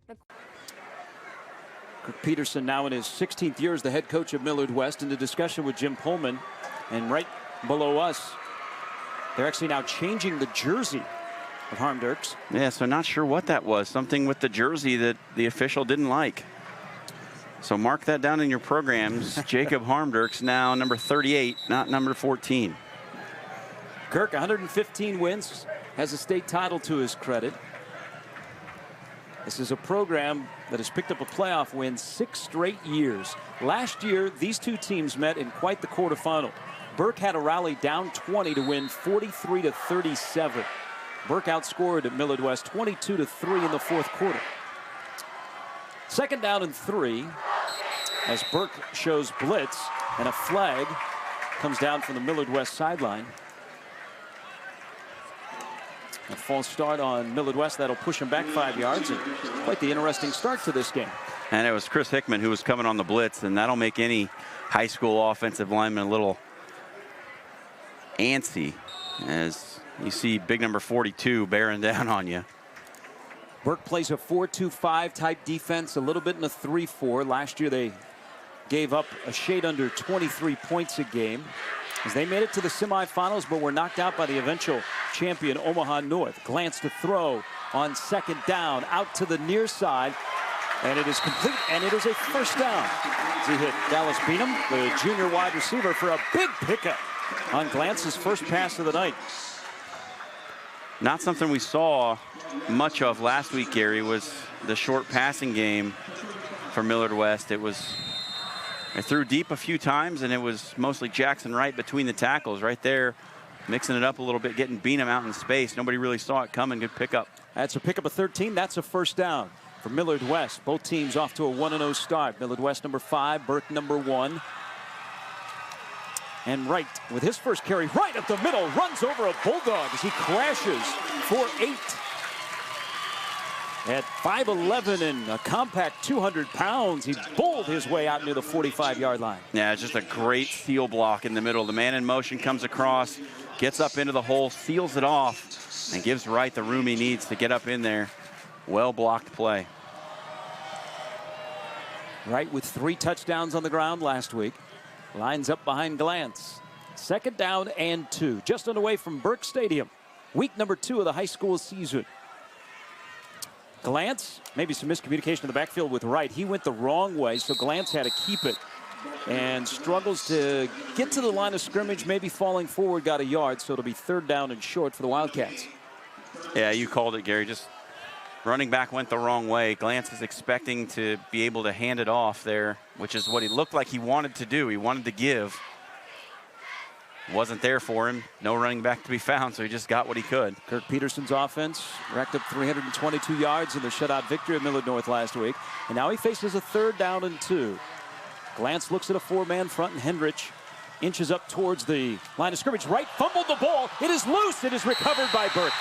Kirk Peterson now in his 16th year as the head coach of Millard West, in the discussion with Jim Pullman. And right below us, they're actually now changing the jersey of Harm Dirks. Yeah, so not sure what that was. Something with the jersey that the official didn't like. So mark that down in your programs. Jacob Harm Dirks now number 38, not number 14. Kirk, 115 wins, has a state title to his credit. This is a program that has picked up a playoff win 6 straight years. Last year, these two teams met in quite the quarterfinal. Burke had a rally down 20 to win 43-37. Burke outscored Millard West 22-3 in the fourth quarter. Second down and 3 as Burke shows blitz, and a flag comes down from the Millard West sideline. A false start on Millard West. That'll push him back 5 yards. And quite the interesting start to this game. And it was Chris Hickman who was coming on the blitz, and that'll make any high school offensive lineman a little antsy as you see big number 42 bearing down on you. Burke plays a 4-2-5 type defense, a little bit in a 3-4. Last year they gave up a shade under 23 points a game as they made it to the semifinals, but were knocked out by the eventual champion Omaha North. Glance to throw on second down, out to the near side, and it is complete, and it is a first down. As he hit Dallas Beanham, the junior wide receiver, for a big pickup on Glance's first pass of the night. Not something we saw much of last week, Gary, was the short passing game for Millard West. They threw deep a few times, and it was mostly Jackson Wright between the tackles right there, mixing it up a little bit, getting Beanham out in space. Nobody really saw it coming. Good pickup. That's a pickup of 13. That's a first down for Millard West. Both teams off to a 1-0 start. Millard West number 5, Burke number 1. And Wright, with his first carry right up the middle, runs over a Bulldog as he crashes for 8. At 5'11" and a compact 200 pounds, he bowled his way out near the 45-yard line. Yeah, it's just a great seal block in the middle. The man in motion comes across, gets up into the hole, seals it off, and gives Wright the room he needs to get up in there. Well-blocked play. Wright with 3 touchdowns on the ground last week. Lines up behind Glance. Second down and 2. Just away from Burke Stadium. Week number 2 of the high school season. Glance, maybe some miscommunication in the backfield with Wright. He went the wrong way, so Glance had to keep it. And struggles to get to the line of scrimmage, maybe falling forward, got a yard. So it'll be third down and short for the Wildcats. Yeah, you called it, Gary. Just running back went the wrong way. Glance is expecting to be able to hand it off there, which is what he looked like he wanted to do. He wanted to give. Wasn't there for him. No running back to be found, so he just got what he could. Kirk Peterson's offense racked up 322 yards in the shutout victory at Millard North last week. And now he faces a third down and 2. Glance looks at a 4-man front, and Hendrich inches up towards the line of scrimmage. Wright fumbled the ball. It is loose. It is recovered by Burke.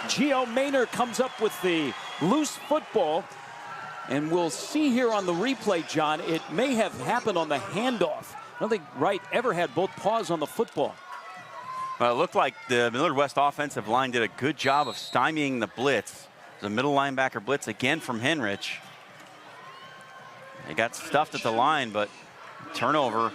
Gio Maynor comes up with the loose football. And we'll see here on the replay, John, it may have happened on the handoff. I don't think Wright ever had both paws on the football. Well, it looked like the Millard West offensive line did a good job of stymieing the blitz. The middle linebacker blitz again from Henrich. They got stuffed at the line, but turnover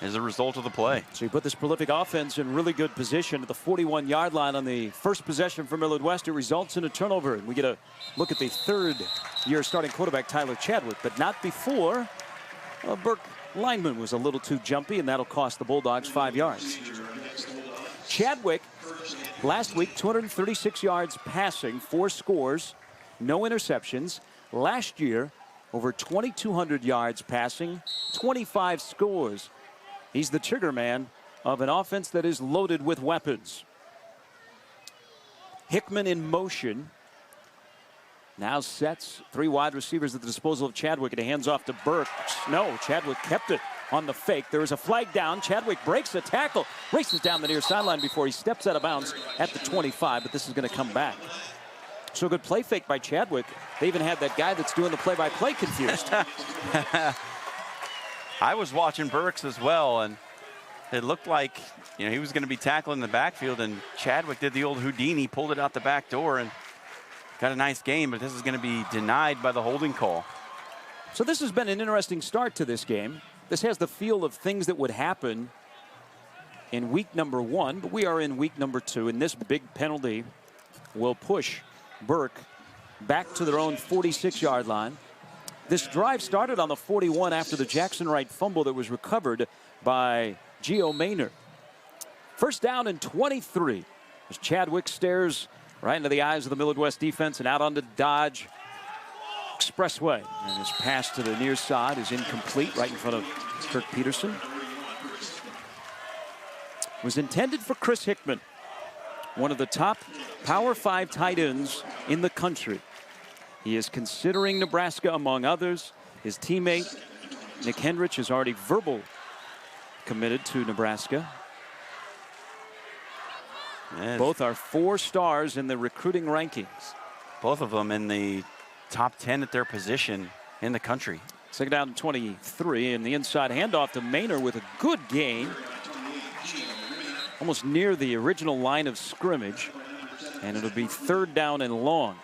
is a result of the play. So you put this prolific offense in really good position at the 41-yard line on the first possession for Millard West. It results in a turnover. And we get a look at the third-year starting quarterback, Tyler Chadwick, but not before. Burke lineman was a little too jumpy, and that'll cost the Bulldogs 5 yards. Chadwick, last week, 236 yards passing, 4 scores, no interceptions. Last year, over 2,200 yards passing, 25 scores. He's the trigger man of an offense that is loaded with weapons. Hickman in motion. Now sets 3 wide receivers at the disposal of Chadwick, and he hands off to Burke. No, Chadwick kept it on the fake. There is a flag down. Chadwick breaks a tackle, races down the near sideline before he steps out of bounds at the 25, but this is going to come back. So good play fake by Chadwick. They even had that guy that's doing the play-by-play confused. I was watching Burks as well, and it looked like, you know, he was going to be tackling the backfield, and Chadwick did the old Houdini, pulled it out the back door, and got a nice game, but this is going to be denied by the holding call. So this has been an interesting start to this game. This has the feel of things that would happen in week number 1, but we are in week number 2, and this big penalty will push Burke back to their own 46-yard line. This drive started on the 41 after the Jackson Wright fumble that was recovered by Gio Maynard. First down and 23 as Chadwick stares right into the eyes of the Millard West defense and out onto Dodge Expressway. And his pass to the near side is incomplete right in front of Kirk Peterson. Was intended for Chris Hickman, one of the top Power 5 tight ends in the country. He is considering Nebraska among others. His teammate, Nick Hendrich, is already verbal committed to Nebraska. Yes. Both are 4 stars in the recruiting rankings. Both of them in the top 10 at their position in the country. Second down and 23, and the inside handoff to Maynard with a good gain. Almost near the original line of scrimmage. And it'll be third down and long.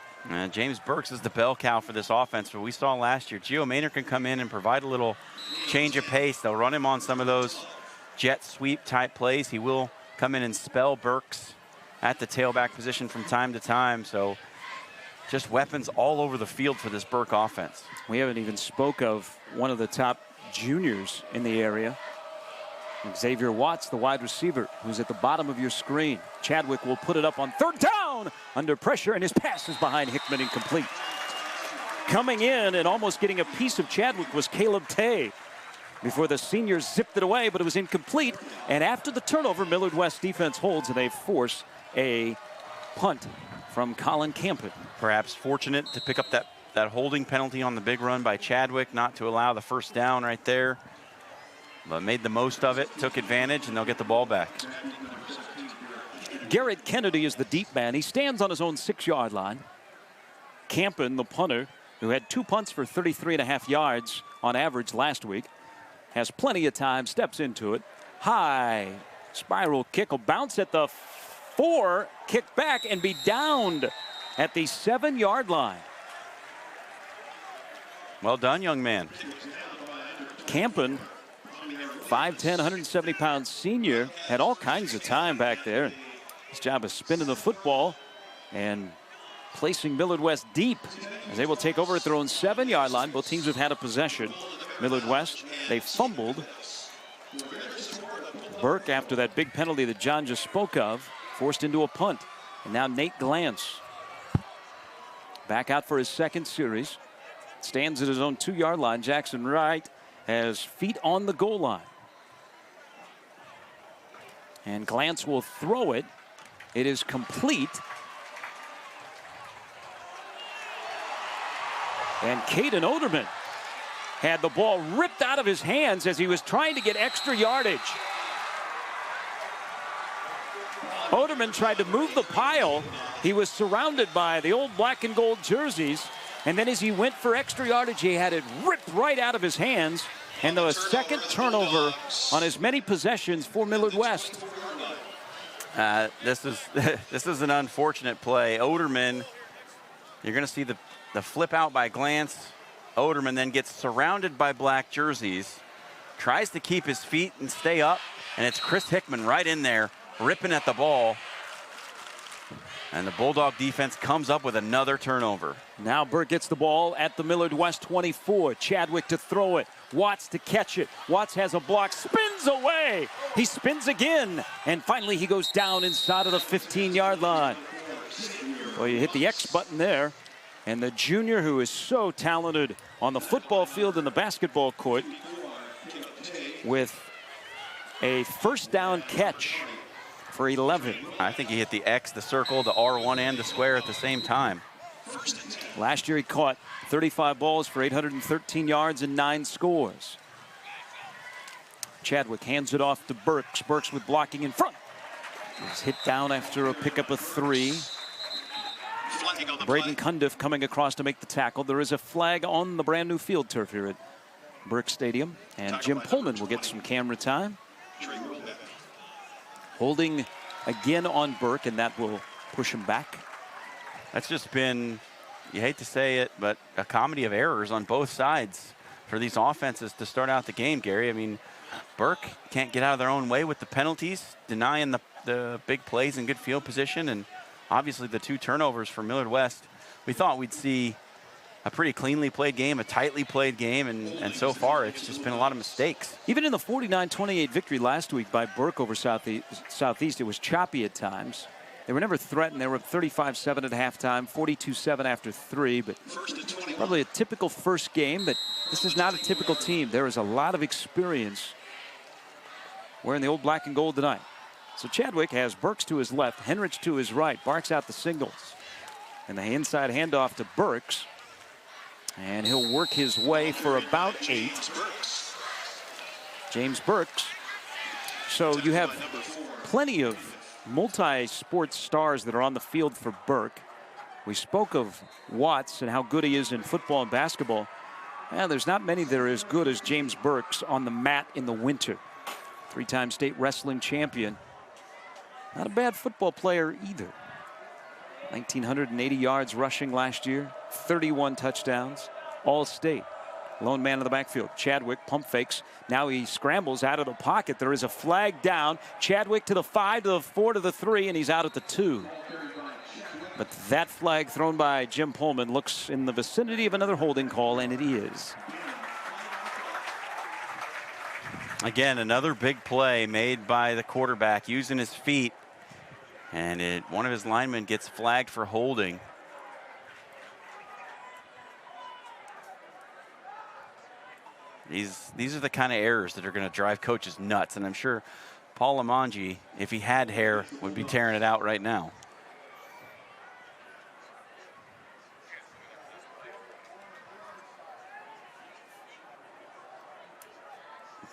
James Burks is the bell cow for this offense, but we saw last year Gio Maynard can come in and provide a little change of pace. They'll run him on some of those jet sweep type plays. He will come in and spell Burks at the tailback position from time to time. So just weapons all over the field for this Burke offense. We haven't even spoke of one of the top juniors in the area, Xavier Watts, the wide receiver, who's at the bottom of your screen. Chadwick will put it up on third down under pressure, and his pass is behind Hickman, incomplete. Coming in and almost getting a piece of Chadwick was Caleb Tay before the senior zipped it away, but it was incomplete. And after the turnover, Millard West defense holds, and they force a punt from Colin Campen. Perhaps fortunate to pick up that holding penalty on the big run by Chadwick, not to allow the first down right there. But made the most of it, took advantage, and they'll get the ball back. Garrett Kennedy is the deep man. He stands on his own 6-yard line. Campen, the punter, who had 2 punts for 33.5 yards on average last week, has plenty of time, steps into it. High spiral kick will bounce at the 4, kick back, and be downed at the 7-yard line. Well done, young man. Campen, 5'10", 170-pound senior, had all kinds of time back there. His job is spinning the football and placing Millard West deep as they will take over at their own 7-yard line. Both teams have had a possession. Millard West, they fumbled. Burke, after that big penalty that John just spoke of, forced into a punt. And now Nate Glantz back out for his second series. Stands at his own 2-yard line. Jackson Wright has feet on the goal line. And Glantz will throw it. It is complete. And Caden Oderman had the ball ripped out of his hands as he was trying to get extra yardage. Oderman tried to move the pile. He was surrounded by the old black and gold jerseys. And then as he went for extra yardage, he had it ripped right out of his hands. And the second turnover on as many possessions for Millard West. This is an unfortunate play. Oderman, you're going to see the flip out by Glantz. Oderman then gets surrounded by black jerseys, tries to keep his feet and stay up, and it's Chris Hickman right in there ripping at the ball. And the Bulldog defense comes up with another turnover. Now Burke gets the ball at the Millard West 24. Chadwick to throw it. Watts to catch it. Watts has a block, spins away. He spins again. And finally he goes down inside of the 15-yard line. Well, you hit the X button there. And the junior, who is so talented on the football field and the basketball court, with a first down catch for 11. I think he hit the X, the circle, the R1, and the square at the same time. Last year he caught 35 balls for 813 yards and 9 scores. Chadwick hands it off to Burks. Burks with blocking in front. He's hit down after a pickup of 3. Braden Cundiff coming across to make the tackle. There is a flag on the brand new field turf here at Burke Stadium. And Jim Pullman will get some camera time. Holding again on Burke, and that will push him back. That's just been, you hate to say it, but a comedy of errors on both sides for these offenses to start out the game, Gary. I mean, Burke can't get out of their own way with the penalties, denying the big plays in good field position, and obviously the 2 turnovers for Millard West. We thought we'd see a pretty cleanly played game, a tightly played game, and so far it's just been a lot of mistakes. Even in the 49-28 victory last week by Burke over Southeast, it was choppy at times. They were never threatened. They were up 35-7 at halftime, 42-7 after 3, but probably a typical first game, but this is not a typical team. There is a lot of experience wearing the old black and gold tonight. So Chadwick has Burks to his left, Henrich to his right, barks out the singles. And the inside handoff to Burks. And he'll work his way for about 8. James Burks. So you have plenty of multi-sport stars that are on the field for Burke. We spoke of Watts and how good he is in football and basketball. Well, there's not many that are as good as James Burks on the mat in the winter. 3-time state wrestling champion. Not a bad football player either. 1,980 yards rushing last year, 31 touchdowns, all state. Lone man in the backfield. Chadwick pump fakes. Now he scrambles out of the pocket. There is a flag down. Chadwick to the 5, to the 4, to the 3, and he's out at the 2. But that flag thrown by Jim Pullman looks in the vicinity of another holding call, and it is. Again, another big play made by the quarterback using his feet. And one of his linemen gets flagged for holding. These are the kind of errors that are going to drive coaches nuts. And I'm sure Paul Lamanji, if he had hair, would be tearing it out right now.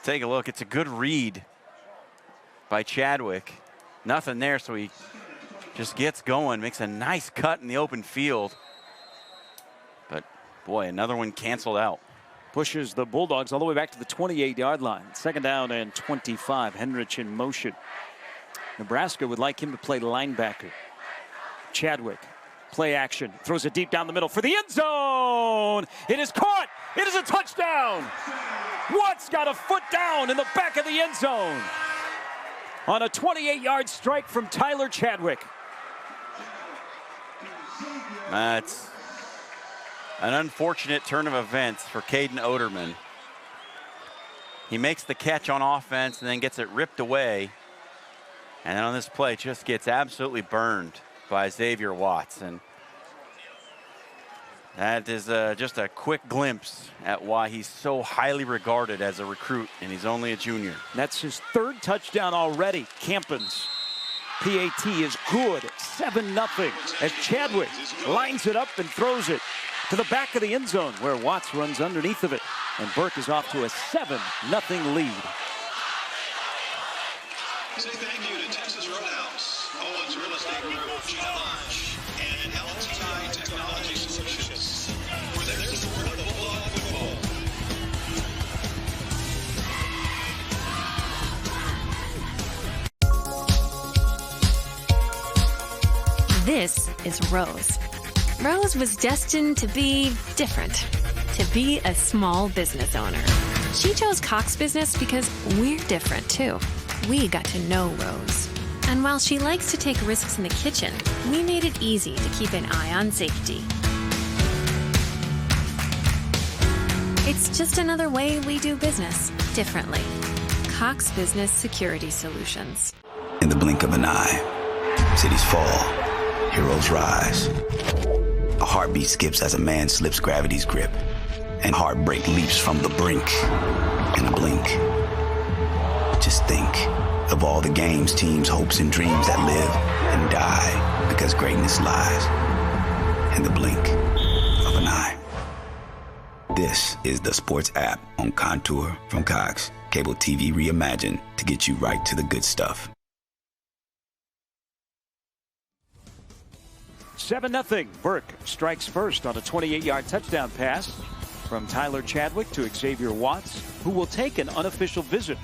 Take a look. It's a good read by Chadwick. Nothing there, so he just gets going, makes a nice cut in the open field. But, boy, another one canceled out. Pushes the Bulldogs all the way back to the 28-yard line. 2nd down and 25. Henrich in motion. Nebraska would like him to play linebacker. Chadwick, play action. Throws it deep down the middle for the end zone. It is caught. It is a touchdown. Watts got a foot down in the back of the end zone on a 28-yard strike from Tyler Chadwick. That's an unfortunate turn of events for Caden Oderman. He makes the catch on offense and then gets it ripped away. And then on this play, just gets absolutely burned by Xavier Watts. And that is just a quick glimpse at why he's so highly regarded as a recruit, and he's only a junior. That's his 3rd touchdown already. Campen's PAT is good. 7-0 as Chadwick lines it up and throws it to the back of the end zone where Watts runs underneath of it. And Burke is off to a 7-0 lead. Say thank you to Texas Roadhouse, Owens Real Estate Group, Gina Lodge, and LTI Technology Solutions for their support of Bulldog football. This is Rose. Rose was destined to be different, to be a small business owner. She chose Cox Business because we're different too. We got to know Rose. And while she likes to take risks in the kitchen, we made it easy to keep an eye on safety. It's just another way we do business differently. Cox Business Security Solutions. In the blink of an eye, cities fall, heroes rise. A heartbeat skips as a man slips gravity's grip, and heartbreak leaps from the brink. In a blink, just think of all the games, teams, hopes, and dreams that live and die because greatness lies in the blink of an eye. This is the sports app on Contour from Cox. Cable TV reimagined to get you right to the good stuff. 7-0. Burke strikes first on a 28-yard touchdown pass from Tyler Chadwick to Xavier Watts, who will take an unofficial visit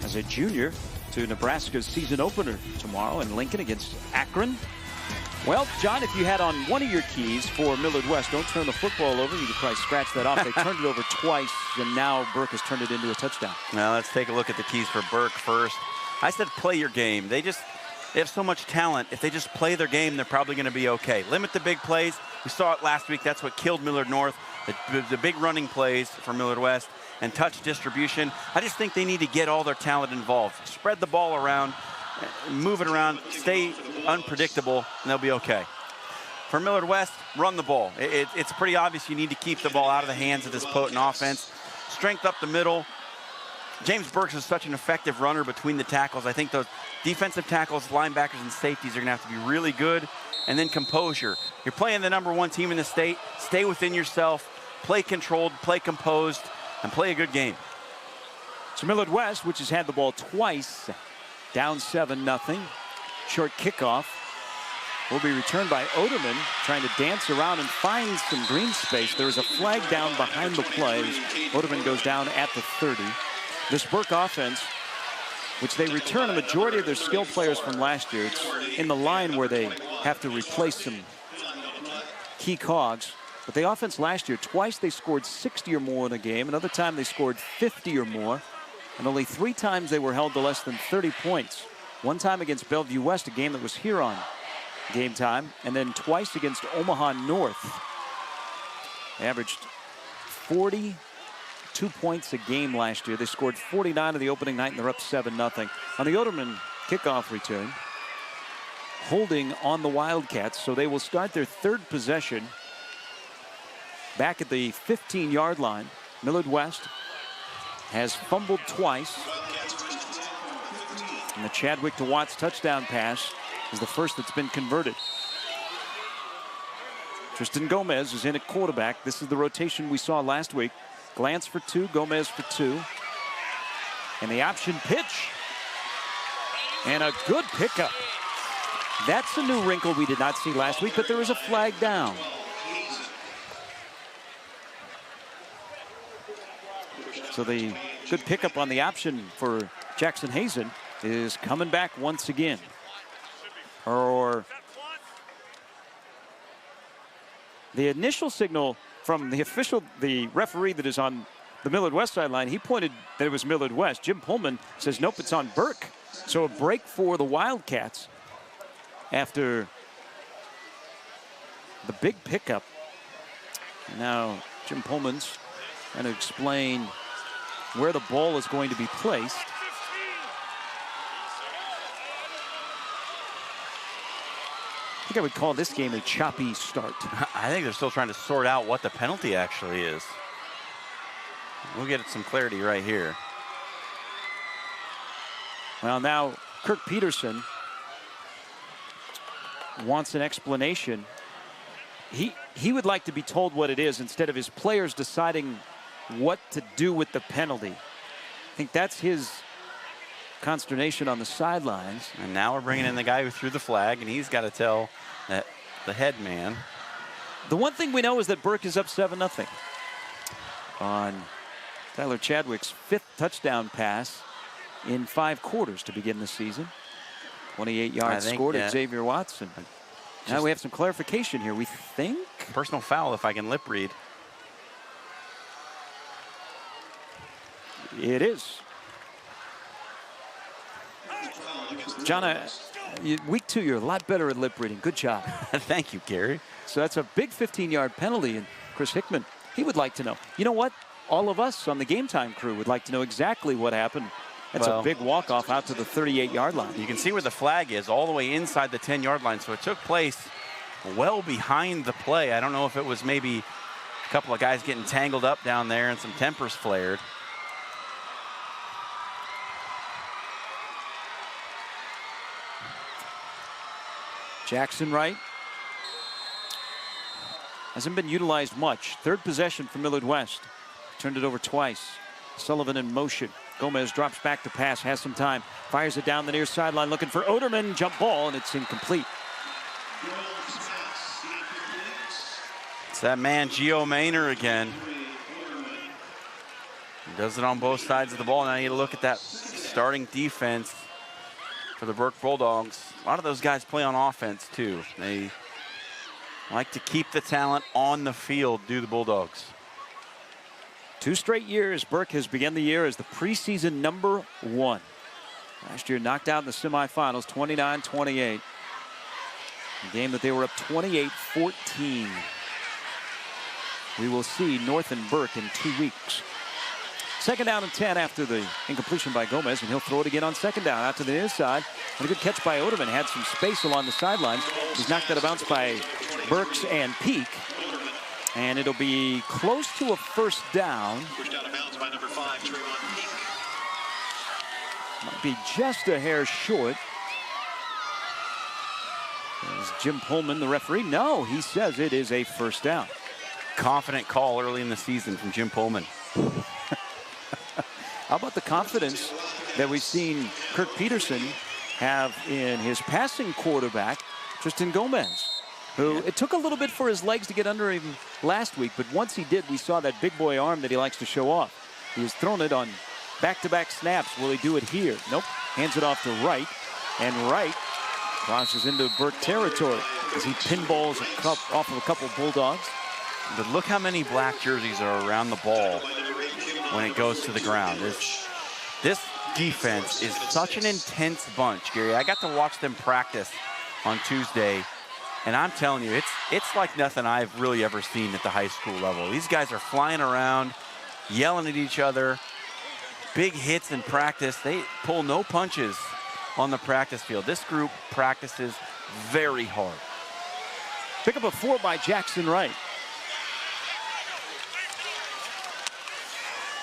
as a junior to Nebraska's season opener tomorrow in Lincoln against Akron. Well, John, if you had on one of your keys for Millard West, don't turn the football over. You could probably scratch that off. They turned it over twice, and now Burke has turned it into a touchdown. Now let's take a look at the keys for Burke first. I said play your game. They have so much talent. If they just play their game, they're probably going to be okay. Limit the big plays. We saw it last week. That's what killed Millard North. The big running plays for Millard West and touch distribution. I just think they need to get all their talent involved. Spread the ball around, move it around, stay unpredictable, and they'll be okay. For Millard West, run the ball. It's pretty obvious you need to keep the ball out of the hands of this potent offense. Strength up the middle. James Burks is such an effective runner between the tackles. I think those defensive tackles, linebackers, and safeties are going to have to be really good. And then composure. You're playing the #1 team in the state. Stay within yourself. Play controlled, play composed, and play a good game. So Millard West, which has had the ball twice, down 7-0. Short kickoff will be returned by Oderman, trying to dance around and find some green space. There is a flag down behind the play. Oderman goes down at the 30. This Burke offense, which they return a majority of their skill players from last year. It's in the line where they have to replace some key cogs. But the offense last year, twice they scored 60 or more in a game. Another time they scored 50 or more. And only 3 times they were held to less than 30 points. One time against Bellevue West, a game that was here on Game Time. And then twice against Omaha North. They averaged 42 points a game last year. They scored 49 of the opening night, and they're up 7-0. On the Oderman kickoff return, holding on the Wildcats. So they will start their 3rd possession back at the 15-yard line. Millard West has fumbled twice. And the Chadwick to Watts touchdown pass is the first that's been converted. Tristan Gomez is in at quarterback. This is the rotation we saw last week. Glance for 2, Gomez for 2. And the option pitch. And a good pickup. That's a new wrinkle we did not see last week, but there is a flag down. So the good pickup on the option for Jackson Hazen is coming back once again. Or the initial signal from the referee that is on the Millard West sideline, he pointed that it was Millard West. Jim Pullman says, nope, it's on Burke. So a break for the Wildcats after the big pickup. Now Jim Pullman's trying to explain where the ball is going to be placed. I think I would call this game a choppy start. I think they're still trying to sort out what the penalty actually is. We'll get some clarity right here. Well, now Kirk Peterson wants an explanation. He would like to be told what it is instead of his players deciding what to do with the penalty. I think that's his consternation on the sidelines. And now we're bringing in the guy who threw the flag, and he's got to tell the head man. The one thing we know is that Burke is up 7-0 on Tyler Chadwick's 5th touchdown pass in 5 quarters to begin the season. 28 yards scored at Xavier Watson. Now we have some clarification here. We think personal foul, if I can lip read. It is. John, week 2, you're a lot better at lip reading. Good job. Thank you, Gary. So that's a big 15-yard penalty, and Chris Hickman, he would like to know. You know what? All of us on the Game Time crew would like to know exactly what happened. That's a big walk-off out to the 38-yard line. You can see where the flag is, all the way inside the 10-yard line. So it took place well behind the play. I don't know if it was maybe a couple of guys getting tangled up down there and some tempers flared. Jackson Wright hasn't been utilized much. 3rd possession for Millard West. Turned it over twice. Sullivan in motion. Gomez drops back to pass, has some time. Fires it down the near sideline looking for Oderman. Jump ball, and it's incomplete. It's that man, Gio Maynor again. He does it on both sides of the ball. Now you look at that starting defense. for the Burke Bulldogs. A lot of those guys play on offense, too. They like to keep the talent on the field, do the Bulldogs. 2 straight years, Burke has begun the year as the preseason #1. Last year, knocked out in the semifinals, 29-28. A game that they were up 28-14. We will see North and Burke in 2 weeks. 2nd down and 10 after the incompletion by Gomez, and he'll throw it again on 2nd down out to the inside. And a good catch by Oderman. Had some space along the sidelines. He's knocked out of bounds by Burks and Peak. And it'll be close to a 1st down. Pushed out of bounds by number 5, Trayvon Peak. Might be just a hair short. There's Jim Pullman, the referee. No, he says it is a 1st down. Confident call early in the season from Jim Pullman. How about the confidence that we've seen Kirk Peterson have in his passing quarterback, Tristan Gomez, who it took a little bit for his legs to get under him last week, but once he did, we saw that big boy arm that he likes to show off. He has thrown it on back-to-back snaps. Will he do it here? Nope. Hands it off to Wright, and Wright crosses into Burke territory as he pinballs off of a couple Bulldogs. But look how many black jerseys are around the ball when it goes to the ground. This defense is such an intense bunch, Gary. I got to watch them practice on Tuesday, and I'm telling you, it's like nothing I've really ever seen at the high school level. These guys are flying around, yelling at each other, big hits in practice. They pull no punches on the practice field. This group practices very hard. Pick up a 4 by Jackson Wright.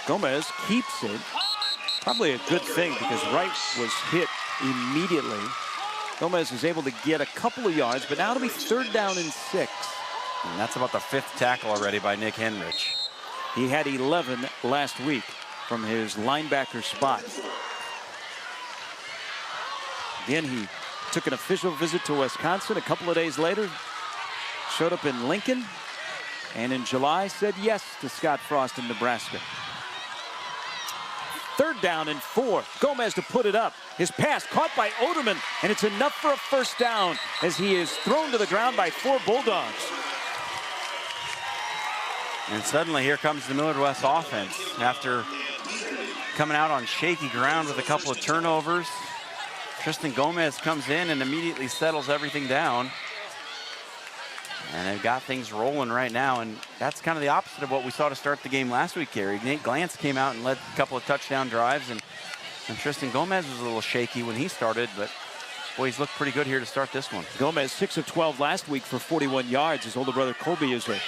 Gomez keeps it. Probably a good thing because Wright was hit immediately. Gomez is able to get a couple of yards, but now it'll be 3rd down and 6. And that's about the 5th tackle already by Nick Henrich. He had 11 last week from his linebacker spot. Again, he took an official visit to Wisconsin a couple of days later. Showed up in Lincoln, and in July said yes to Scott Frost in Nebraska. 3rd down and 4. Gomez to put it up. His pass caught by Oderman, and it's enough for a 1st down as he is thrown to the ground by 4 Bulldogs. And suddenly here comes the Millard West offense. After coming out on shaky ground with a couple of turnovers, Tristan Gomez comes in and immediately settles everything down. And they've got things rolling right now, and that's kind of the opposite of what we saw to start the game last week, Gary. Nate Glantz came out and led a couple of touchdown drives, and Tristan Gomez was a little shaky when he started, but boy, he's looked pretty good here to start this one. Gomez 6 of 12 last week for 41 yards. His older brother Colby is an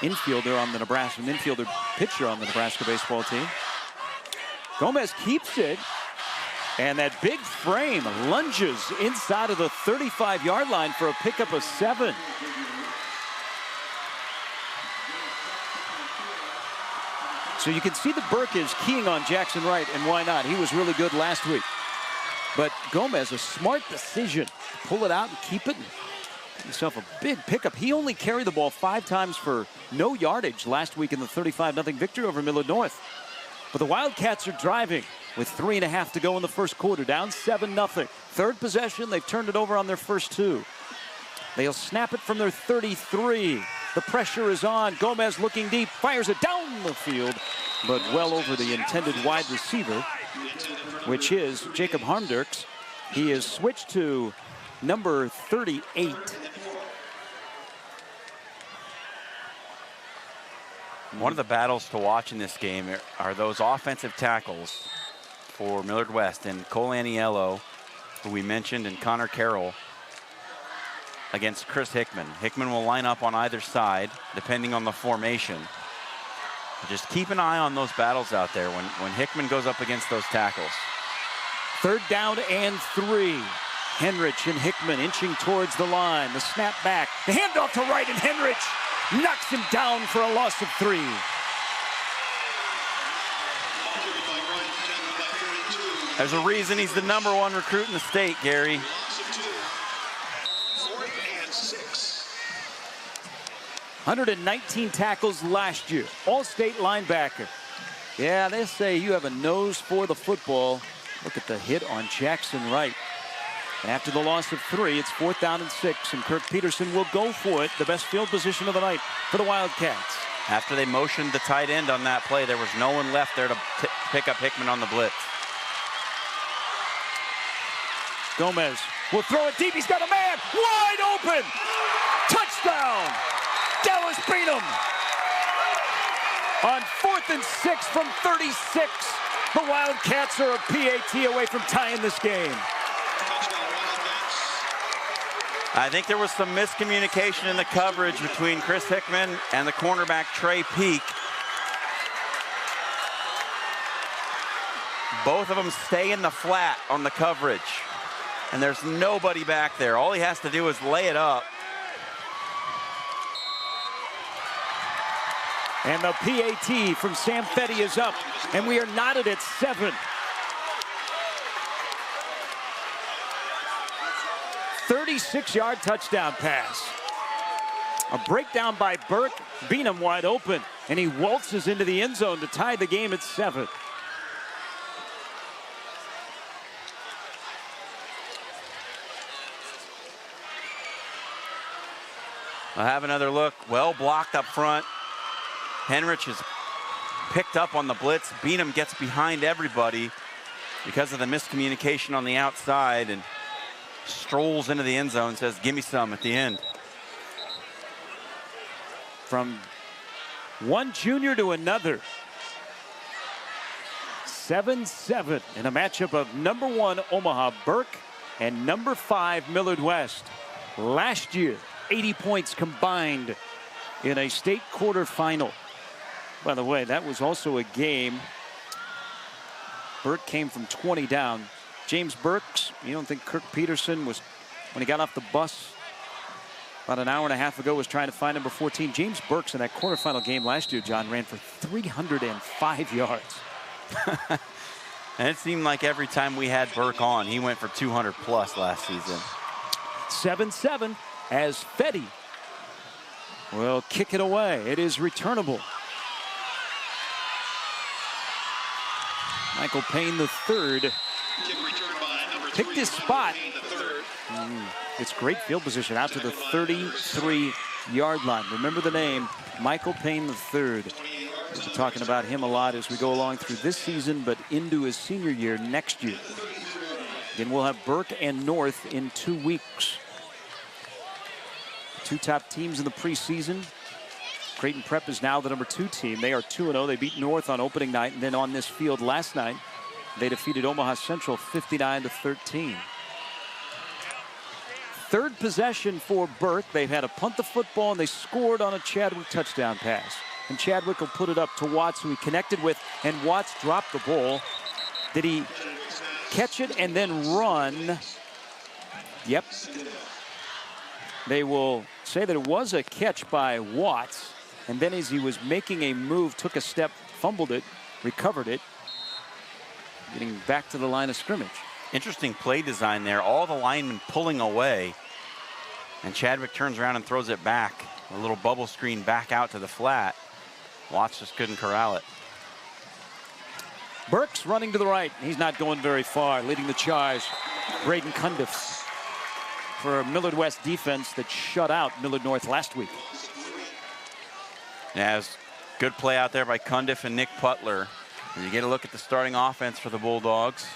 infielder on the Nebraska, an infielder pitcher on the Nebraska baseball team. Gomez keeps it, and that big frame lunges inside of the 35-yard line for a pickup of 7. So you can see that Burke is keying on Jackson Wright, and why not? He was really good last week. But Gomez, a smart decision. Pull it out and keep it. Get himself a big pickup. He only carried the ball 5 times for no yardage last week in the 35-0 victory over Millard North. But the Wildcats are driving with 3.5 to go in the 1st quarter, down 7-0. 3rd possession, they've turned it over on their first 2. They'll snap it from their 33. The pressure is on. Gomez looking deep, fires it down the field, but well over the intended wide receiver, which is Jacob Harmdirks. He is switched to number 38. One of the battles to watch in this game are those offensive tackles for Millard West, and Cole Aniello, who we mentioned, and Connor Carroll, against Chris Hickman. Hickman will line up on either side, depending on the formation. Just keep an eye on those battles out there when Hickman goes up against those tackles. 3rd down and 3. Henrich and Hickman inching towards the line. The snap back. The handoff to Wright, and Henrich knocks him down for a loss of 3. There's a reason he's the #1 recruit in the state, Gary. 119 tackles last year. All-state linebacker. Yeah, they say you have a nose for the football. Look at the hit on Jackson Wright. And after the loss of 3, it's 4th down and 6, and Kirk Peterson will go for it, the best field position of the night for the Wildcats. After they motioned the tight end on that play, there was no one left there to pick up Hickman on the blitz. Gomez will throw it deep. He's got a man wide open. Touchdown, Dallas beat him. On 4th and 6 from 36, the Wildcats are a PAT away from tying this game. I think there was some miscommunication in the coverage between Chris Hickman and the cornerback Trey Peak. Both of them stay in the flat on the coverage, and there's nobody back there. All he has to do is lay it up. And the PAT from Sam Fetty is up, and we are knotted at 7. 36-yard touchdown pass. A breakdown by Burke, Beanham wide open, and he waltzes into the end zone to tie the game at 7. I'll have another look. Well blocked up front. Henrich is picked up on the blitz. Beanham gets behind everybody because of the miscommunication on the outside and strolls into the end zone and says, give me some at the end. From one junior to another. 7-7 in a matchup of number 1 Omaha Burke and number 5 Millard West. Last year, 80 points combined in a state quarterfinal. By the way, that was also a game. Burke came from 20 down. James Burks, you don't think Kirk Peterson was, when he got off the bus about an hour and a half ago, was trying to find number 14. James Burks in that quarterfinal game last year, John, ran for 305 yards. And it seemed like every time we had Burke on, he went for 200 plus last season. 7-7 as Fetty will kick it away. It is returnable. Michael Payne III picked his spot. It's great field position out to the 33-yard line. Remember the name, Michael Payne III. We'll be talking about him a lot as we go along through this season, but into his senior year next year. Then we'll have Burke and North in 2 weeks. 2 top teams in the preseason. Creighton Prep is now the number 2 team. They are 2-0. They beat North on opening night, and then on this field last night, they defeated Omaha Central 59-13. Third possession for Burke. They've had a punt the football, and they scored on a Chadwick touchdown pass. And Chadwick will put it up to Watts, who he connected with, and Watts dropped the ball. Did he catch it and then run? Yep. They will say that it was a catch by Watts, and then as he was making a move, took a step, fumbled it, recovered it, getting back to the line of scrimmage. Interesting play design there. All the linemen pulling away, and Chadwick turns around and throws it back. A little bubble screen back out to the flat. Watts just couldn't corral it. Burke's running to the right. He's not going very far. Leading the charge, Braden Cundiff for a Millard West defense that shut out Millard North last week. Yeah, it was good play out there by Cundiff and Nick Putler. You get a look at the starting offense for the Bulldogs.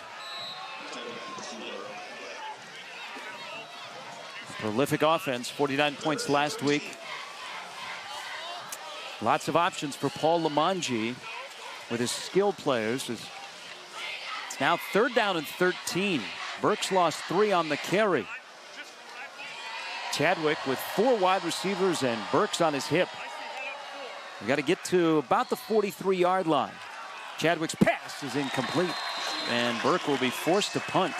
Prolific offense, 49 points last week. Lots of options for Paul Lamanji with his skill players. It's now 3rd down and 13. Burke's lost 3 on the carry. Chadwick with 4 wide receivers and Burke's on his hip. We got to get to about the 43-yard line. Chadwick's pass is incomplete, and Burke will be forced to punt.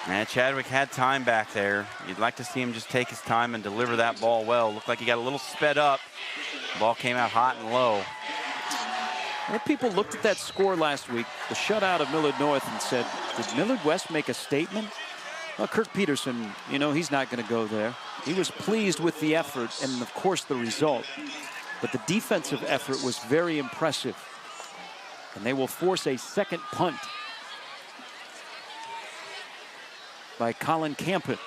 Man, Chadwick had time back there. You'd like to see him just take his time and deliver that ball well. Looked like he got a little sped up. The ball came out hot and low. And people looked at that score last week, the shutout of Millard North, and said, did Millard West make a statement? Well, Kirk Peterson, you know, he's not going to go there. He was pleased with the effort and, of course, the result. But the defensive effort was very impressive. And they will force a second punt. by Colin Campen.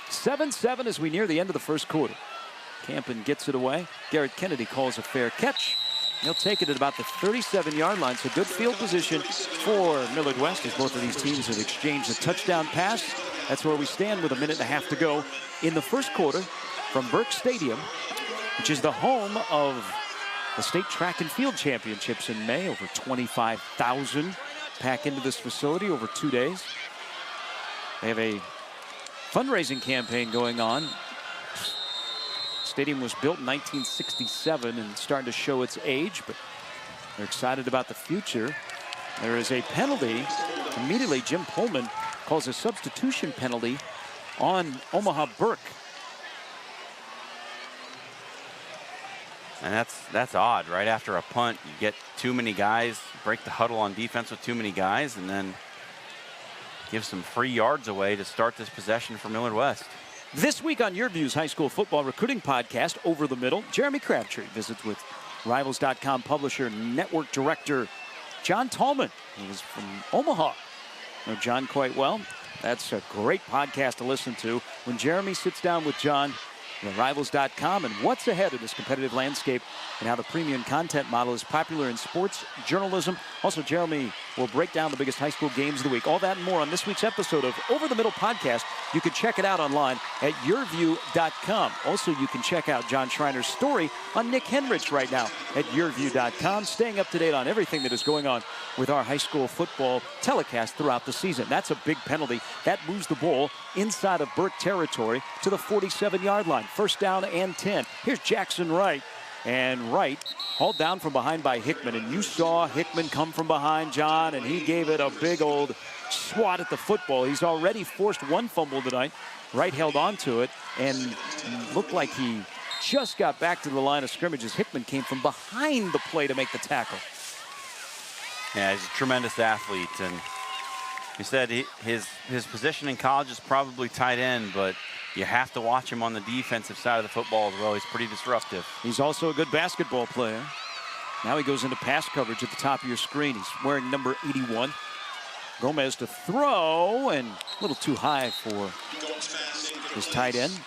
7-7 as we near the end of the first quarter. Campen gets it away. Garrett Kennedy calls a fair catch. He'll take it at about the 37-yard line. So good field position for Millard West as both of these teams have exchanged a touchdown pass. That's where we stand with a minute and a half to go in the first quarter from Burke Stadium, which is the home of the state track and field championships in May. Over 25,000 pack into this facility over 2 days. They have a fundraising campaign going on. Stadium was built in 1967 and starting to show its age, but they're excited about the future. There is a penalty. Immediately, Jim Pullman calls a substitution penalty on Omaha Burke. And that's odd. Right after a punt, you get too many guys, break the huddle on defense with too many guys, and then give some free yards away to start this possession for Millard West. This week on YurView's high school football recruiting podcast, Over the Middle, Jeremy Crabtree visits with Rivals.com publisher, network director John Tallman, who is from Omaha. I know John quite well. That's a great podcast to listen to when Jeremy sits down with John at Rivals.com and what's ahead of this competitive landscape and how the premium content model is popular in sports journalism. Also, Jeremy will break down the biggest high school games of the week. All that and more on this week's episode of Over the Middle podcast. You can check it out online at YurView.com. Also, you can check out John Schreiner's story on Nick Henrich right now at YurView.com, staying up to date on everything that is going on with our high school football telecast throughout the season. That's a big penalty. That moves the ball inside of Burke territory to the 47-yard line. First down and 10. Here's Jackson Wright. And Wright hauled down from behind by Hickman. And you saw Hickman come from behind, John, and he gave it a big old swat at the football. He's already forced one fumble tonight. Wright held on to it and looked like he just got back to the line of scrimmage as Hickman came from behind the play to make the tackle. Yeah, he's a tremendous athlete. And he said his position in college is probably tight end, but you have to watch him on the defensive side of the football as well. He's pretty disruptive. He's also a good basketball player. Now he goes into pass coverage at the top of your screen. He's wearing number 81. Gomez to throw, and a little too high for his tight end.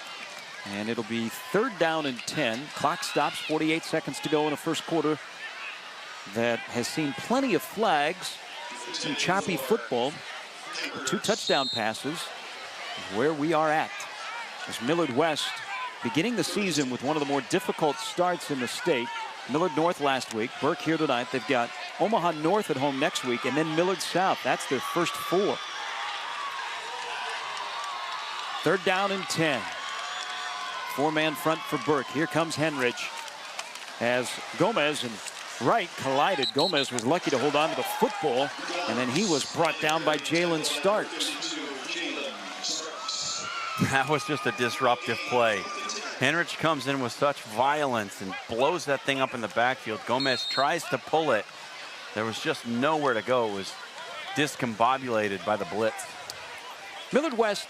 And it'll be third down and 10. Clock stops, 48 seconds to go in a first quarter that has seen plenty of flags, some choppy football, 2 touchdown passes, where we are at. As Millard West beginning the season with one of the more difficult starts in the state. Millard North last week, Burke here tonight. They've got Omaha North at home next week, and then Millard South. That's their first 4. Third down and 10. 4-man front for Burke. Here comes Henrich as Gomez and Wright collided. Gomez was lucky to hold on to the football, and then he was brought down by Jalen Starks. That was just a disruptive play. Henrich comes in with such violence and blows that thing up in the backfield. Gomez tries to pull it. There was just nowhere to go. It was discombobulated by the blitz. Millard West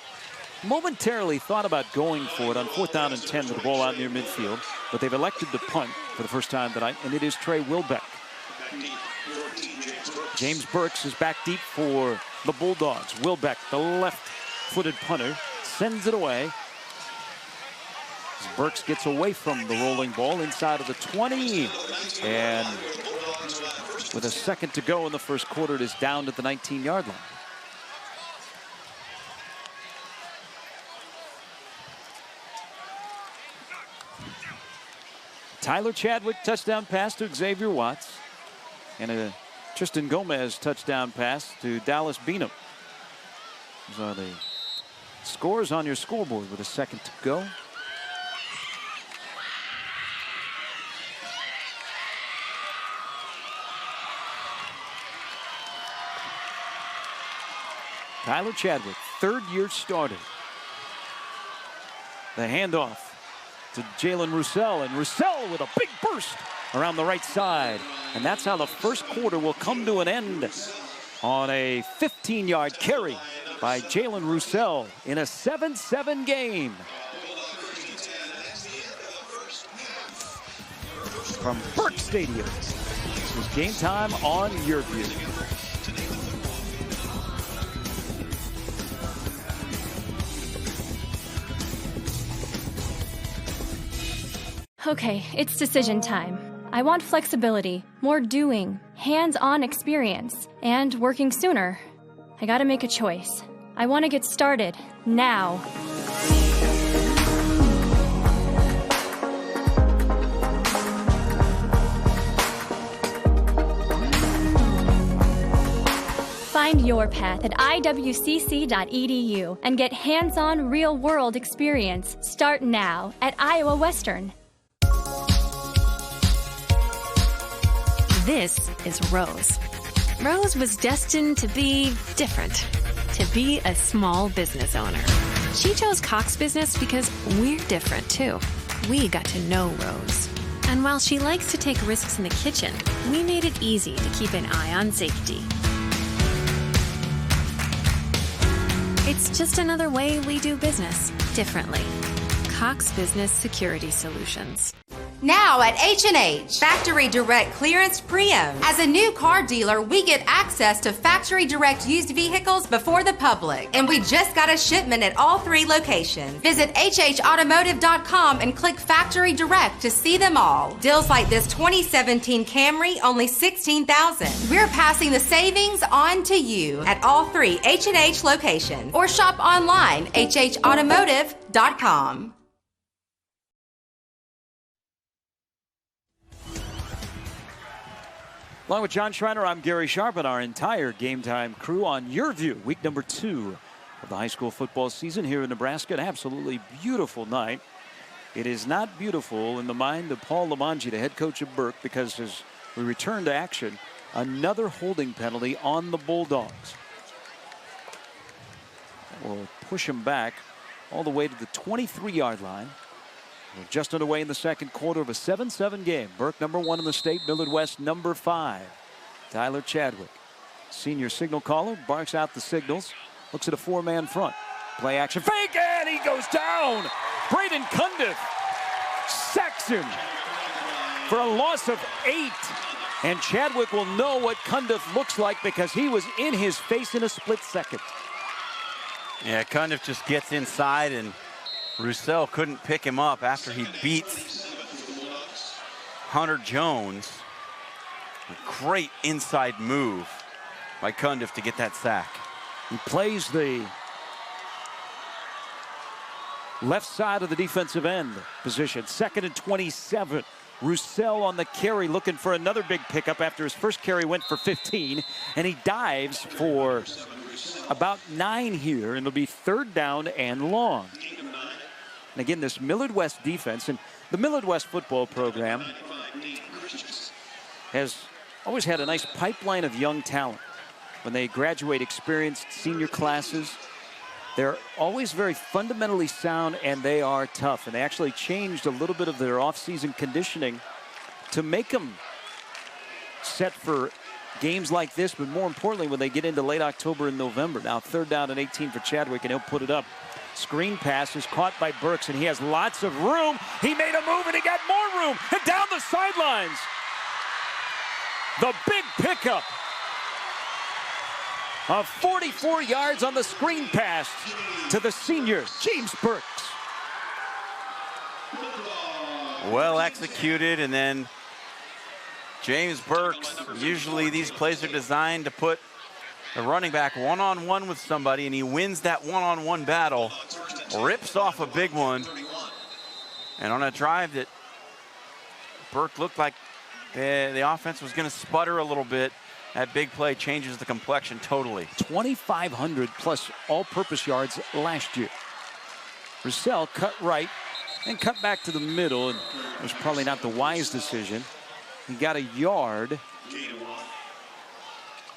momentarily thought about going for it on 4th down and 10 with the ball out near midfield, but they've elected to punt for the first time tonight, and it is Trey Wilbeck. James Burks is back deep for the Bulldogs. Wilbeck, the left-footed punter, sends it away. As Burks gets away from the rolling ball inside of the 20. And with a second to go in the first quarter, it is down to the 19-yard line. Tyler Chadwick touchdown pass to Xavier Watts. And a Tristan Gomez touchdown pass to Dallas Beanham. Those are the scores on your scoreboard with a second to go. Tyler Chadwick, third-year starter. The handoff to Jalen Roussel, and Roussel with a big burst around the right side. And that's how the first quarter will come to an end on a 15-yard carry by Jalen Roussel in a 7-7 game. From Burke Stadium, this is Game Time on YurView. Okay, it's decision time. I want flexibility, more doing, hands-on experience, and working sooner. I gotta make a choice. I want to get started, now. Find your path at iwcc.edu and get hands-on real-world experience. Start now at Iowa Western. This is Rose. Rose was destined to be different, to be a small business owner. She chose Cox Business because we're different too. We got to know Rose. And while she likes to take risks in the kitchen, we made it easy to keep an eye on safety. It's just another way we do business differently. Cox Business Security Solutions. Now at H&H, Factory Direct Clearance Pre-Owned. As a new car dealer, we get access to Factory Direct used vehicles before the public. And we just got a shipment at all 3 locations. Visit hhautomotive.com and click Factory Direct to see them all. Deals like this 2017 Camry, only $16,000. We're passing the savings on to you at all 3 H&H locations. Or shop online, hhautomotive.com. Along with John Schreiner, I'm Gary Sharp and our entire Game Time crew on YurView, week number 2 of the high school football season here in Nebraska. An absolutely beautiful night. It is not beautiful in the mind of Paul Lamanji, the head coach of Burke, because as we return to action, another holding penalty on the Bulldogs. We'll push him back all the way to the 23-yard line. We're just underway in the second quarter of a 7-7 game. Burke number 1 in the state, Millard West number 5. Tyler Chadwick, senior signal caller, barks out the signals, looks at a 4-man front. Play action, fake, and he goes down. Braden Cundiff sacks him for a loss of 8. And Chadwick will know what Cundiff looks like because he was in his face in a split second. Yeah, Cundiff just gets inside and Roussel couldn't pick him up after he beats Hunter Jones. A great inside move by Cundiff to get that sack. He plays the left side of the defensive end position. 2nd and 27. Roussel on the carry looking for another big pickup after his first carry went for 15. And he dives for about 9 here, and it'll be 3rd down and long. And again, this Millard West defense, and the Millard West football program has always had a nice pipeline of young talent. When they graduate experienced senior classes, they're always very fundamentally sound, and they are tough. And they actually changed a little bit of their off-season conditioning to make them set for games like this, but more importantly, when they get into late October and November. Now 3rd down and 18 for Chadwick, and he'll put it up. Screen pass is caught by Burks, and he has lots of room. He made a move, and he got more room. And down the sidelines, the big pickup of 44 yards on the screen pass to the senior, James Burks. Well executed, and then James Burks, usually these plays are designed to put the running back one-on-one with somebody, and he wins that one-on-one battle, rips off a big one. And on a drive that Burke looked like the offense was going to sputter a little bit, that big play changes the complexion totally. 2,500 plus all-purpose yards last year. Roussel cut right and cut back to the middle, and it was probably not the wise decision. He got a yard.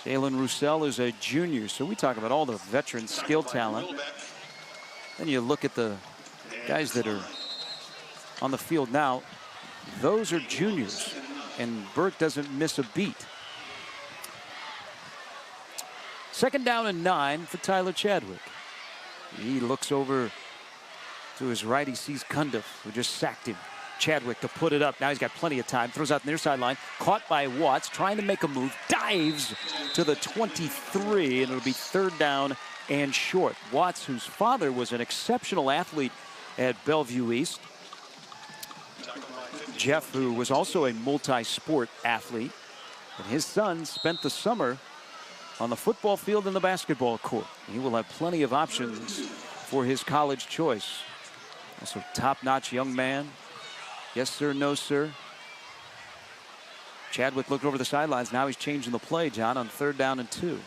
Jalen Roussel is a junior, so we talk about all the veteran skill talent. Then you look at the guys that are on the field now. Those are juniors, and Burke doesn't miss a beat. 2nd down and 9 for Tyler Chadwick. He looks over to his right. He sees Cundiff, who just sacked him. Chadwick to put it up. Now he's got plenty of time. Throws out the near sideline. Caught by Watts, trying to make a move. Dives to the 23, and it'll be 3rd down and short. Watts, whose father was an exceptional athlete at Bellevue East. Jeff, who was also a multi-sport athlete, and his son spent the summer on the football field and the basketball court. He will have plenty of options for his college choice. Also top-notch young man. Yes, sir, no, sir. Chadwick looked over the sidelines. Now he's changing the play, John, on 3rd down and 2.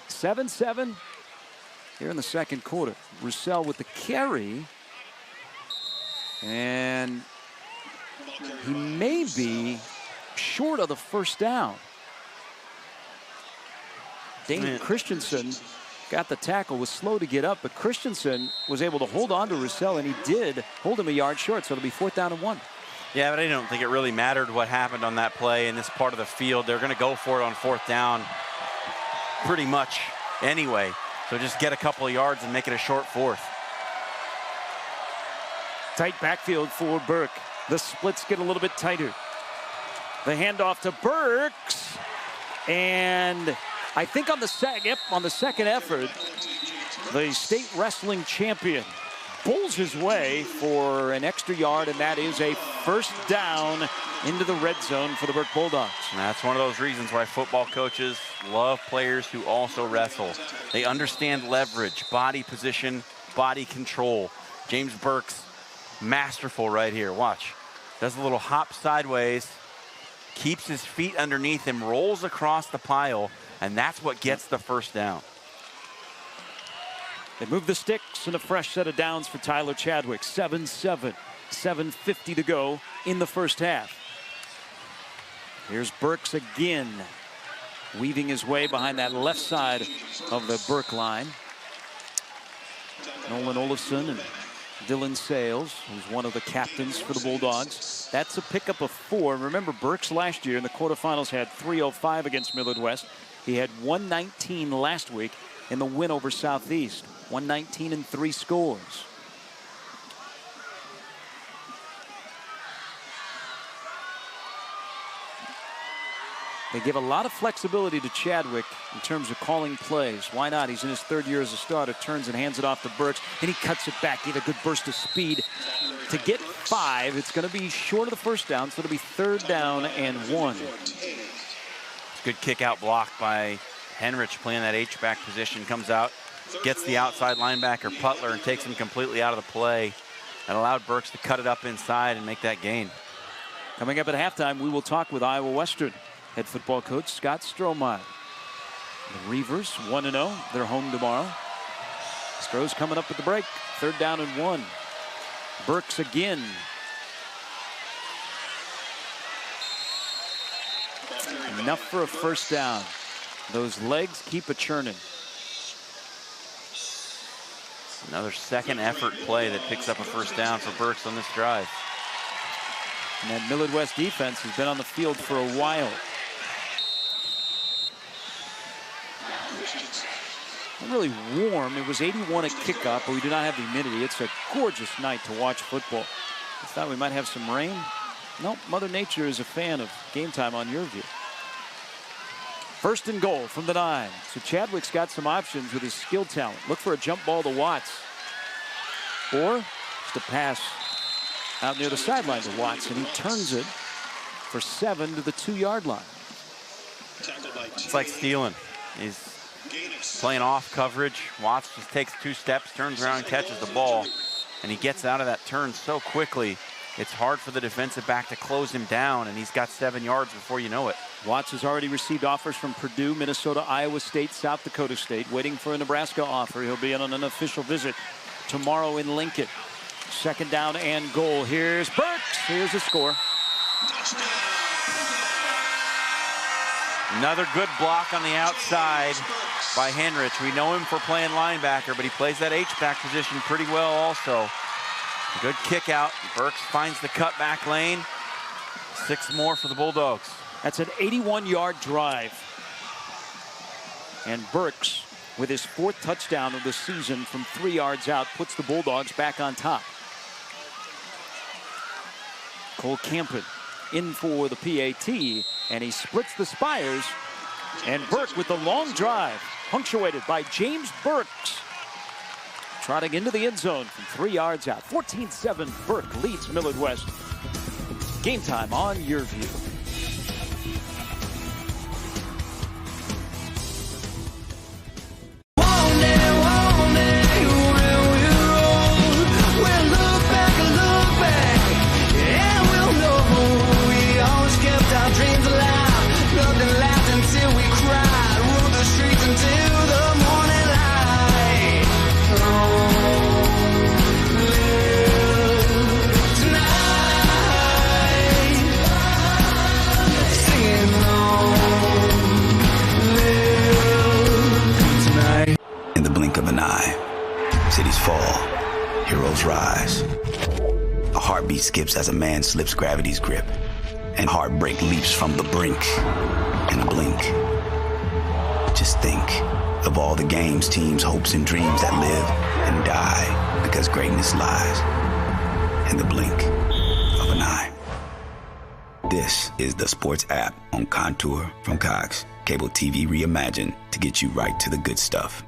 7-7 here in the second quarter. Roussel with the carry. And he may be short of the first down. Dane Christensen got the tackle, was slow to get up, but Christensen was able to hold on to Roussel, and he did hold him a yard short, so it'll be 4th down and 1. Yeah, but I don't think it really mattered what happened on that play in this part of the field. They're going to go for it on 4th down pretty much anyway. So just get a couple of yards and make it a short 4th. Tight backfield for Burke. The splits get a little bit tighter. The handoff to Burks. And I think on the second effort, the state wrestling champion pulls his way for an extra yard, and that is a 1st down into the red zone for the Burke Bulldogs. And that's one of those reasons why football coaches love players who also wrestle. They understand leverage, body position, body control. James Burke's masterful right here. Watch. Does a little hop sideways, keeps his feet underneath him, rolls across the pile, and that's what gets the 1st down. They move the sticks and a fresh set of downs for Tyler Chadwick. 7-7, 7:50 to go in the first half. Here's Burks again, weaving his way behind that left side of the Burke line. Nolan Olafson and Dylan Sales, who's one of the captains for the Bulldogs. That's a pickup of 4. Remember, Burks last year in the quarterfinals had 305 against Millard West. He had 119 last week in the win over Southeast. 119 and 3 scores. They give a lot of flexibility to Chadwick in terms of calling plays. Why not? He's in his 3rd year as a starter. Turns and hands it off to Burks, and he cuts it back. He had a good burst of speed to get 5. It's going to be short of the 1st down, so it'll be 3rd down and 1. Good kick out block by Henrich, playing that H-back position. Comes out, gets the outside linebacker Putler, and takes him completely out of the play. That allowed Burks to cut it up inside and make that gain. Coming up at halftime, we will talk with Iowa Western head football coach Scott Strohmeyer. The Reavers 1-0. They're home tomorrow. Stroh's coming up at the break. 3rd down and 1. Burks again. Enough for a 1st down. Those legs keep a churning. Another second effort play that picks up a 1st down for Burks on this drive. And that Millard West defense has been on the field for a while. Really warm. It was 81 at kickoff, but we do not have the humidity. It's a gorgeous night to watch football. I thought we might have some rain. Nope, Mother Nature is a fan of game time on YurView. 1st and goal from the 9. So Chadwick's got some options with his skill talent. Look for a jump ball to Watts. Or just a pass out near the sideline to Watts, and he turns it for 7 to the 2-yard line. It's like stealing. He's playing off coverage. Watts just takes 2 steps, turns around, and catches the ball. And he gets out of that turn so quickly, it's hard for the defensive back to close him down, and he's got 7 yards before you know it. Watts has already received offers from Purdue, Minnesota, Iowa State, South Dakota State, waiting for a Nebraska offer. He'll be on an official visit tomorrow in Lincoln. 2nd down and goal. Here's Burks. Here's the score. Another good block on the outside by Henrich. We know him for playing linebacker, but he plays that H-back position pretty well also. Good kick out. Burks finds the cutback lane. 6 more for the Bulldogs. That's an 81-yard drive. And Burks, with his 4th touchdown of the season from 3 yards out, puts the Bulldogs back on top. Cole Campen in for the PAT, and he splits the spires. And Burke with the long drive, punctuated by James Burks, trotting into the end zone from 3 yards out. 14-7, Burke leads Millard West Game Time on YurView. Of an eye, cities fall, heroes rise. A heartbeat skips as a man slips gravity's grip, and heartbreak leaps from the brink. In a blink, just think of all the games, teams, hopes, and dreams that live and die because greatness lies in the blink of an eye. This is the sports app on Contour from Cox. Cable TV reimagined to get you right to the good stuff.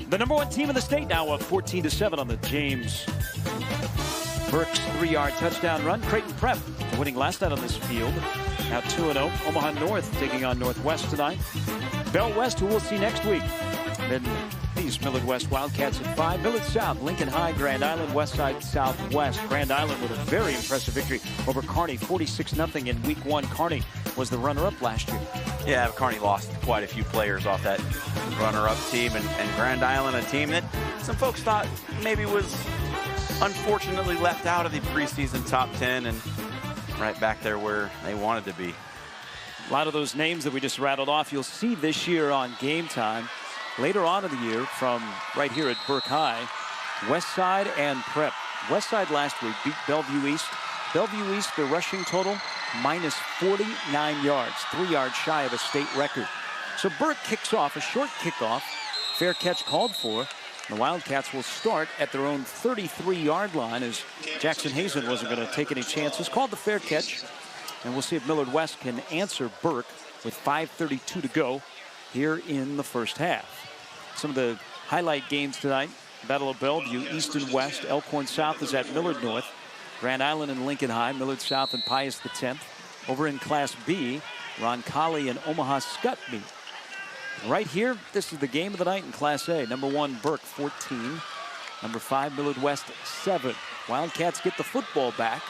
The number one team in the state now up 14-7 on the James Burke's 3-yard touchdown run. Creighton Prep winning last night on this field. Now 2-0. Omaha North taking on Northwest tonight. Bell West, who we'll see next week. Then these Millard West Wildcats at 5. Millard South, Lincoln High, Grand Island, Westside Southwest. Grand Island with a very impressive victory over Kearney, 46-0 in week 1. Kearney was the runner-up last year. Yeah, Kearney lost quite a few players off that runner-up team, and Grand Island, a team that some folks thought maybe was unfortunately left out of the preseason top 10 and right back there where they wanted to be. A lot of those names that we just rattled off you'll see this year on Game Time. Later on in the year from right here at Burke High, Westside and Prep. Westside last week beat Bellevue East. Bellevue East, their rushing total, minus 49 yards, 3 yards shy of a state record. So Burke kicks off, a short kickoff, fair catch called for. The Wildcats will start at their own 33-yard line as Jackson Hazen wasn't going to take any chances. Called the fair catch, and we'll see if Millard West can answer Burke with 5:32 to go here in the first half. Some of the highlight games tonight: Battle of Bellevue, East and West. Elkhorn South is at Millard North. Grand Island and Lincoln High, Millard South and Pius X. Over in Class B, Roncalli and Omaha Scott meet. Right here, this is the game of the night in Class A. Number 1, Burke, 14. Number 5, Millard West, 7. Wildcats get the football back.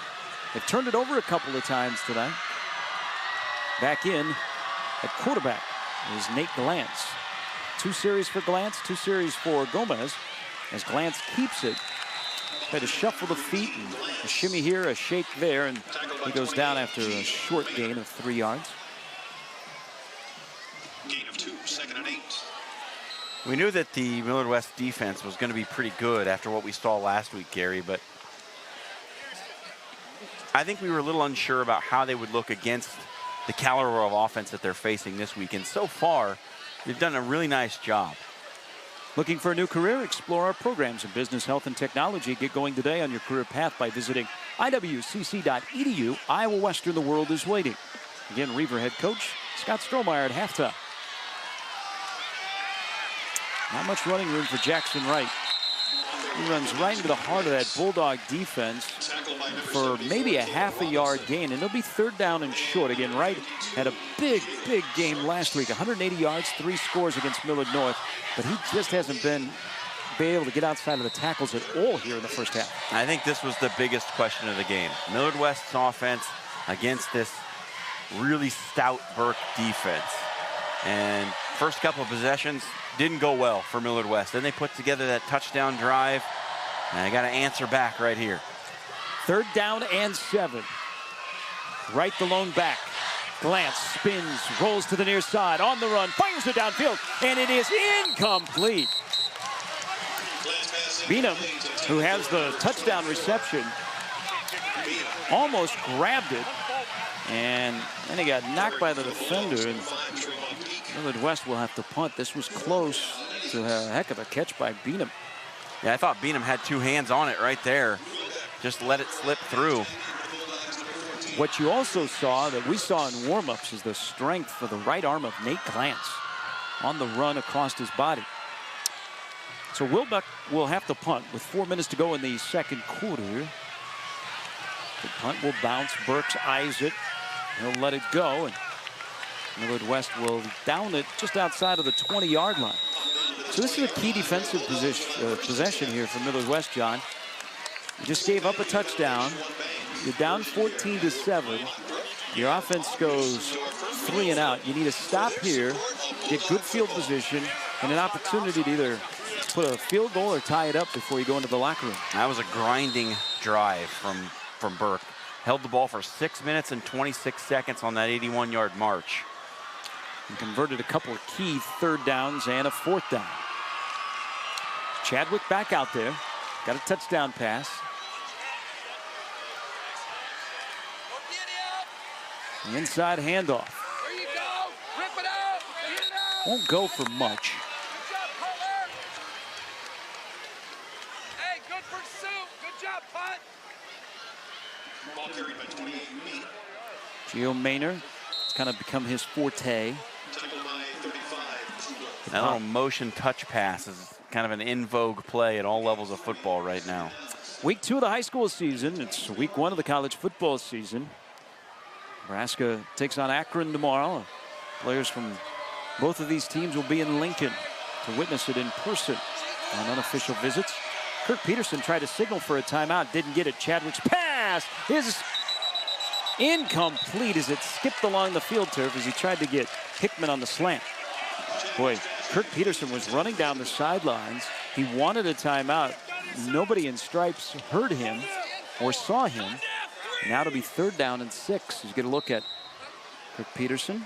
They've turned it over a couple of times tonight. Back in at quarterback is Nate Glantz. 2 series for Glantz, 2 series for Gomez. As Glantz keeps it, try to shuffle the feet and a shimmy here, a shake there, and he goes down after a short gain of 3 yards. Gain of 2, 2nd and 8. We knew that the Millard West defense was going to be pretty good after what we saw last week, Gary, but I think we were a little unsure about how they would look against the caliber of offense that they're facing this week. And so far, they've done a really nice job. Looking for a new career? Explore our programs in business, health, and technology. Get going today on your career path by visiting iwcc.edu. Iowa Western, the world is waiting. Again, Reaver head coach Scott Strohmeyer at halftime. Not much running room for Jackson Wright. He runs right into the heart of that Bulldog defense for maybe a half a yard gain, and it'll be 3rd down and short. Again, Wright had a big game last week, 180 yards, 3 scores against Millard North, but he just hasn't been able to get outside of the tackles at all here in the first half. I think this was the biggest question of the game. Millard West's offense against this really stout Burke defense. And first couple of possessions didn't go well for Millard West. Then they put together that touchdown drive, and I got to answer back right here. 3rd down and 7. Right the lone back. Glantz spins, rolls to the near side, on the run, fires it downfield, and it is incomplete. Beanham, who has the touchdown reception, almost grabbed it, and then he got knocked by the defender, and Millard West will have to punt. This was close to a heck of a catch by Beanham. Yeah, I thought Beanham had 2 hands on it right there. Just let it slip through. What you also saw, that we saw in warm-ups, is the strength for the right arm of Nate Glantz on the run across his body. So Wilbeck will have to punt with 4 minutes to go in the second quarter. The punt will bounce. Burks eyes it. He'll let it go. And Millard West will down it just outside of the 20-yard line. So this is a key defensive possession here for Millard West, John. You just gave up a touchdown. You're down 14-7. Your offense goes 3 and out. You need to stop here, get good field position, and an opportunity to either put a field goal or tie it up before you go into the locker room. That was a grinding drive from Burke. Held the ball for 6 minutes and 26 seconds on that 81-yard march. And converted a couple of key 3rd downs and a 4th down. Chadwick back out there. Got a touchdown pass. The inside handoff. There you go. Rip it out. Get it out. Won't go for much. Good job, Pollard. Hey, good pursuit. Good job, punt. Ball carried by 28. Gio Maynard. It's kind of become his forte. Tackled by 35. That little motion touch pass is kind of an in vogue play at all levels of football right now. Week 2 of the high school season. It's week 1 of the college football season. Nebraska takes on Akron tomorrow. Players from both of these teams will be in Lincoln to witness it in person on unofficial visits. Kirk Peterson tried to signal for a timeout, didn't get it. Chadwick's pass is incomplete as it skipped along the field turf as he tried to get Hickman on the slant. Boy, Kirk Peterson was running down the sidelines. He wanted a timeout. Nobody in stripes heard him or saw him. Now to be 3rd down and 6. He's going to look at Kirk Peterson.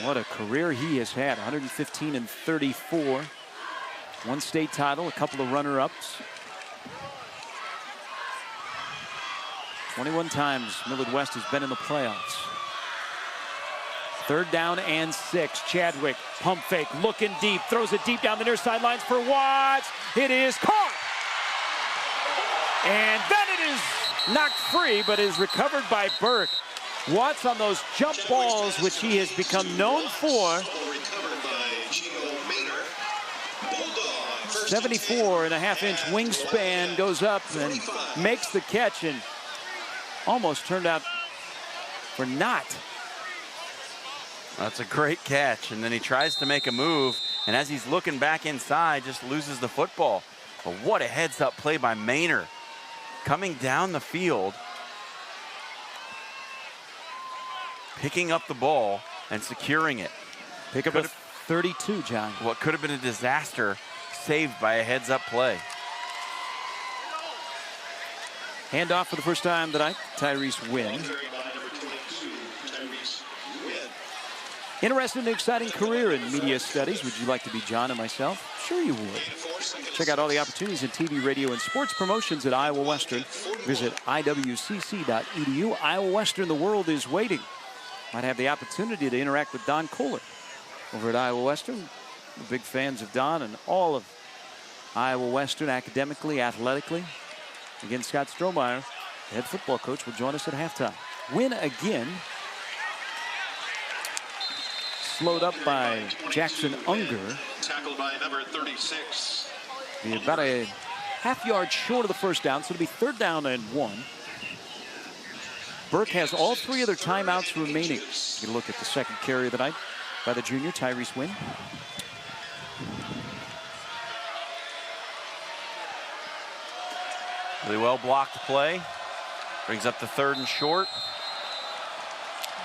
What a career he has had. 115 and 34. 1 state title, a couple of runner-ups. 21 times Millard West has been in the playoffs. 3rd down and 6. Chadwick, pump fake, looking deep, throws it deep down the near sidelines for Watts. It is caught. And then it is knocked free, but is recovered by Burke. Watts on those jump balls, which he has become known for. 74.5-inch wingspan, goes up and makes the catch, and almost turned out for not. That's a great catch, and then he tries to make a move, and as he's looking back inside, just loses the football. But what a heads-up play by Maynard. Coming down the field, picking up the ball and securing it. Pick up a 32, John. What could have been a disaster, saved by a heads-up play. Handoff for the first time tonight, Tyrese Wynn. Interested in an exciting career in media studies? Would you like to be John and myself? Sure you would. Check out all the opportunities in TV, radio, and sports promotions at Iowa Western. Visit iwcc.edu. Iowa Western, the world is waiting. Might have the opportunity to interact with Don Kohler over at Iowa Western. We're big fans of Don and all of Iowa Western academically, athletically. Again, Scott Strohmeyer, the head football coach, will join us at halftime. Win again. Slowed up by Jackson Unger. Tackled by number 36. Be about a half-yard short of the first down, so it'll be 3rd down and 1. Burke has all 3 of their timeouts remaining. Get a look at the second carry of the night by the junior, Tyrese Wynn. Really well blocked play. Brings up the 3rd and short.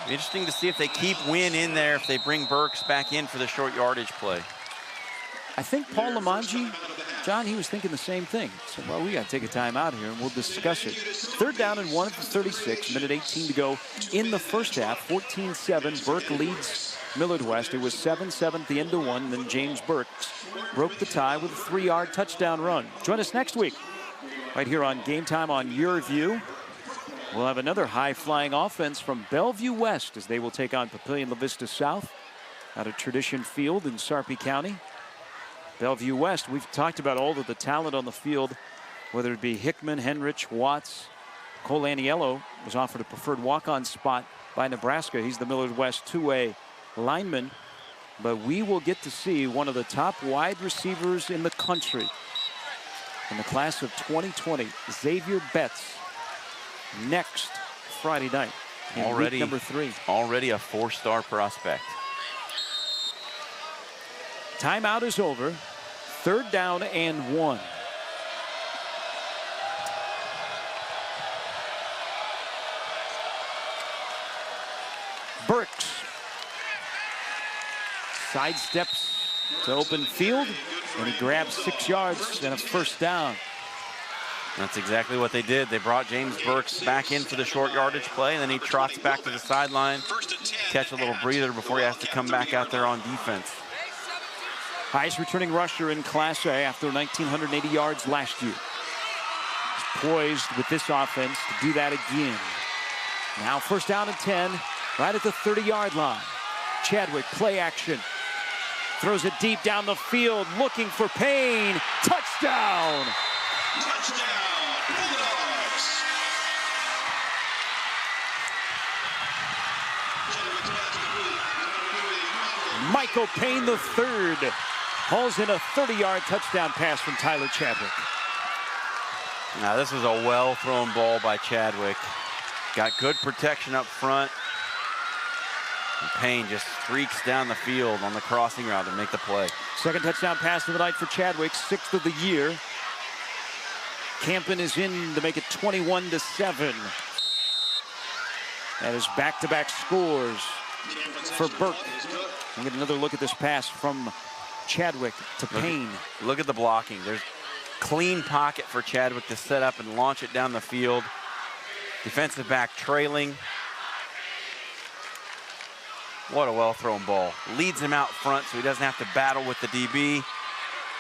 Interesting to see if they keep Wynn in there, if they bring Burks back in for the short yardage play. I think Paul Lamanji, John, he was thinking the same thing. So, well, we got to take a timeout here and we'll discuss it. 3rd down and 1 at the 36, minute 18 to go in the first half. 14-7, Burke leads Millard West. It was 7-7 at the end of 1. Then James Burks broke the tie with a 3-yard touchdown run. Join us next week right here on Game Time on YurView. We'll have another high-flying offense from Bellevue West as they will take on Papillion La Vista South out of Tradition Field in Sarpy County. Bellevue West, we've talked about all of the talent on the field, whether it be Hickman, Henrich, Watts. Cole Aniello was offered a preferred walk-on spot by Nebraska. He's the Millard West 2A lineman, but we will get to see one of the top wide receivers in the country in the class of 2020, Xavier Betts, next Friday night. Already number 3. Already a 4-star prospect. Timeout is over. 3rd down and 1. Burks sidesteps to open field, and he grabs 6 yards and a 1st down. That's exactly what they did. They brought James Burks back in for the short yardage play, and then he trots back to the sideline, catch a little breather before he has to come back out there on defense. Highest returning rusher in Class A after 1,980 yards last year. He's poised with this offense to do that again. Now 1st down and 10, right at the 30-yard line. Chadwick, play action. Throws it deep down the field, looking for Payne. Touchdown! Touchdown, Bulldogs. Michael Payne III hauls in a 30-yard touchdown pass from Tyler Chadwick. Now this was a well-thrown ball by Chadwick. Got good protection up front. And Payne just streaks down the field on the crossing route to make the play. 2nd touchdown pass of the night for Chadwick, 6th of the year. Campen is in to make it 21-7. That is back-to-back scores for Burke. We'll get another look at this pass from Chadwick to Payne. Look at the blocking. There's clean pocket for Chadwick to set up and launch it down the field. Defensive back trailing. What a well-thrown ball. Leads him out front so he doesn't have to battle with the DB.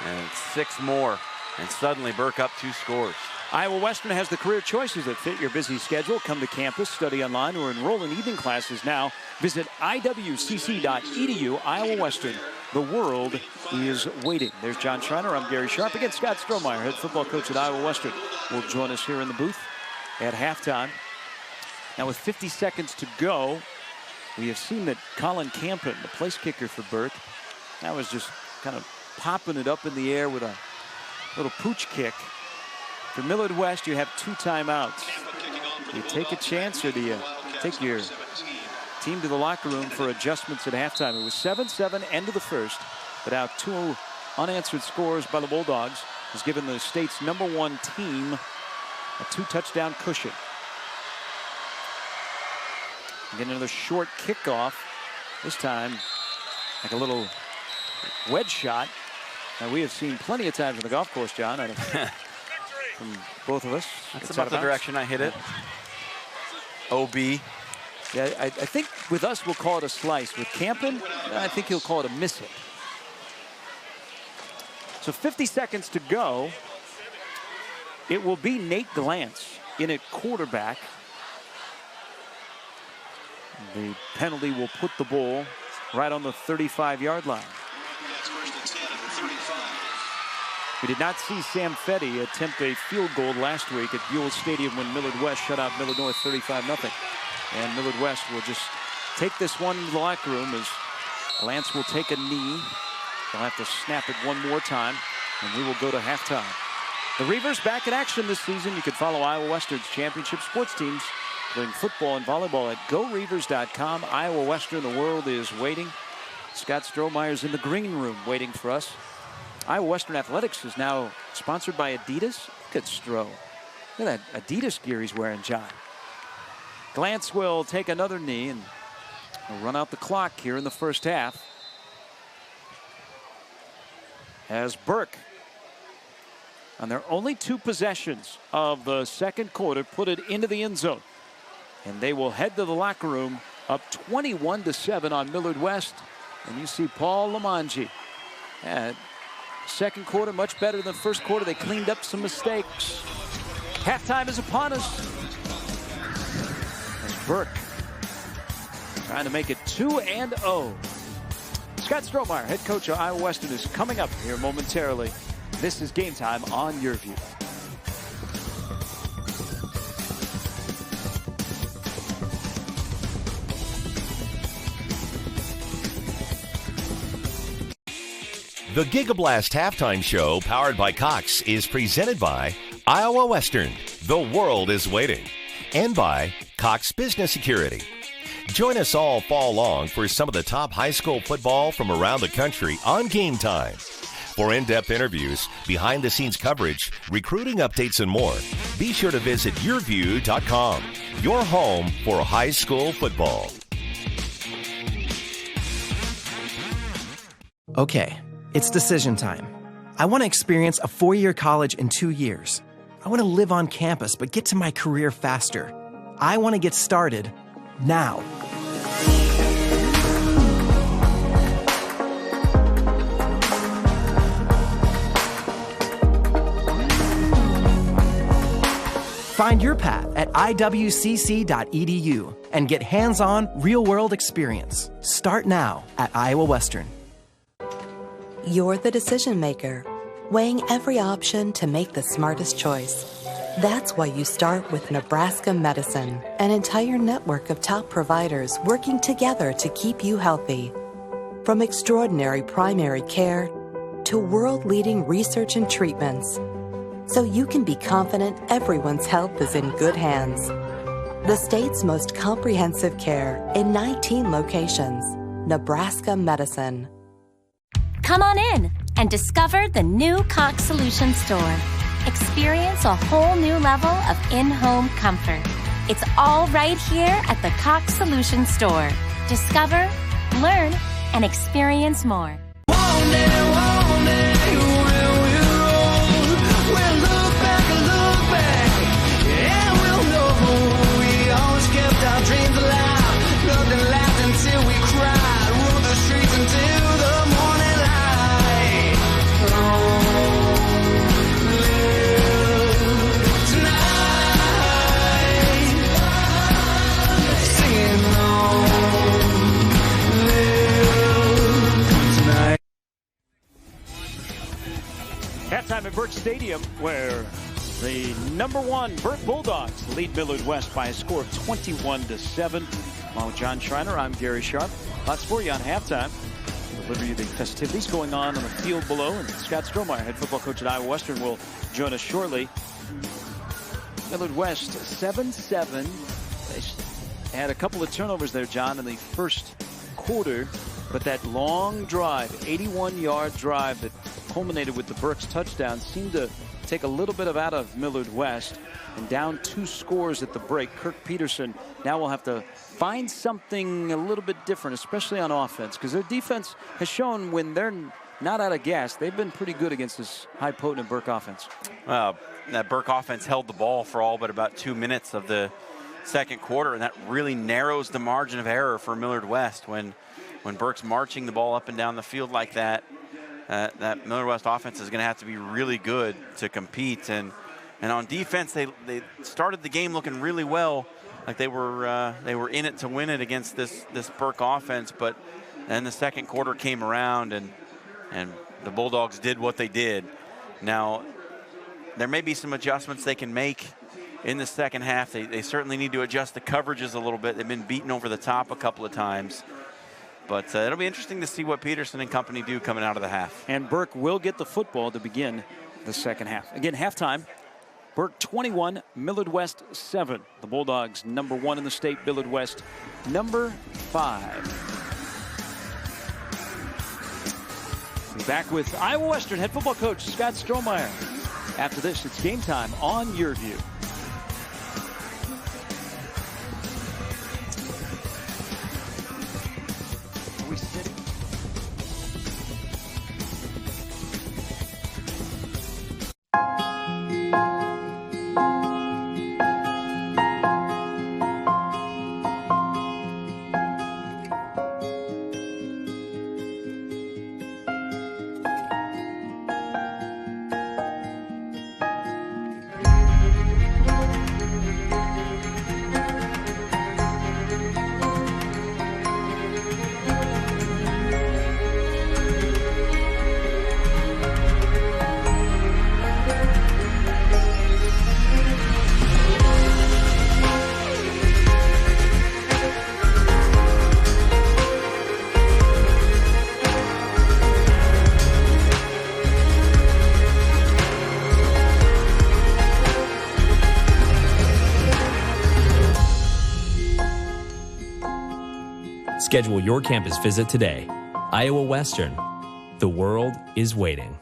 And 6 more. And suddenly Burke up 2 scores. Iowa Western has the career choices that fit your busy schedule. Come to campus, study online, or enroll in evening classes now. Visit iwcc.edu. Iowa Western, the world is waiting. There's John Schreiner. I'm Gary Sharp. Again, Scott Strohmeyer, head football coach at Iowa Western, will join us here in the booth at halftime. Now with 50 seconds to go, we have seen that Colin Campen, the place kicker for Burke, that was just kind of popping it up in the air with a little pooch kick. For Millard West, you have 2 timeouts. Do you take a chance, or do you take your team to the locker room for adjustments at halftime? It was 7-7, end of the first, but now 2 unanswered scores by the Bulldogs has given the state's #1 team a 2-touchdown cushion. Again, another short kickoff. This time, like a little wedge shot. Now, we have seen plenty of times on the golf course, John, from both of us. That's about the direction I hit it. OB. Yeah, I think with us, we'll call it a slice. With Campen, I think he'll call it a miss it. So 50 seconds to go. It will be Nate Glantz in at quarterback. The penalty will put the Bull right on the 35-yard line. We did not see Sam Fetty attempt a field goal last week at Buell Stadium when Millard West shut out Millard North 35-0. And Millard West will just take this one into the locker room as Glantz will take a knee. They'll have to snap it one more time, and we will go to halftime. The Reavers back in action this season. You can follow Iowa Western's championship sports teams, including football and volleyball, at GoReavers.com. Iowa Western, the world is waiting. Scott Strohmeyer's in the green room waiting for us. Iowa Western Athletics is now sponsored by Adidas. Look at Stroh. Look at that Adidas gear he's wearing, John. Glantz will take another knee and will run out the clock here in the first half. As Burke, on their only 2 possessions of the second quarter, put it into the end zone. And they will head to the locker room up 21-7 on Millard West. And you see Paul Lamanji. Second quarter much better than first quarter. They cleaned up some mistakes. Halftime is upon us. And Burke trying to make it 2-0. Scott Strohmeyer, head coach of Iowa Western, is coming up here momentarily. This is Game Time on YurView. The Gigablast Halftime Show, powered by Cox, is presented by Iowa Western. The world is waiting. And by Cox Business Security. Join us all fall long for some of the top high school football from around the country on Game Time. For in-depth interviews, behind-the-scenes coverage, recruiting updates, and more, be sure to visit YurView.com, your home for high school football. Okay, it's decision time. I want to experience a 4-year college in 2 years. I want to live on campus but get to my career faster. I want to get started now. Find your path at iwcc.edu and get hands-on, real-world experience. Start now at Iowa Western. You're the decision maker, weighing every option to make the smartest choice. That's why you start with Nebraska Medicine, an entire network of top providers working together to keep you healthy. From extraordinary primary care to world-leading research and treatments, so you can be confident everyone's health is in good hands. The state's most comprehensive care in 19 locations. Nebraska Medicine. Come on in and discover the new Cox Solutions store. Experience a whole new level of in-home comfort. It's all right here at the Cox Solutions store. Discover, learn, and experience more. Halftime at Burke Stadium, where the #1 Burke Bulldogs lead Millard West by a score of 21-7. Along with John Schreiner, I'm Gary Sharp. Lots for you on halftime. We'll deliver you the festivities going on the field below. And Scott Strohmeyer, head football coach at Iowa Western, will join us shortly. Millard West 7-7. They had a couple of turnovers there, John, in the first quarter. But that long drive, 81-yard drive that culminated with the Burke's touchdown, seemed to take a little bit out of Millard West. And down 2 scores at the break, Kirk Peterson now will have to find something a little bit different, especially on offense, because their defense has shown when they're not out of gas, they've been pretty good against this high-potent Burke offense. That Burke offense held the ball for all but about 2 minutes of the second quarter, and that really narrows the margin of error for Millard West. When Burke's marching the ball up and down the field like that, that Millard West offense is going to have to be really good to compete. And on defense, they started the game looking really well, like they were in it to win it against this Burke offense. But then the second quarter came around, and the Bulldogs did what they did. Now, there may be some adjustments they can make in the second half. They certainly need to adjust the coverages a little bit. They've been beaten over the top a couple of times. But it'll be interesting to see what Peterson and company do coming out of the half. And Burke will get the football to begin the second half. Again, halftime, Burke 21, Millard West 7. The Bulldogs #1 in the state, Millard West #5. We're back with Iowa Western head football coach Scott Strohmeyer. After this, it's game time on YurView. Schedule your campus visit today. Iowa Western. The world is waiting.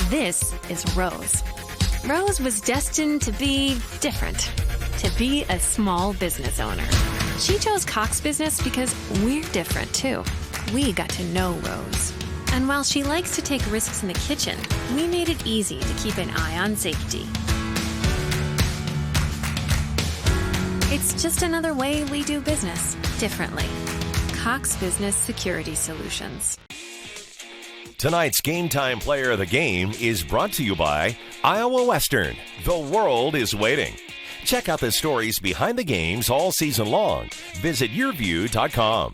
This is Rose. Rose was destined to be different, to be a small business owner. She chose Cox Business because we're different too. We got to know Rose. And while she likes to take risks in the kitchen, we made it easy to keep an eye on safety. It's just another way we do business differently. Cox Business Security Solutions. Tonight's Game Time Player of the Game is brought to you by Iowa Western. The world is waiting. Check out the stories behind the games all season long. Visit YurView.com.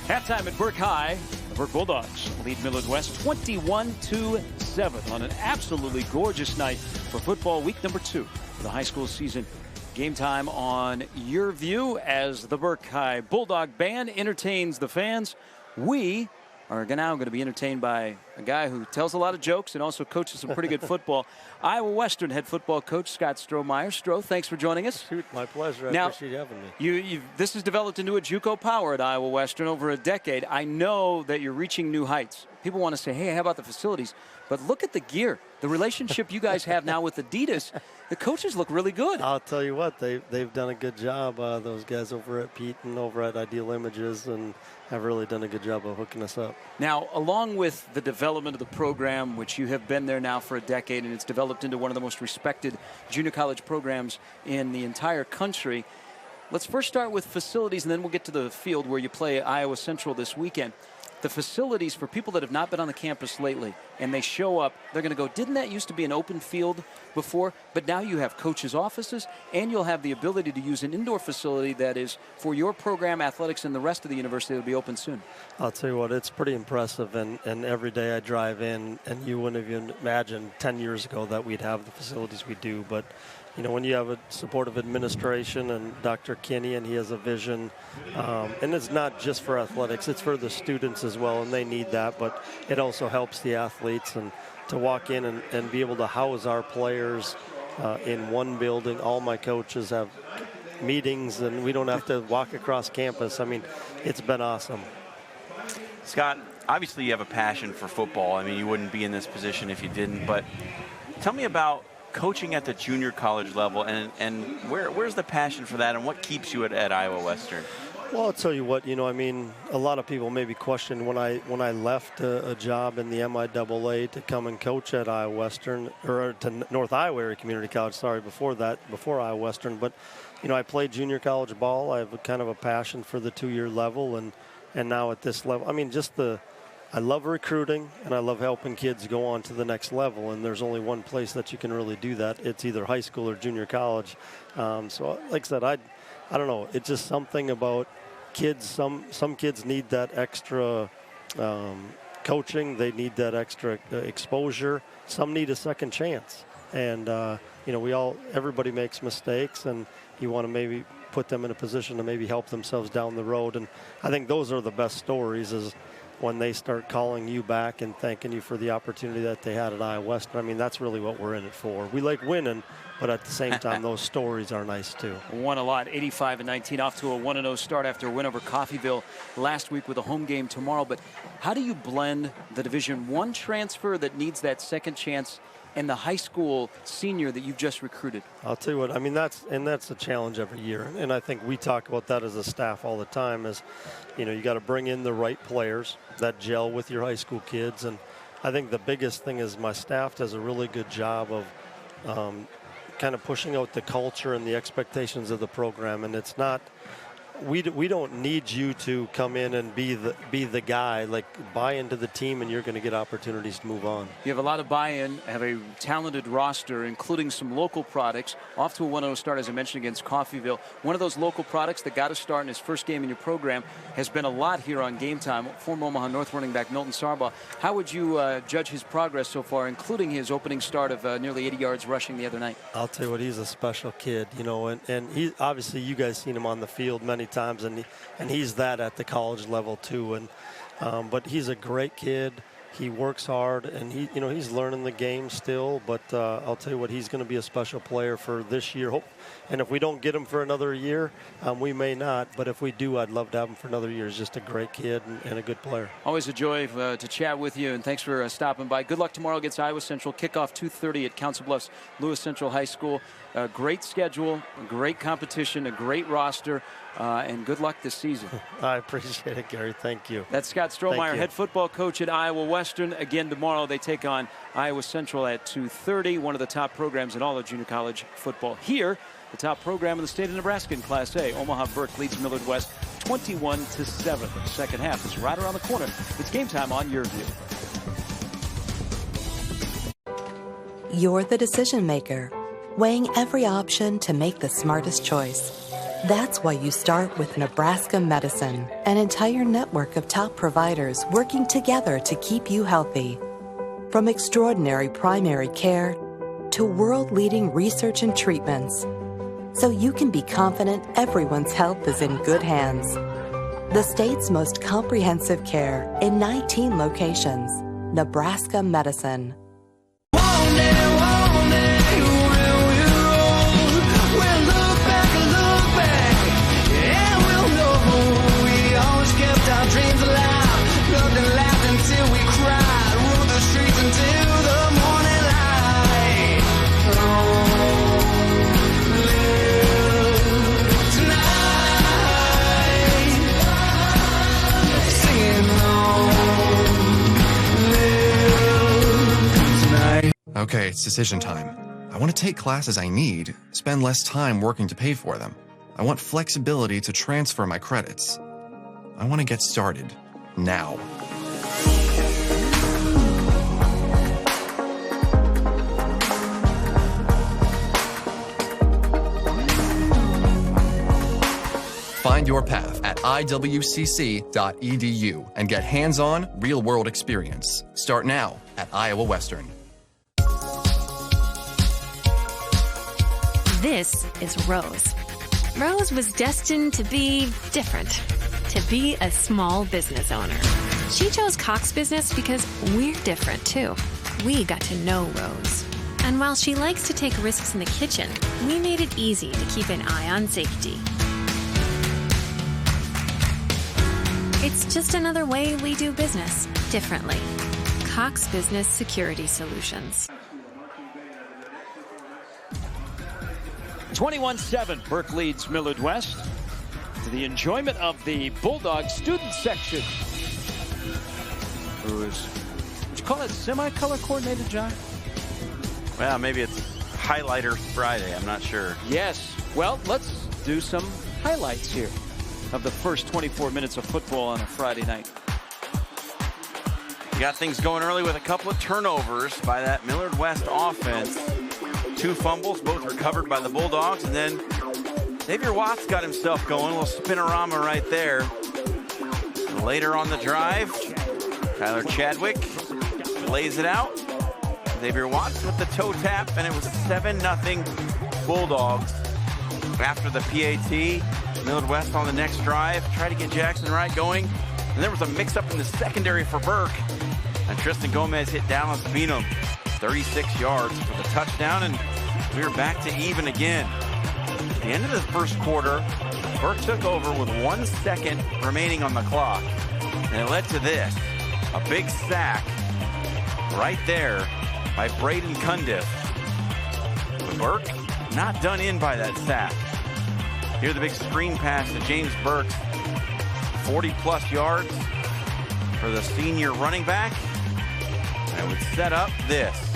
Halftime at Burke High. The Burke Bulldogs lead Millard West 21-7 on an absolutely gorgeous night for football week number 2 of the high school season. Game time on YurView as the Burke High Bulldog Band entertains the fans. We are now going to be entertained by a guy who tells a lot of jokes and also coaches some pretty good football. Iowa Western head football coach Scott Strohmeyer. Stro, thanks for joining us. Shoot, my pleasure. I appreciate you having me. This has developed into a JUCO power at Iowa Western over a decade. I know that you're reaching new heights. People want to say, hey, how about the facilities? But look at the gear. The relationship you guys have now with Adidas, the coaches look really good. I'll tell you what, they've done a good job. Those guys over at Pete and over at Ideal Images and have really done a good job of hooking us up. Now, along with the development of the program, which you have been there now for a decade, and it's developed into one of the most respected junior college programs in the entire country, let's first start with facilities, and then we'll get to the field where you play Iowa Central this weekend. The facilities, for people that have not been on the campus lately and they show up, they're going to go, didn't that used to be an open field before? But now you have coaches' offices and you'll have the ability to use an indoor facility that is for your program, athletics, and the rest of the university will be open soon. I'll tell you what, it's pretty impressive. And every day I drive in, and you wouldn't have imagined 10 years ago that we'd have the facilities we do. But you know, when you have a supportive administration and Dr. Kinney, and he has a vision, and it's not just for athletics, it's for the students as well, and they need that, but it also helps the athletes. And to walk in and be able to house our players in one building, all my coaches have meetings, and we don't have to walk across campus. I mean, it's been awesome. Scott, obviously you have a passion for football. I mean, you wouldn't be in this position if you didn't, but tell me about coaching at the junior college level, and where's the passion for that, and what keeps you at Iowa Western? Well, I'll tell you what, you know, I mean, a lot of people maybe question when I left a job in the MIAA to come and coach at Iowa Western, or to North Iowa Area Community College, sorry, before Iowa Western. But, you know, I played junior college ball. I have a kind of a passion for the 2-year level, and now at this level, I mean, I love recruiting, and I love helping kids go on to the next level, and there's only one place that you can really do that. It's either high school or junior college. So like I said, I don't know. It's just something about kids. Some kids need that extra coaching. They need that extra exposure. Some need a second chance. And, you know, everybody makes mistakes, and you want to maybe put them in a position to maybe help themselves down the road. And I think those are the best stories, is when they start calling you back and thanking you for the opportunity that they had at Iowa Western. I mean, that's really what we're in it for. We like winning, but at the same time, those stories are nice too. Won a lot, 85-19, off to a 1-0 start after a win over Coffeyville last week with a home game tomorrow. But how do you blend the Division I transfer that needs that second chance and the high school senior that you've just recruited? I'll tell you what, I mean, that's a challenge every year. And I think we talk about that as a staff all the time, is, you know, you got to bring in the right players that gel with your high school kids. And I think the biggest thing is my staff does a really good job of kind of pushing out the culture and the expectations of the program. And it's not we don't need you to come in and be the guy. Like, buy into the team, and you're going to get opportunities to move on. You have a lot of buy-in, have a talented roster, including some local products. Off to a 1-0 start, as I mentioned, against Coffeyville. One of those local products that got a start in his first game in your program has been a lot here on Game Time. Former Omaha North running back Milton Sarbaugh. How would you judge his progress so far, including his opening start of nearly 80 yards rushing the other night? I'll tell you what, he's a special kid, you know, and he obviously, you guys seen him on the field many times, and he's that at the college level too. And but he's a great kid. He works hard, and he's learning the game still. But I'll tell you what, he's going to be a special player for this year. And if we don't get him for another year, we may not. But if we do, I'd love to have him for another year. He's just a great kid and a good player. Always a joy to chat with you, and thanks for stopping by. Good luck tomorrow against Iowa Central. Kickoff 2:30 at Council Bluffs Lewis Central High School. Great schedule, great competition, a great roster, and good luck this season. I appreciate it, Gary. Thank you. That's Scott Strohmeyer, head football coach at Iowa Western. Again, tomorrow they take on Iowa Central at 2:30, one of the top programs in all of junior college football. Here, the top program in the state of Nebraska in Class A. Omaha Burke leads Millard West 21-7. The second half is right around the corner. It's Game Time on YurView. You're the decision maker, weighing every option to make the smartest choice. That's why you start with Nebraska Medicine, an entire network of top providers working together to keep you healthy. From extraordinary primary care to world-leading research and treatments, so you can be confident everyone's health is in good hands. The state's most comprehensive care in 19 locations. Nebraska Medicine. Okay, it's decision time. I want to take classes I need, spend less time working to pay for them. I want flexibility to transfer my credits. I want to get started now. Find your path at iwcc.edu and get hands-on, real-world experience. Start now at Iowa Western. This is Rose. Rose was destined to be different, to be a small business owner. She chose Cox Business because we're different too. We got to know Rose. And while she likes to take risks in the kitchen, we made it easy to keep an eye on safety. It's just another way we do business differently. Cox Business Security Solutions. 21-7, Burke leads Millard West to the enjoyment of the Bulldog student section. Would you call it semi-color coordinated, John? Well, maybe it's Highlighter Friday. I'm not sure. Yes. Well, let's do some highlights here of the first 24 minutes of football on a Friday night. You got things going early with a couple of turnovers by that Millard West offense. 2 fumbles, both recovered by the Bulldogs, and then Xavier Watts got himself going. A little spinorama right there. Later on the drive, Tyler Chadwick lays it out. Xavier Watts with the toe tap, and it was 7-0 Bulldogs. After the PAT, Millard West on the next drive, tried to get Jackson Wright going, and there was a mix-up in the secondary for Burke. And Tristan Gomez hit Dallas Beanham, 36 yards for the touchdown, and we were back to even again. At the end of the first quarter, Burke took over with 1 second remaining on the clock, and it led to this, a big sack right there by Braden Cundiff. But Burke not done in by that sack. Here's the big screen pass to James Burks, 40-plus yards for the senior running back. And it would set up this.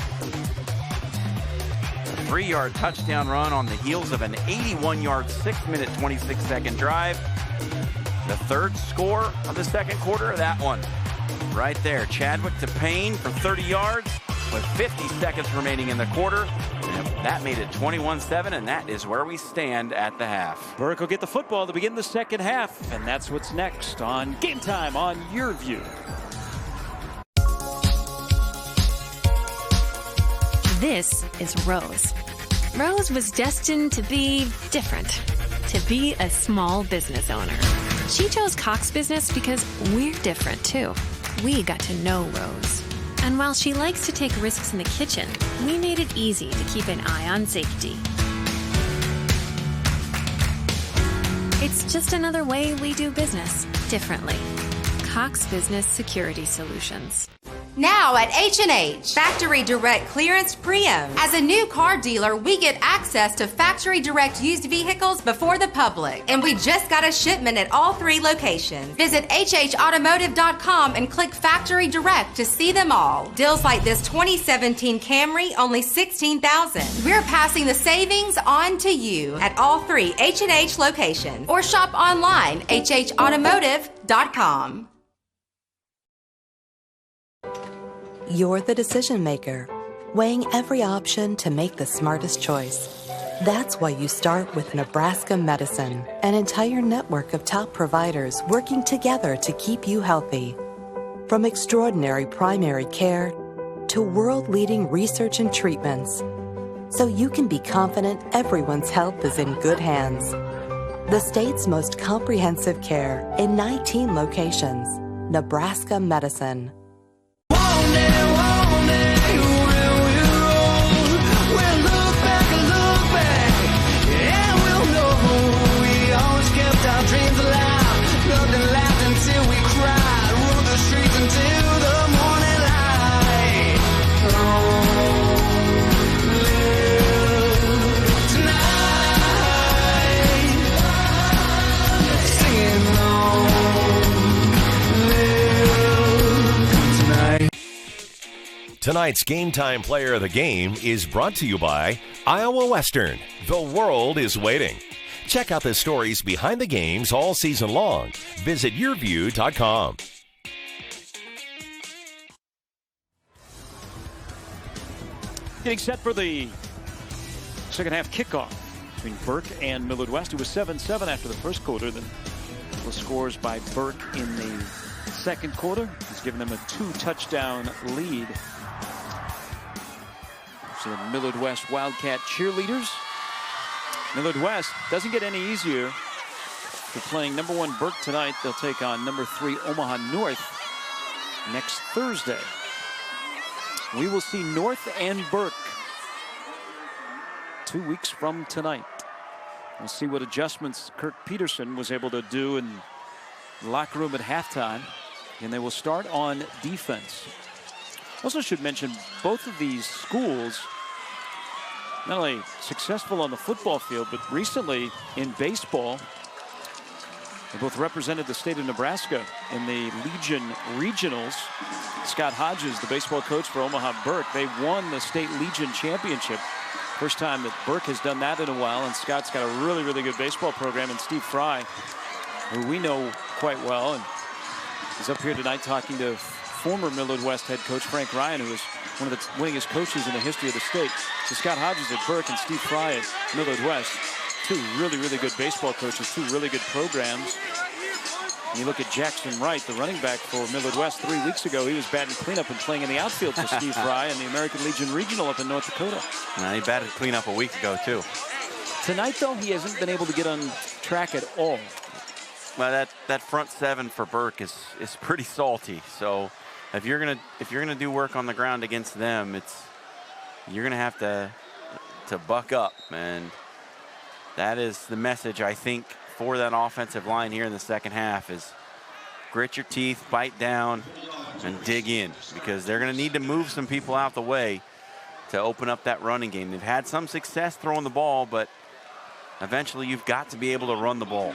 A 3-yard touchdown run on the heels of an 81-yard, 6-minute, 26-second drive. The third score of the second quarter, that one right there. Chadwick to Payne for 30 yards with 50 seconds remaining in the quarter. And that made it 21-7, and that is where we stand at the half. Burke will get the football to begin the second half, and that's what's next on Game Time on YurView. This is Rose. Rose was destined to be different, to be a small business owner. She chose Cox Business because we're different too. We got to know Rose. And while she likes to take risks in the kitchen, we made it easy to keep an eye on safety. It's just another way we do business differently. Cox Business Security Solutions. Now at H&H, Factory Direct Clearance Pre-Owned. As a new car dealer, we get access to Factory Direct used vehicles before the public. And we just got a shipment at all 3 locations. Visit hhautomotive.com and click Factory Direct to see them all. Deals like this 2017 Camry, only $16,000. We're passing the savings on to you at all 3 H&H locations. Or shop online, hhautomotive.com. You're the decision maker, weighing every option to make the smartest choice. That's why you start with Nebraska Medicine, an entire network of top providers working together to keep you healthy. From extraordinary primary care to world-leading research and treatments, so you can be confident everyone's health is in good hands. The state's most comprehensive care in 19 locations. Nebraska Medicine. Dreams alive, loved and laughed until we cried, rode the streets until the morning light. Live tonight, singing live tonight. Tonight's Game Time Player of the Game is brought to you by Iowa Western. The world is waiting. Check out the stories behind the games all season long. Visit YurView.com. Getting set for the second half kickoff between Burke and Millard West. It was 7-7 after the first quarter. Then the scores by Burke in the second quarter has given them a 2-touchdown lead. So the Millard West Wildcat cheerleaders. Millard West doesn't get any easier. They're playing number 1 Burke tonight. They'll take on number 3 Omaha North next Thursday. We will see North and Burke 2 weeks from tonight. We'll see what adjustments Kirk Peterson was able to do in the locker room at halftime. And they will start on defense. Also should mention both of these schools not only successful on the football field, but recently in baseball. They both represented the state of Nebraska in the Legion Regionals. Scott Hodges, the baseball coach for Omaha Burke, they won the state Legion championship. First time that Burke has done that in a while, and Scott's got a really, really good baseball program. And Steve Fry, who we know quite well, and is up here tonight talking to former Millard West head coach Frank Ryan, who is one of the winningest coaches in the history of the state. So Scott Hodges at Burke and Steve Fry at Millard West. 2 really, really good baseball coaches, 2 really good programs. And you look at Jackson Wright, the running back for Millard West 3 weeks ago. He was batting cleanup and playing in the outfield for Steve Fry in the American Legion Regional up in North Dakota. Now, he batted cleanup a week ago, too. Tonight, though, he hasn't been able to get on track at all. Well, that front 7 for Burke is pretty salty. So if you're gonna do work on the ground against them, you're gonna have to buck up, and that is the message I think for that offensive line here in the second half is grit your teeth, bite down, and dig in, because they're gonna need to move some people out the way to open up that running game. They've had some success throwing the ball, but eventually you've got to be able to run the ball.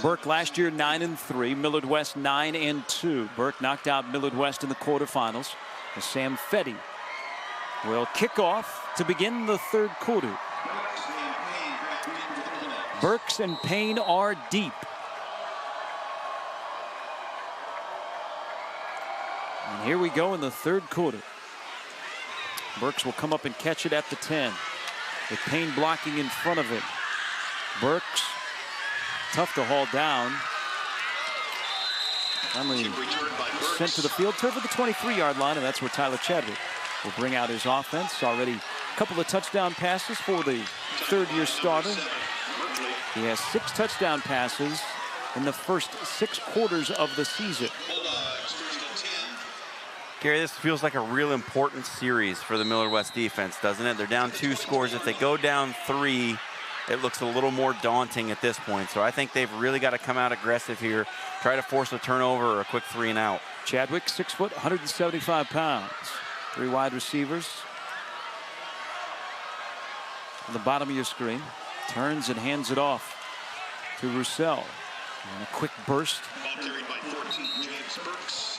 Burke last year 9-3, Millard West 9-2. Burke knocked out Millard West in the quarterfinals. And Sam Fetty will kick off to begin the third quarter. Burks and Payne are deep. And here we go in the third quarter. Burks will come up and catch it at the 10. With Payne blocking in front of him. Burks, tough to haul down. Finally sent to the field turf at the 23-yard line, and that's where Tyler Chadwick will bring out his offense. Already a couple of touchdown passes for the third-year starter. He has 6 touchdown passes in the first 6 quarters of the season. Gary, this feels like a real important series for the Millard West defense, doesn't it? They're down 2 scores. If they go down 3, it looks a little more daunting at this point. So I think they've really got to come out aggressive here, try to force a turnover or a quick 3 and out. Chadwick, 6 foot, 175 pounds. 3 wide receivers. On the bottom of your screen. Turns and hands it off to Roussel. And a quick burst. Ball carried by 14, James Burks.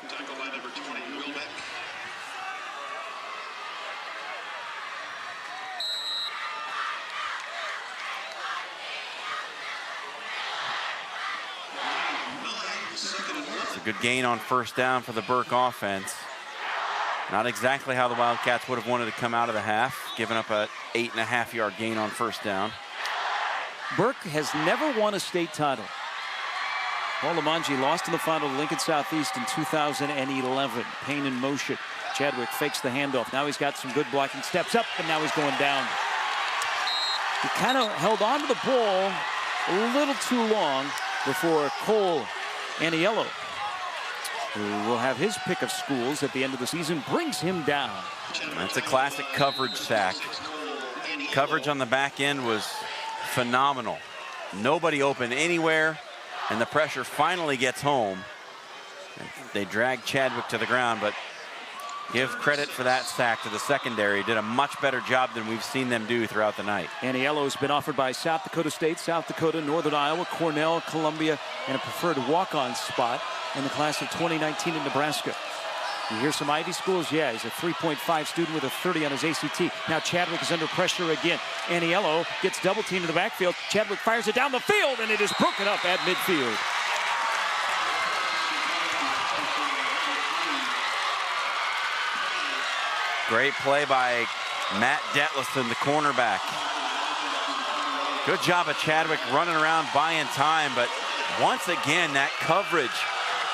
Tackle by number 20, Wilbeck. It's a good gain on first down for the Burke offense. Not exactly how the Wildcats would have wanted to come out of the half, giving up a 8.5-yard gain on first down. Burke has never won a state title. Paul Lamanji lost in the final to Lincoln Southeast in 2011. Payne in motion. Chadwick fakes the handoff. Now he's got some good blocking. Steps up, and now he's going down. He kind of held on to the ball a little too long before Cole Aniello, who will have his pick of schools at the end of the season, brings him down. That's a classic coverage sack. Coverage on the back end was phenomenal. Nobody open anywhere, and the pressure finally gets home. They drag Chadwick to the ground, but give credit for that sack to the secondary. Did a much better job than we've seen them do throughout the night. Aniello has been offered by South Dakota State, South Dakota, Northern Iowa, Cornell, Columbia, and a preferred walk-on spot in the class of 2019 in Nebraska. You hear some Ivy schools? Yeah, he's a 3.5 student with a 30 on his ACT. Now Chadwick is under pressure again. Aniello gets double teamed in the backfield. Chadwick fires it down the field, and it is broken up at midfield. Great play by Matt Detlefson, the cornerback. Good job of Chadwick running around buying time, but once again, that coverage,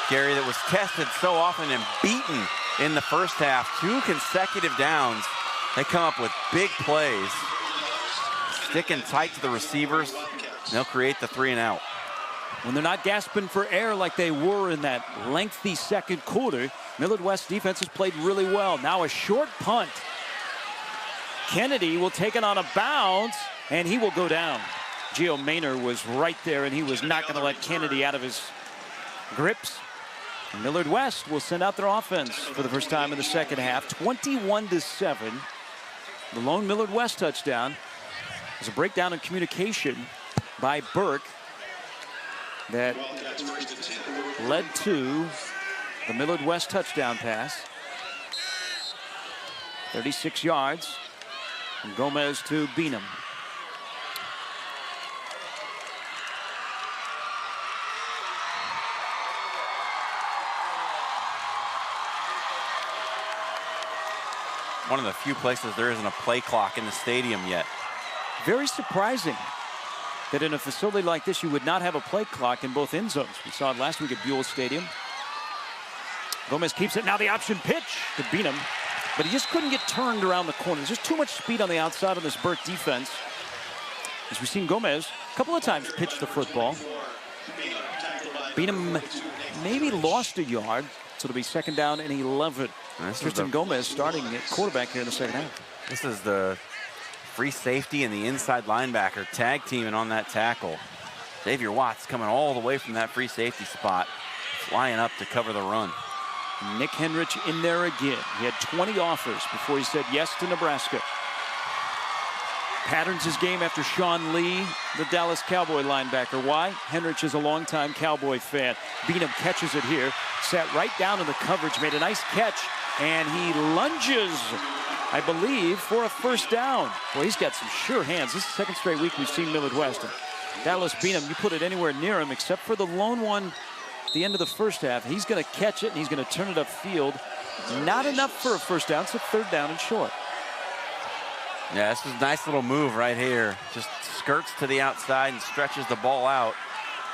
Gary, that was tested so often and beaten in the first half. 2 consecutive downs. They come up with big plays. Sticking tight to the receivers. They'll create the 3 and out. When they're not gasping for air like they were in that lengthy second quarter, Millard West defense has played really well. Now a short punt. Kennedy will take it on a bounce, and he will go down. Gio Maynor was right there, and he was not going to let Kennedy out of his grips. Millard West will send out their offense for the first time in the second half, 21-7. The lone Millard West touchdown is a breakdown in communication by Burke that led to the Millard West touchdown pass. 36 yards from Gomez to Beanham. One of the few places there isn't a play clock in the stadium yet. Very surprising that in a facility like this you would not have a play clock in both end zones. We saw it last week at Buell Stadium. Gomez keeps it. Now the option pitch to Beanham, but he just couldn't get turned around the corner. There's just too much speed on the outside of this Burke defense. As we've seen Gomez a couple of times pitch the football. Beanham maybe lost a yard, so it'll be second down and 11. Tristan Gomez starting at quarterback here in the second half. This is the free safety and the inside linebacker tag teaming on that tackle. Xavier Watts coming all the way from that free safety spot, flying up to cover the run. Nick Henrich in there again. He had 20 offers before he said yes to Nebraska. Patterns his game after Sean Lee, the Dallas Cowboy linebacker. Why? Henrich is a longtime Cowboy fan. Beanham catches it here, sat right down in the coverage, made a nice catch, and he lunges, I believe, for a first down. Boy, he's got some sure hands. This is the second straight week we've seen Millard West. And Dallas Beanham, you put it anywhere near him except for the lone one at the end of the first half. He's going to catch it, and he's going to turn it upfield. Not enough for a first down, so third down and short. Yeah, this is a nice little move right here. Just skirts to the outside and stretches the ball out.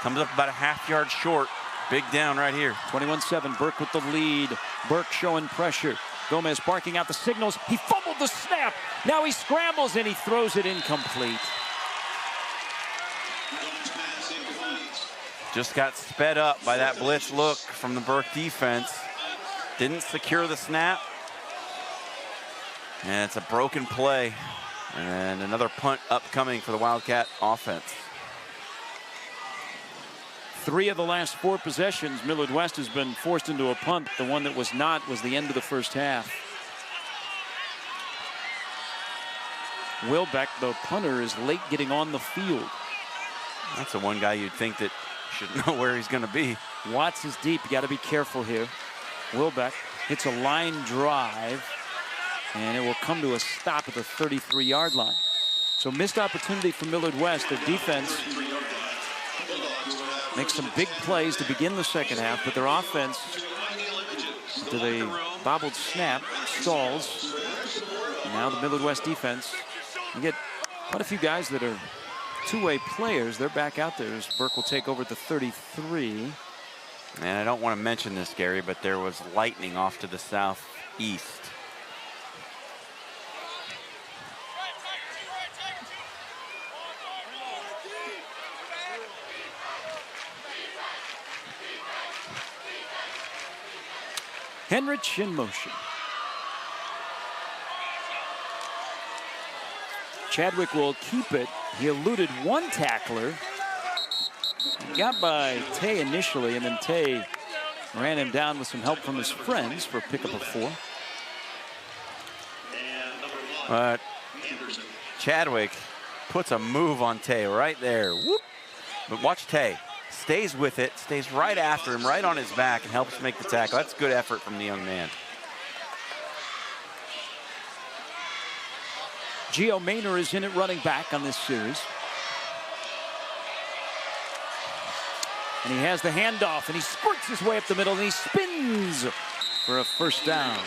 Comes up about a half-yard short. Big down right here. 21-7, Burke with the lead. Burke showing pressure. Gomez barking out the signals. He fumbled the snap. Now he scrambles and he throws it incomplete. Just got sped up by that blitz look from the Burke defense. Didn't secure the snap. And it's a broken play. And another punt upcoming for the Wildcat offense. 3 of the last 4 possessions, Millard West has been forced into a punt. The one that was not was the end of the first half. Wilbeck, the punter, is late getting on the field. That's the one guy you'd think that should know where he's going to be. Watts is deep. You got to be careful here. Wilbeck hits a line drive, and it will come to a stop at the 33-yard line. So missed opportunity for Millard West. Their defense makes some big plays to begin the second half, but their offense, to the bobbled snap, stalls. And now the Millard West defense, you get quite a few guys that are two-way players. They're back out there as Burke will take over at the 33. And I don't want to mention this, Gary, but there was lightning off to the southeast. Henrich in motion. Chadwick will keep it. He eluded one tackler. Got by Tay initially, and then Tay ran him down with some help from his friends for a pickup of 4. But Chadwick puts a move on Tay right there. Whoop. But watch Tay. Stays with it, stays right after him, right on his back, and helps make the tackle. That's good effort from the young man. Gio Maynor is in at running back on this series. And he has the handoff, and he squirts his way up the middle, and he spins for a first down.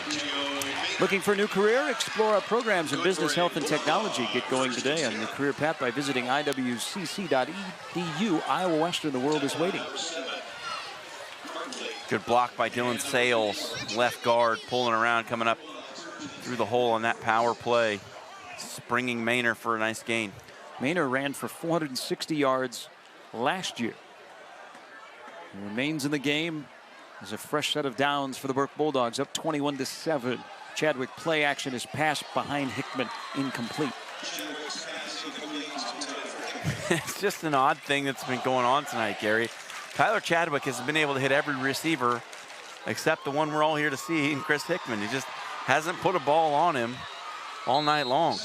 Looking for a new career? Explore our programs in business, health, and technology. Get going today on the career path by visiting iwcc.edu. Iowa Western, the world is waiting. Good block by Dylan Sales, left guard, pulling around, coming up through the hole on that power play. Springing Maynor for a nice gain. Maynor ran for 460 yards last year. He remains in the game. There's a fresh set of downs for the Burke Bulldogs, up 21-7. Chadwick play action is passed behind Hickman, incomplete. It's just an odd thing that's been going on tonight, Gary. Tyler Chadwick has been able to hit every receiver except the one we're all here to see, and Chris Hickman. He just hasn't put a ball on him all night long.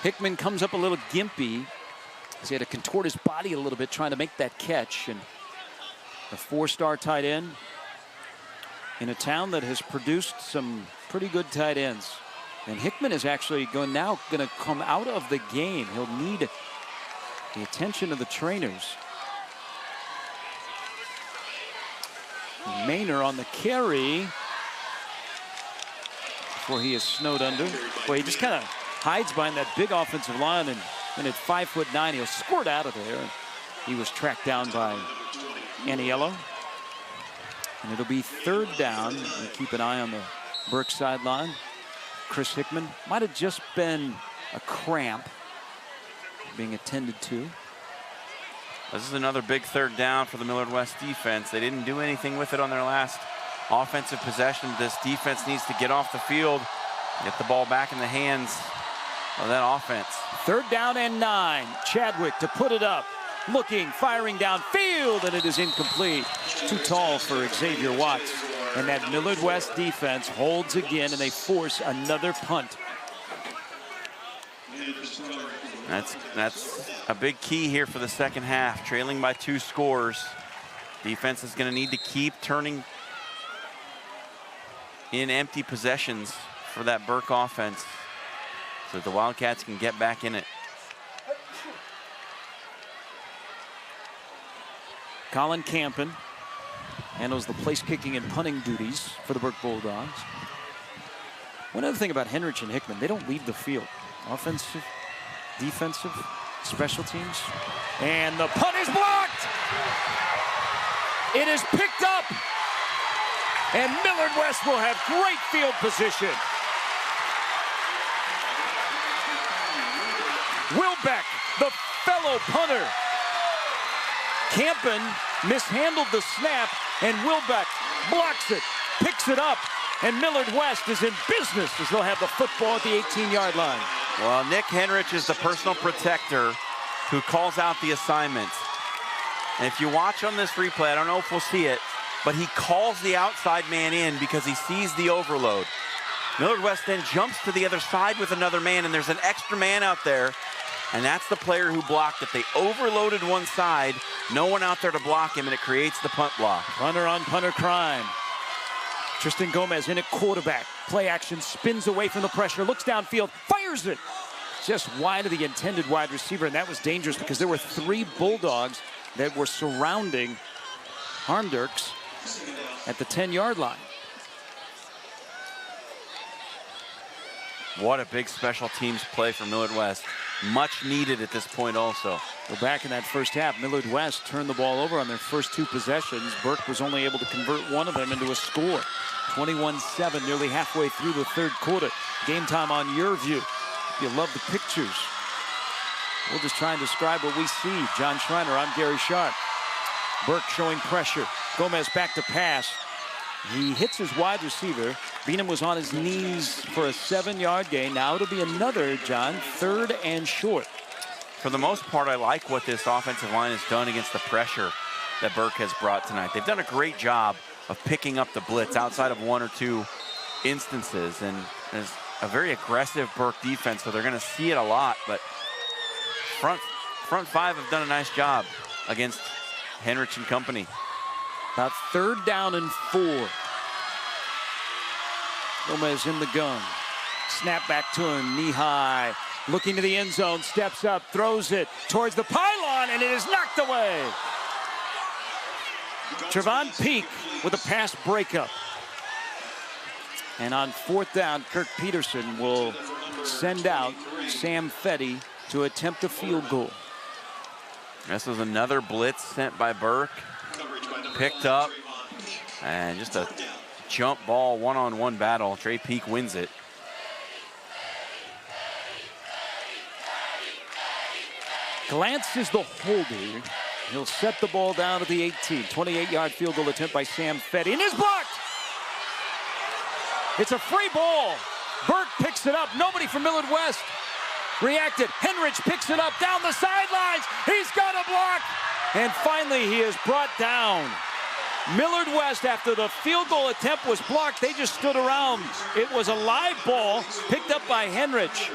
Hickman comes up a little gimpy. He had to contort his body a little bit trying to make that catch. And a 4-star tight end in a town that has produced some pretty good tight ends. And Hickman is actually going to come out of the game. He'll need the attention of the trainers. Maynor on the carry before he is snowed under. Well, he just kind of hides behind that big offensive line, and at 5'9", he'll squirt out of there. He was tracked down by Aniello. And it'll be third down. We'll keep an eye on the Burke sideline. Chris Hickman might have just been a cramp being attended to. This is another big third down for the Millard West defense. They didn't do anything with it on their last offensive possession. This defense needs to get off the field, get the ball back in the hands of that offense. Third down and 9. Chadwick to put it up. Looking, firing downfield, and it is incomplete. Too tall for Xavier Watts. And that Millard West defense holds again, and they force another punt. That's a big key here for the second half. Trailing by 2 scores. Defense is going to need to keep turning in empty possessions for that Burke offense so that the Wildcats can get back in it. Colin Campen handles the place kicking and punting duties for the Burke Bulldogs. One other thing about Henrich and Hickman, they don't leave the field. Offensive, defensive, special teams. And the punt is blocked. It is picked up. And Millard West will have great field position. Wilbeck, the fellow punter. Campen mishandled the snap, and Wilbeck blocks it, picks it up, and Millard West is in business as they'll have the football at the 18-yard line. Well, Nick Henrich is the personal protector who calls out the assignment. And if you watch on this replay, I don't know if we'll see it, but he calls the outside man in because he sees the overload. Millard West then jumps to the other side with another man, and there's an extra man out there, and that's the player who blocked it. They overloaded one side, no one out there to block him, and it creates the punt block. Punter on punter crime. Tristan Gomez in at quarterback. Play action, spins away from the pressure, looks downfield, fires it. Just wide of the intended wide receiver, and that was dangerous because there were 3 Bulldogs that were surrounding Harmdirks at the 10-yard line. What a big special teams play for Millard West. Much needed at this point also. Well, back in that first half, Millard West turned the ball over on their first 2 possessions. Burke was only able to convert one of them into a score. 21-7, nearly halfway through the third quarter. Game time on YurView. If you love the pictures, we'll just try and describe what we see. John Schreiner, I'm Gary Sharp. Burke showing pressure. Gomez back to pass. He hits his wide receiver. Beenham was on his knees for a 7-yard gain. Now it'll be another, John, 3rd and short. For the most part, I like what this offensive line has done against the pressure that Burke has brought tonight. They've done a great job of picking up the blitz outside of 1 or 2 instances. And there's a very aggressive Burke defense, so they're going to see it a lot. But front 5 have done a nice job against Henrich and company. About 3rd down and 4. Gomez in the gun. Snap back to him, knee high. Looking to the end zone, steps up, throws it towards the pylon, and it is knocked away. Trevon Peak with a pass breakup. And on 4th down, Kirk Peterson will send out Sam Fetty to attempt a field goal. This was another blitz sent by Burke. Picked up, and just a jump ball, one-on-one battle. Trey Peak wins it. Glantz is the holder. He'll set the ball down at the 18. 28-yard field goal attempt by Sam Fetty, and is blocked. It's a free ball. Burke picks it up. Nobody from Millard West reacted. Henrich picks it up down the sidelines. He's got a block. And finally, he is brought down. Millard West, after the field goal attempt was blocked, they just stood around. It was a live ball picked up by Henrich.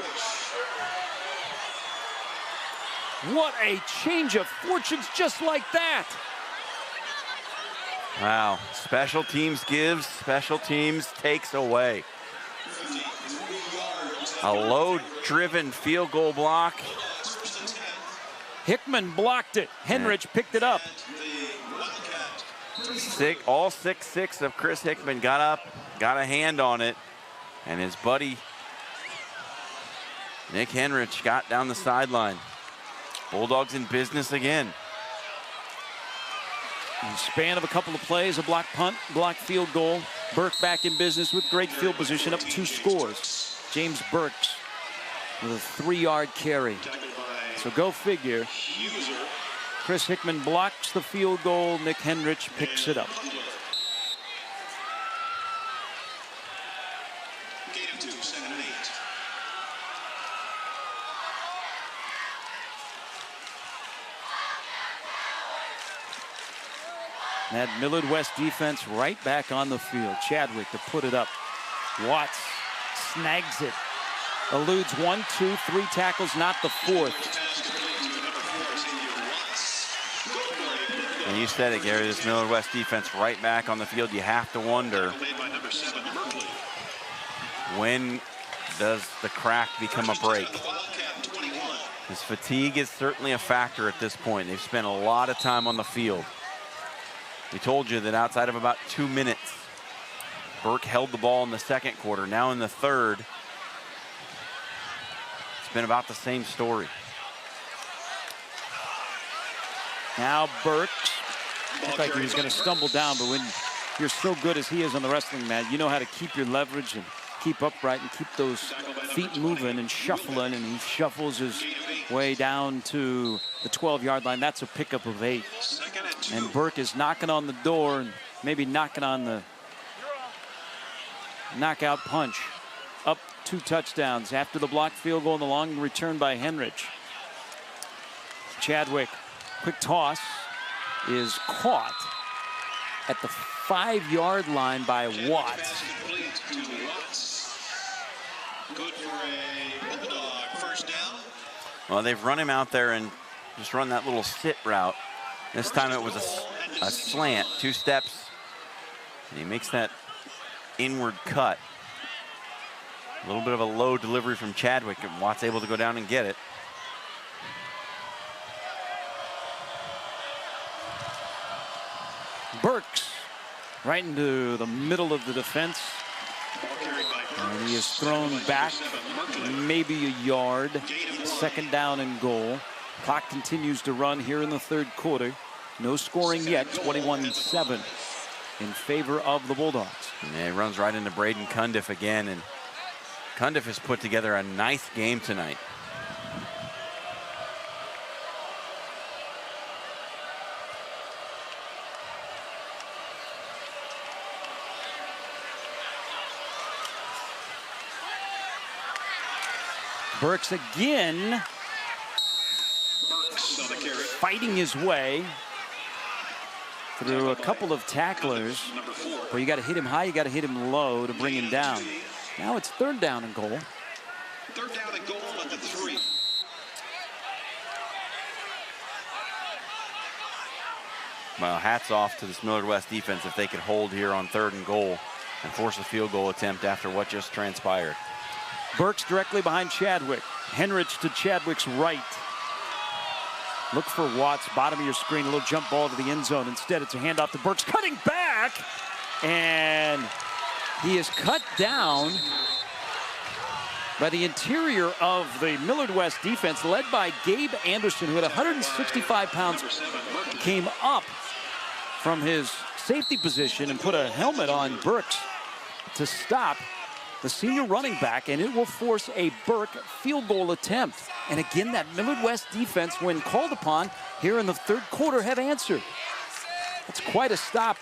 What a change of fortunes just like that. Wow, special teams gives, special teams takes away. A low-driven field goal block. Hickman blocked it. Henrich picked it up. All 6'6" of Chris Hickman got up, got a hand on it, and his buddy Nick Henrich got down the sideline. Bulldogs in business again. In the span of a couple of plays, a block punt, block field goal. Burke back in business with great field position, up 2 scores. James Burks with a 3-yard carry. So go figure. Chris Hickman blocks the field goal. Nick Henrich picks it up. That Millard West defense right back on the field. Chadwick to put it up. Watts snags it. Eludes 1, 2, 3 tackles, not the 4th. And you said it, Gary, this Millard West defense right back on the field. You have to wonder, when does the crack become a break? His fatigue is certainly a factor at this point. They've spent a lot of time on the field. We told you that outside of about 2 minutes, Burke held the ball in the second quarter. Now in the third, it's been about the same story. Now Burke looked like he was going to stumble down, but when you're so good as he is on the wrestling mat, you know how to keep your leverage and keep upright and keep those feet moving and shuffling, and he shuffles his way down to the 12-yard line. That's a pickup of 8. And Burke is knocking on the door and maybe knocking on the knockout punch. Up 2 touchdowns after the blocked field goal and the long return by Henrich. Chadwick, quick toss, is caught at the 5-yard line by Watts. Good for a Bulldog first down. Well, they've run him out there and just run that little sit route. This time it was a slant, 2 steps, and he makes that inward cut. A little bit of a low delivery from Chadwick, and Watts able to go down and get it. Burks right into the middle of the defense. And he is thrown back maybe a yard. 2nd down and goal. Clock continues to run here in the third quarter. No scoring yet, 21-7 in favor of the Bulldogs. And he runs right into Braden Cundiff again, and Cundiff has put together a nice game tonight. Burks again fighting his way through a couple of tacklers where you got to hit him high, you got to hit him low to bring him down. Now it's 3rd down and goal. 3rd down and goal at the 3. Well, hats off to this Millard West defense if they could hold here on 3rd and goal and force a field goal attempt after what just transpired. Burks directly behind Chadwick. Henrich to Chadwick's right. Look for Watts, bottom of your screen, a little jump ball to the end zone. Instead, it's a handoff to Burks, cutting back, and he is cut down by the interior of the Millard West defense, led by Gabe Anderson, who at 165 pounds came up from his safety position and put a helmet on Burks to stop the senior running back, and it will force a Burke field goal attempt. And again, that Millard West defense, when called upon here in the third quarter, have answered. That's quite a stop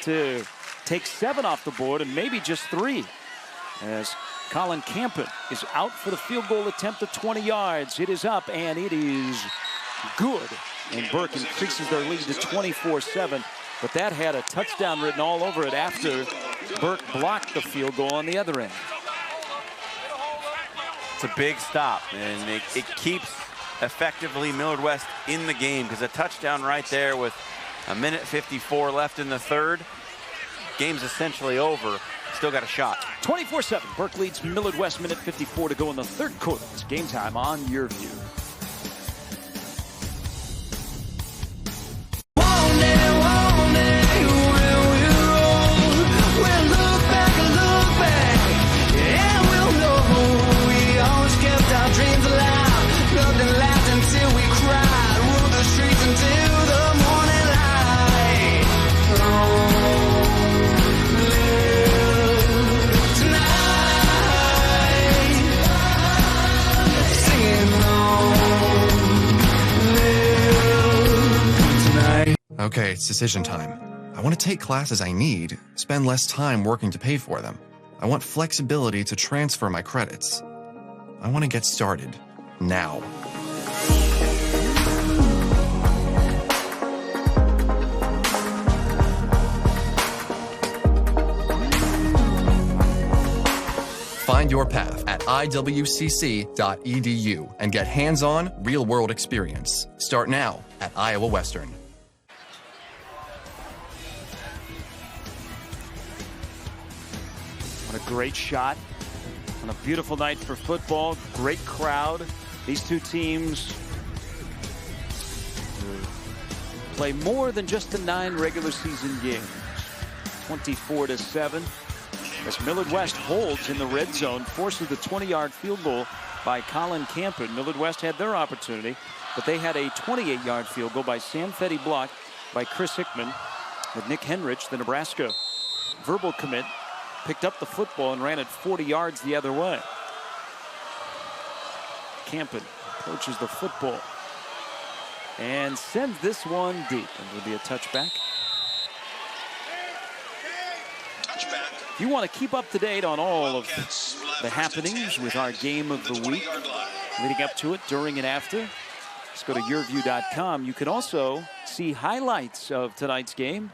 to take 7 off the board and maybe just 3, as Colin Campen is out for the field goal attempt at 20 yards. It is up, and it is good. And Burke increases their lead to 24-7. But that had a touchdown written all over it after Burke blocked the field goal on the other end. It's a big stop, and it keeps effectively Millard West in the game, because a touchdown right there with 1:54 left in the third. Game's essentially over. Still got a shot. 24-7. Burke leads Millard West, 1:54 to go in the third quarter. It's game time on YurView. Okay, it's decision time. I want to take classes I need, spend less time working to pay for them. I want flexibility to transfer my credits. I want to get started now. Find your path at iwcc.edu and get hands-on, real-world experience. Start now at Iowa Western. What a great shot on a beautiful night for football. Great crowd. These two teams play more than just the 9 regular season games. 24-7. As Millard West holds in the red zone, forces the 20-yard field goal by Colin Campen. Millard West had their opportunity, but they had a 28-yard field goal by Sam Fetty, blocked by Chris Hickman. With Nick Henrich, the Nebraska verbal commit, picked up the football and ran it 40 yards the other way. Campen approaches the football and sends this one deep. And will be a touchback. If you want to keep up to date on all of the happenings with our game of the week, leading up to it, during and after, let's go to yourview.com. You can also see highlights of tonight's game,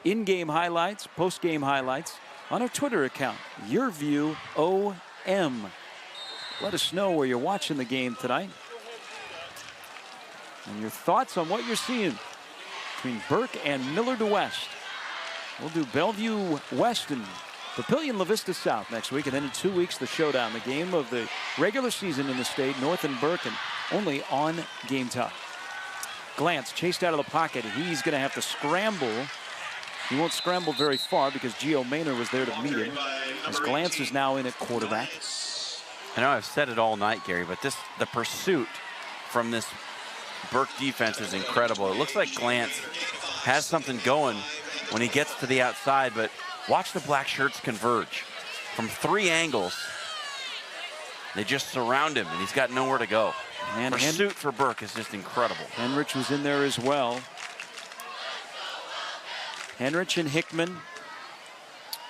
in-game highlights, post-game highlights on our Twitter account, YurViewOM. Let us know where you're watching the game tonight and your thoughts on what you're seeing between Burke and Millard West. We'll do Bellevue West and Papillion La Vista South next week, and then in 2 weeks, the showdown, the game of the regular season in the state, North and Burke, and only on Game Time. Glantz chased out of the pocket. He's going to have to scramble. He won't scramble very far because Gio Maynor was there to meet him, as Glantz is now in at quarterback. I know I've said it all night, Gary, but the pursuit from this Burke defense is incredible. It looks like Glantz has something going when he gets to the outside, but watch the black shirts converge from 3 angles. They just surround him, and he's got nowhere to go. And pursuit for Burke is just incredible. Henrich was in there as well. Henrich and Hickman,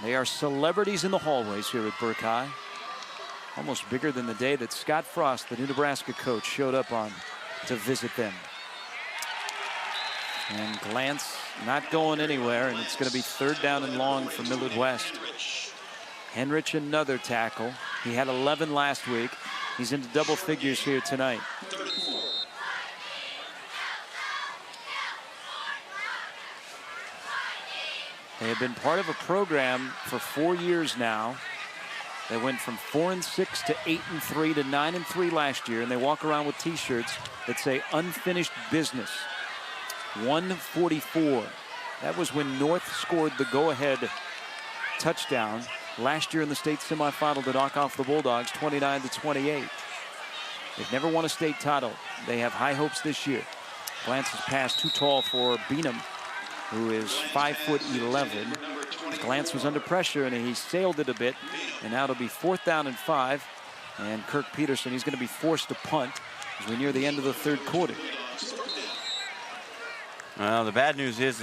they are celebrities in the hallways here at Burke High. Almost bigger than the day that Scott Frost, the new Nebraska coach, showed up on to visit them. And Glantz not going anywhere, and it's going to be 3rd down and long for Millard West. Henrich, another tackle. He had 11 last week. He's into double figures here tonight. They have been part of a program for 4 years now. They went from 4-6 to 8-3 to 9-3 last year, and they walk around with T-shirts that say "Unfinished Business." 144. That was when North scored the go-ahead touchdown last year in the state semifinal to knock off the Bulldogs 29-28. They've never won a state title. They have high hopes this year. Glantz's pass too tall for Beanham, who is 5'11". Glantz was under pressure and he sailed it a bit, and now it'll be 4th down and 5. And Kirk Peterson, he's going to be forced to punt as we near the end of the 3rd quarter. Well, the bad news is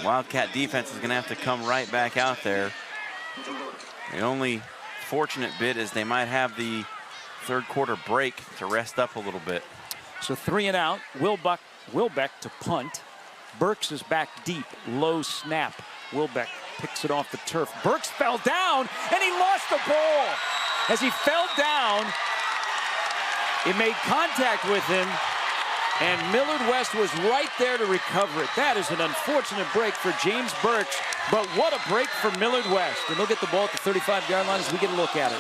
Wildcat defense is going to have to come right back out there. The only fortunate bit is they might have the 3rd quarter break to rest up a little bit. So 3 and out. Wilbeck to punt. Burks is back deep. Low snap. Wilbeck picks it off the turf. Burks fell down and he lost the ball. As he fell down, it made contact with him, and Millard West was right there to recover it. That is an unfortunate break for James Burks, but what a break for Millard West. And they'll get the ball at the 35-yard line as we get a look at it.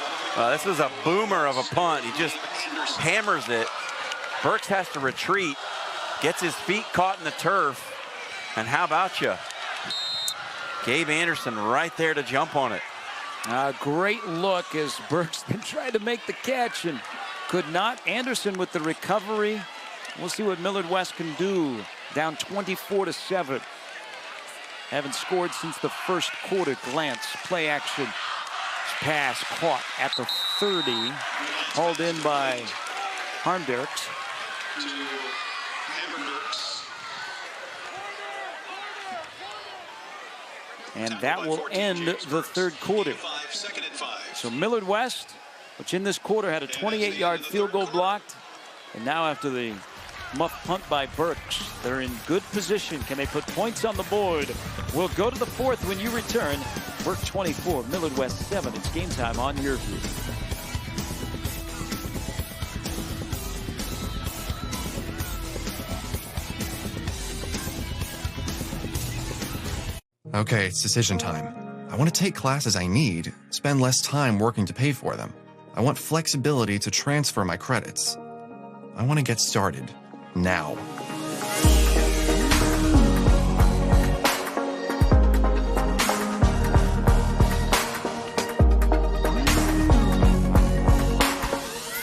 This is a boomer of a punt. He just hammers it. Burks has to retreat, gets his feet caught in the turf, and how about you? Gabe Anderson right there to jump on it. A great look as Burke's been trying to make the catch and could not. Anderson with the recovery. We'll see what Millard West can do. Down 24-7. Haven't scored since the 1st quarter. Glantz, play action. Pass caught at the 30. Hauled in by Harmderks. And that will end the 3rd quarter. So Millard West, which in this quarter had a 28-yard field goal blocked, and now after the muff punt by Burks, they're in good position. Can they put points on the board? We'll go to the 4th when you return. Burke 24, Millard West 7. It's Game Time on YurView. Okay, it's decision time. I want to take classes I need, spend less time working to pay for them. I want flexibility to transfer my credits. I want to get started now.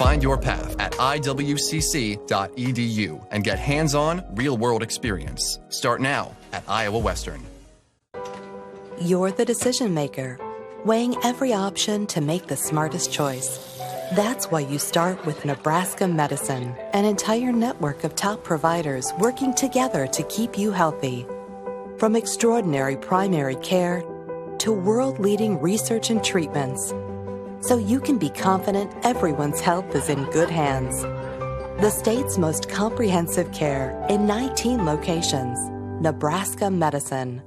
Find your path at iwcc.edu and get hands-on, real-world experience. Start now at Iowa Western. You're the decision maker, weighing every option to make the smartest choice. That's why you start with Nebraska Medicine, an entire network of top providers working together to keep you healthy. From extraordinary primary care to world-leading research and treatments, so you can be confident everyone's health is in good hands. The state's most comprehensive care in 19 locations. Nebraska Medicine.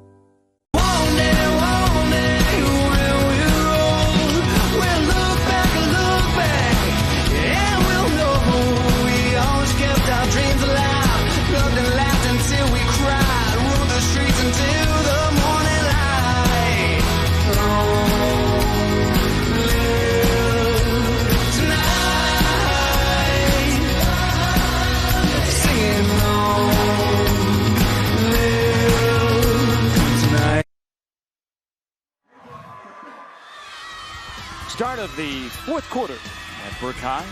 Start of the fourth quarter at Burke High.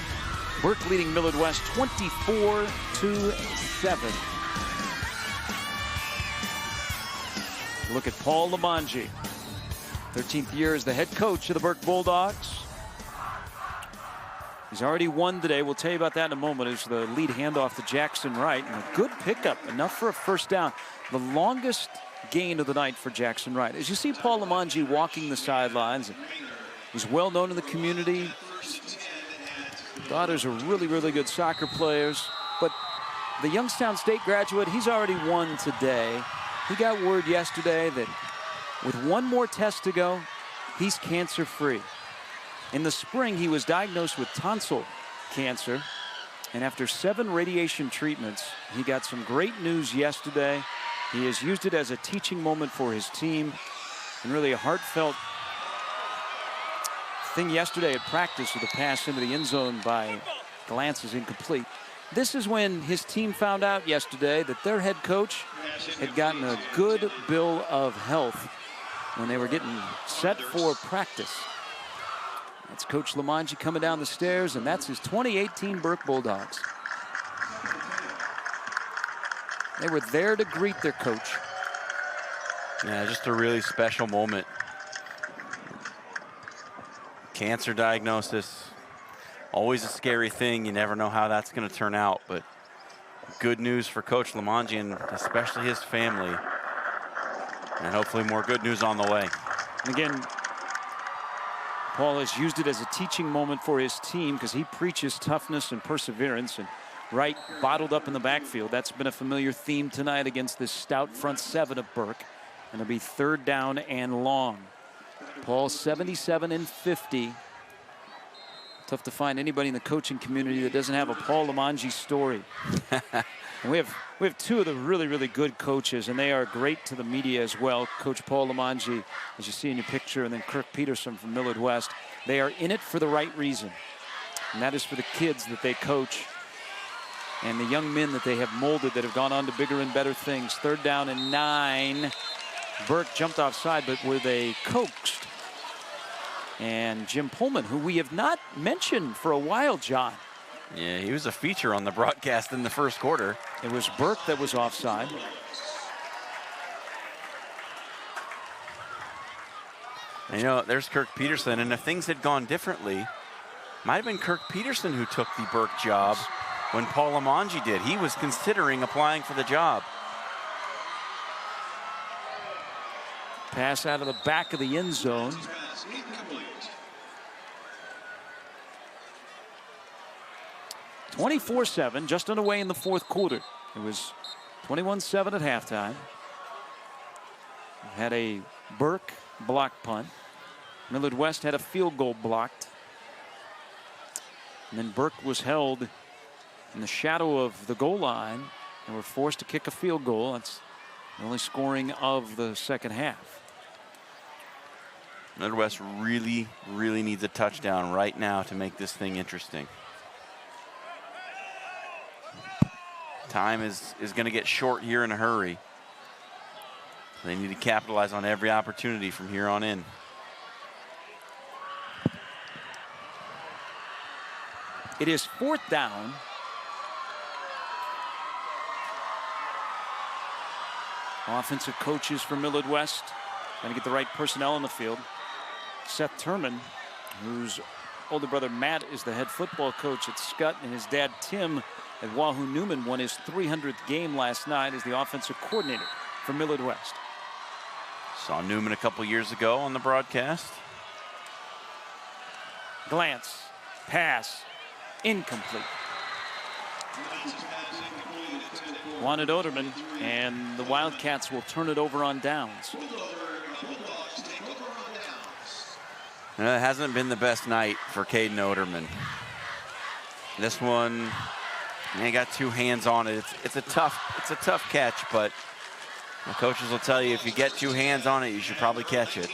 Burke leading Millard West 24-7. Look at Paul Lamonji, 13th year as the head coach of the Burke Bulldogs. He's already won today. We'll tell you about that in a moment. It's the lead handoff to Jackson Wright. And a good pickup, enough for a first down. The longest gain of the night for Jackson Wright. As you see Paul Lamonji walking the sidelines, he's well known in the community. Daughters are really, really good soccer players. But the Youngstown State graduate, he's already won today. He got word yesterday that with one more test to go, he's cancer-free. In the spring, he was diagnosed with tonsil cancer. And after 7 radiation treatments, he got some great news yesterday. He has used it as a teaching moment for his team. And really a heartfelt thing yesterday at practice with a pass into the end zone by Glance is incomplete. This is when his team found out yesterday that their head coach had gotten a good bill of health when they were getting set for practice. That's Coach Lamonji coming down the stairs, and that's his 2018 Burke Bulldogs. They were there to greet their coach. Yeah, just a really special moment. Cancer diagnosis, always a scary thing. You never know how that's going to turn out, but good news for Coach Lamonji and especially his family. And hopefully more good news on the way. And again, Paul has used it as a teaching moment for his team because he preaches toughness and perseverance. And Wright bottled up in the backfield. That's been a familiar theme tonight against this stout front seven of Burke. And it'll be 3rd down and long. Paul 77 and 50. Tough to find anybody in the coaching community that doesn't have a Paul Lamonji story. And we have 2 of the really, really good coaches, and they are great to the media as well. Coach Paul Lamonji, as you see in your picture, and then Kirk Peterson from Millard West. They are in it for the right reason, and that is for the kids that they coach and the young men that they have molded that have gone on to bigger and better things. 3rd down and 9. Burke jumped offside, but were they coaxed? And Jim Pullman, who we have not mentioned for a while, John. Yeah, he was a feature on the broadcast in the first quarter. It was Burke that was offside. And, you know, there's Kirk Peterson, and if things had gone differently, might have been Kirk Peterson who took the Burke job when Paul Lamonji did. He was considering applying for the job. Pass out of the back of the end zone. (24-7), just underway in the 4th quarter. It was 21-7 at halftime. Had a Burke block punt. Millard West had a field goal blocked. And then Burke was held in the shadow of the goal line and were forced to kick a field goal. That's the only scoring of the second half. Millard West really, really needs a touchdown right now to make this thing interesting. Time is going to get short here in a hurry. They need to capitalize on every opportunity from here on in. It is 4th down. Offensive coaches for Millard West trying to get the right personnel on the field. Seth Turman, whose older brother Matt is the head football coach at Scott, and his dad Tim at Wahoo Newman won his 300th game last night as the offensive coordinator for Millard West. Saw Newman a couple years ago on the broadcast. Glance, pass, incomplete. Wanted Oderman, and the Wildcats will turn it over on downs. It hasn't been the best night for Caden Oderman. This one, he got 2 hands on it. It's a tough catch, but the coaches will tell you if you get 2 hands on it, you should probably catch it.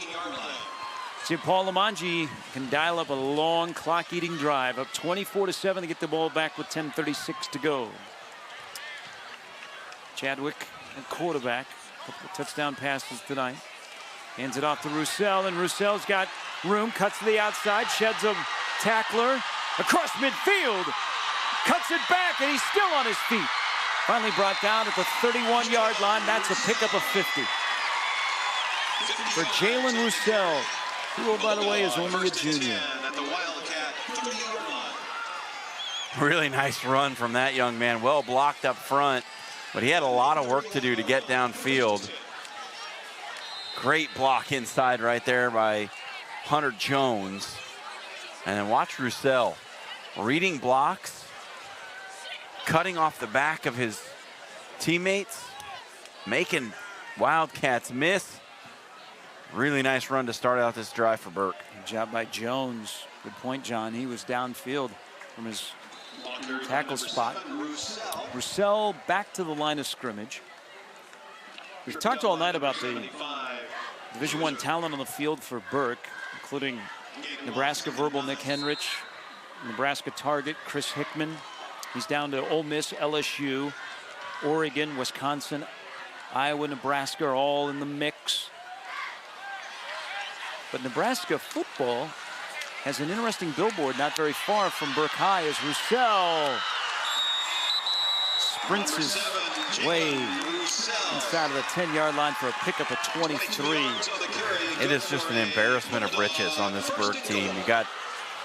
See, Paul Lamanji can dial up a long clock-eating drive, up 24-7 to get the ball back with 10:36 to go. Chadwick, at quarterback, a couple of touchdown passes tonight. Hands it off to Roussel, and Roussel's got room, cuts to the outside, sheds a tackler across midfield, cuts it back, and he's still on his feet. Finally brought down at the 31-yard line. That's a pickup of 50. For Jalen Roussel, who, by the way, is only a junior. Really nice run from that young man. Well blocked up front, but he had a lot of work to do to get downfield. Great block inside right there by Hunter Jones. And then watch Roussel reading blocks, cutting off the back of his teammates, making Wildcats miss. Really nice run to start out this drive for Burke. Good job by Jones. Good point, John. He was downfield from his tackle spot. Roussel back to the line of scrimmage. We've talked all night about the Division I talent on the field for Burke, including Nebraska verbal Nick Henrich, Nebraska target Chris Hickman. He's down to Ole Miss, LSU, Oregon, Wisconsin, Iowa, Nebraska are all in the mix. But Nebraska football has an interesting billboard not very far from Burke High as Roussel sprints his way inside of the 10-yard line for a pickup of 23. It is just an embarrassment of riches on this Burke team. You got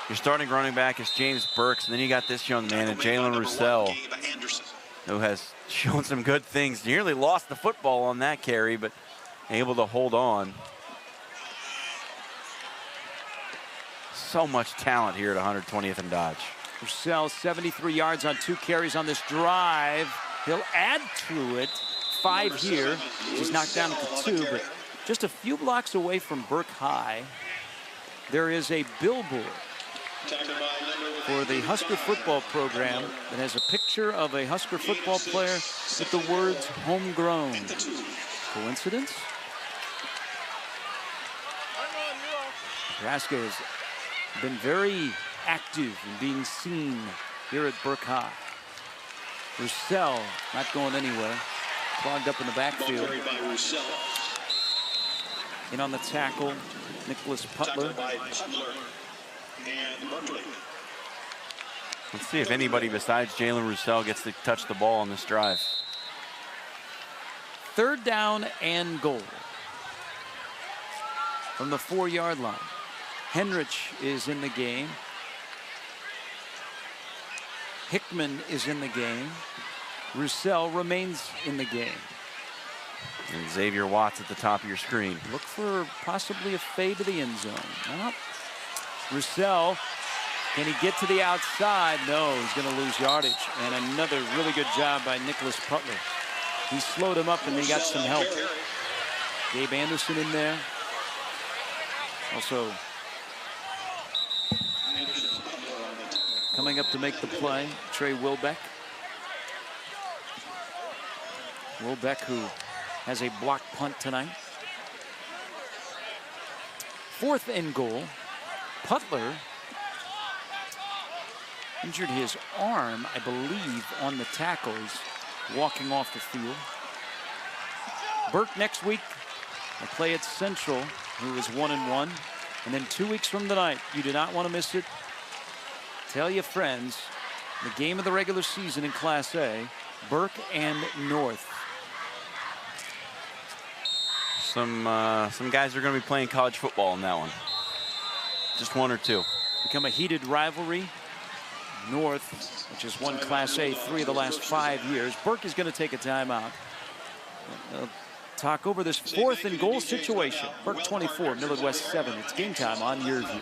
your starting running back is James Burks, and then you got this young man, and Jalen Roussel, who has shown some good things. Nearly lost the football on that carry, but able to hold on. So much talent here at 120th and Dodge. Roussel, 73 yards on 2 carries on this drive. He'll add to it 5 here. He's knocked down to 2, but just a few blocks away from Burke High, there is a billboard for the Husker football program that has a picture of a Husker football player with the words homegrown. Coincidence? Nebraska has been very active in being seen here at Burke High. Roussel not going anywhere. Clogged up in the backfield. In on the tackle, Nicholas Putler. Let's see if anybody besides Jalen Roussel gets to touch the ball on this drive. 3rd down and goal from the 4-yard line. Henrich is in the game. Hickman is in the game. Roussel remains in the game. And Xavier Watts at the top of your screen. Look for possibly a fade to the end zone. Well, Roussel, can he get to the outside? No, he's going to lose yardage. And another really good job by Nicholas Putler. He slowed him up and he got some help. Gabe Anderson in there. Also coming up to make the play, Trey Wilbeck. Wilbeck, who has a block punt tonight. 4th and goal. Putler injured his arm, I believe, on the tackles, walking off the field. Burke next week will play at Central, who is 1-1. And then 2 weeks from tonight, you do not want to miss it, Tell your friends, the game of the regular season in Class A, Burke and North. Some guys are going to be playing college football in that one. Just one or two. Become a heated rivalry. North, which has won Class A 3 of the last 5 years. Burke is going to take a timeout. Talk over this 4th and goal situation. Burke 24, Millard West 7. It's game time on YurView.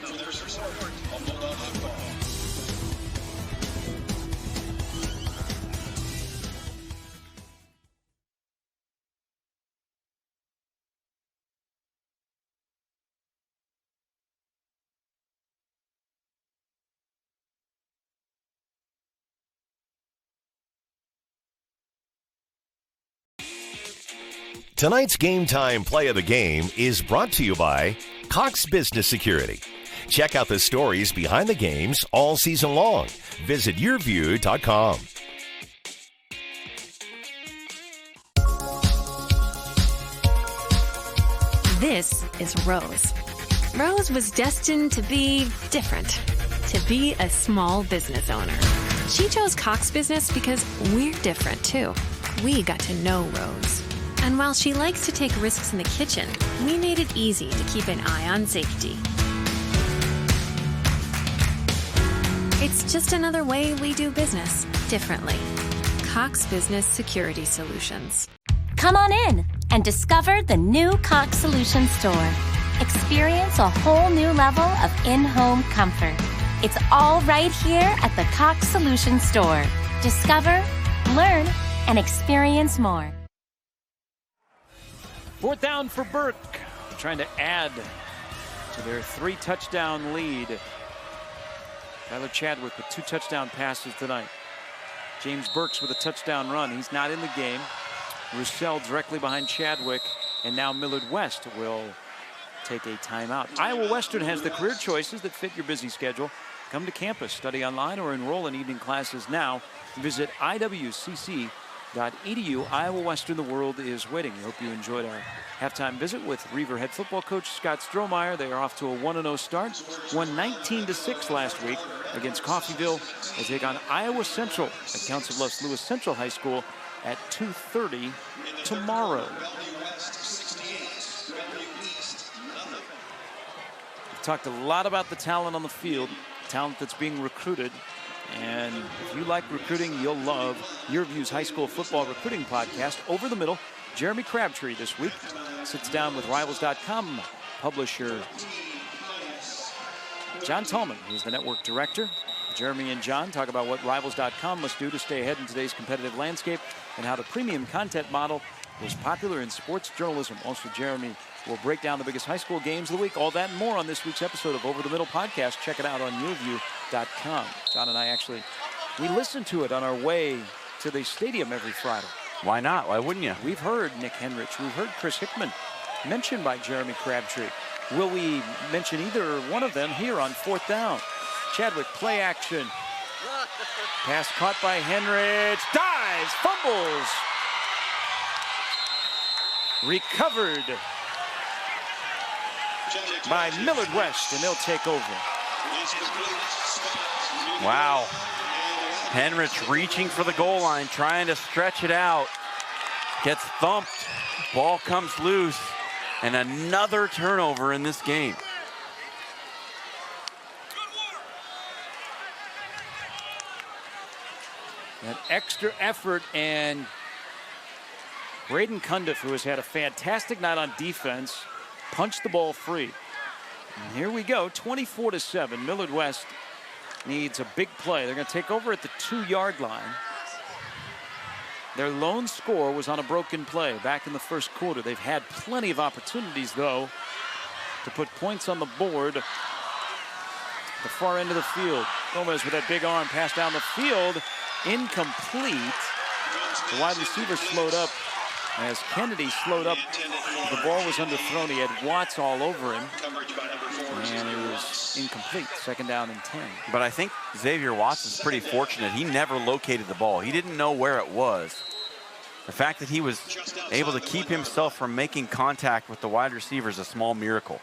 Tonight's Game Time Play of the Game is brought to you by Cox Business Security. Check out the stories behind the games all season long. Visit yourview.com. This is Rose. Rose was destined to be different, to be a small business owner. She chose Cox Business because we're different too. We got to know Rose. And while she likes to take risks in the kitchen, we made it easy to keep an eye on safety. It's just another way we do business differently. Cox Business Security Solutions. Come on in and discover the new Cox Solutions store. Experience a whole new level of in-home comfort. It's all right here at the Cox Solutions store. Discover, learn, and experience more. 4th down for Burke. They're trying to add to their 3-touchdown lead. Tyler Chadwick with 2 touchdown passes tonight. James Burks with a touchdown run. He's not in the game. Roussel directly behind Chadwick. And now Millard West will take a timeout. Iowa Western has the career choices that fit your busy schedule. Come to campus, study online, or enroll in evening classes now. Visit iwcc.edu. Iowa Western, the world is waiting. We hope you enjoyed our halftime visit with Reaver head football coach Scott Strohmeyer. They are off to a 1-0 start. Won 19-6 last week against Coffeyville. They'll take on Iowa Central at Council Bluffs Lewis Central High School at 2:30 tomorrow. We've talked a lot about the talent on the field, talent that's being recruited. And if you like recruiting, you'll love YurView's high school football recruiting podcast, Over the Middle. Jeremy Crabtree this week sits down with Rivals.com publisher John Tallman, who's the network director. Jeremy and John talk about what Rivals.com must do to stay ahead in today's competitive landscape and how the premium content model was popular in sports journalism. Also, Jeremy will break down the biggest high school games of the week. All that and more on this week's episode of Over the Middle podcast. Check it out on YurView.com. John and I we listen to it on our way to the stadium every Friday. Why not? Why wouldn't you? We've heard Nick Henrich. We've heard Chris Hickman mentioned by Jeremy Crabtree. Will we mention either one of them here on 4th down? Chadwick, play action. Pass caught by Henrich. Dives, fumbles. Recovered by Millard West, and they'll take over. Wow. Henrich reaching for the goal line, trying to stretch it out. Gets thumped. Ball comes loose. And another turnover in this game. That extra effort, and Braden Cundiff, who has had a fantastic night on defense, punched the ball free. And here we go, 24-7. Millard West needs a big play. They're going to take over at the 2-yard line. Their lone score was on a broken play back in the first quarter. They've had plenty of opportunities, though, to put points on the board. The far end of the field. Gomez with that big arm, pass down the field. Incomplete. The wide receiver slowed up as Kennedy slowed up. The ball was underthrown. He had Watts all over him. And it was incomplete. 2nd down and 10. But I think Xavier Watts is pretty fortunate. He never located the ball. He didn't know where it was. The fact that he was able to keep himself from making contact with the wide receiver is a small miracle.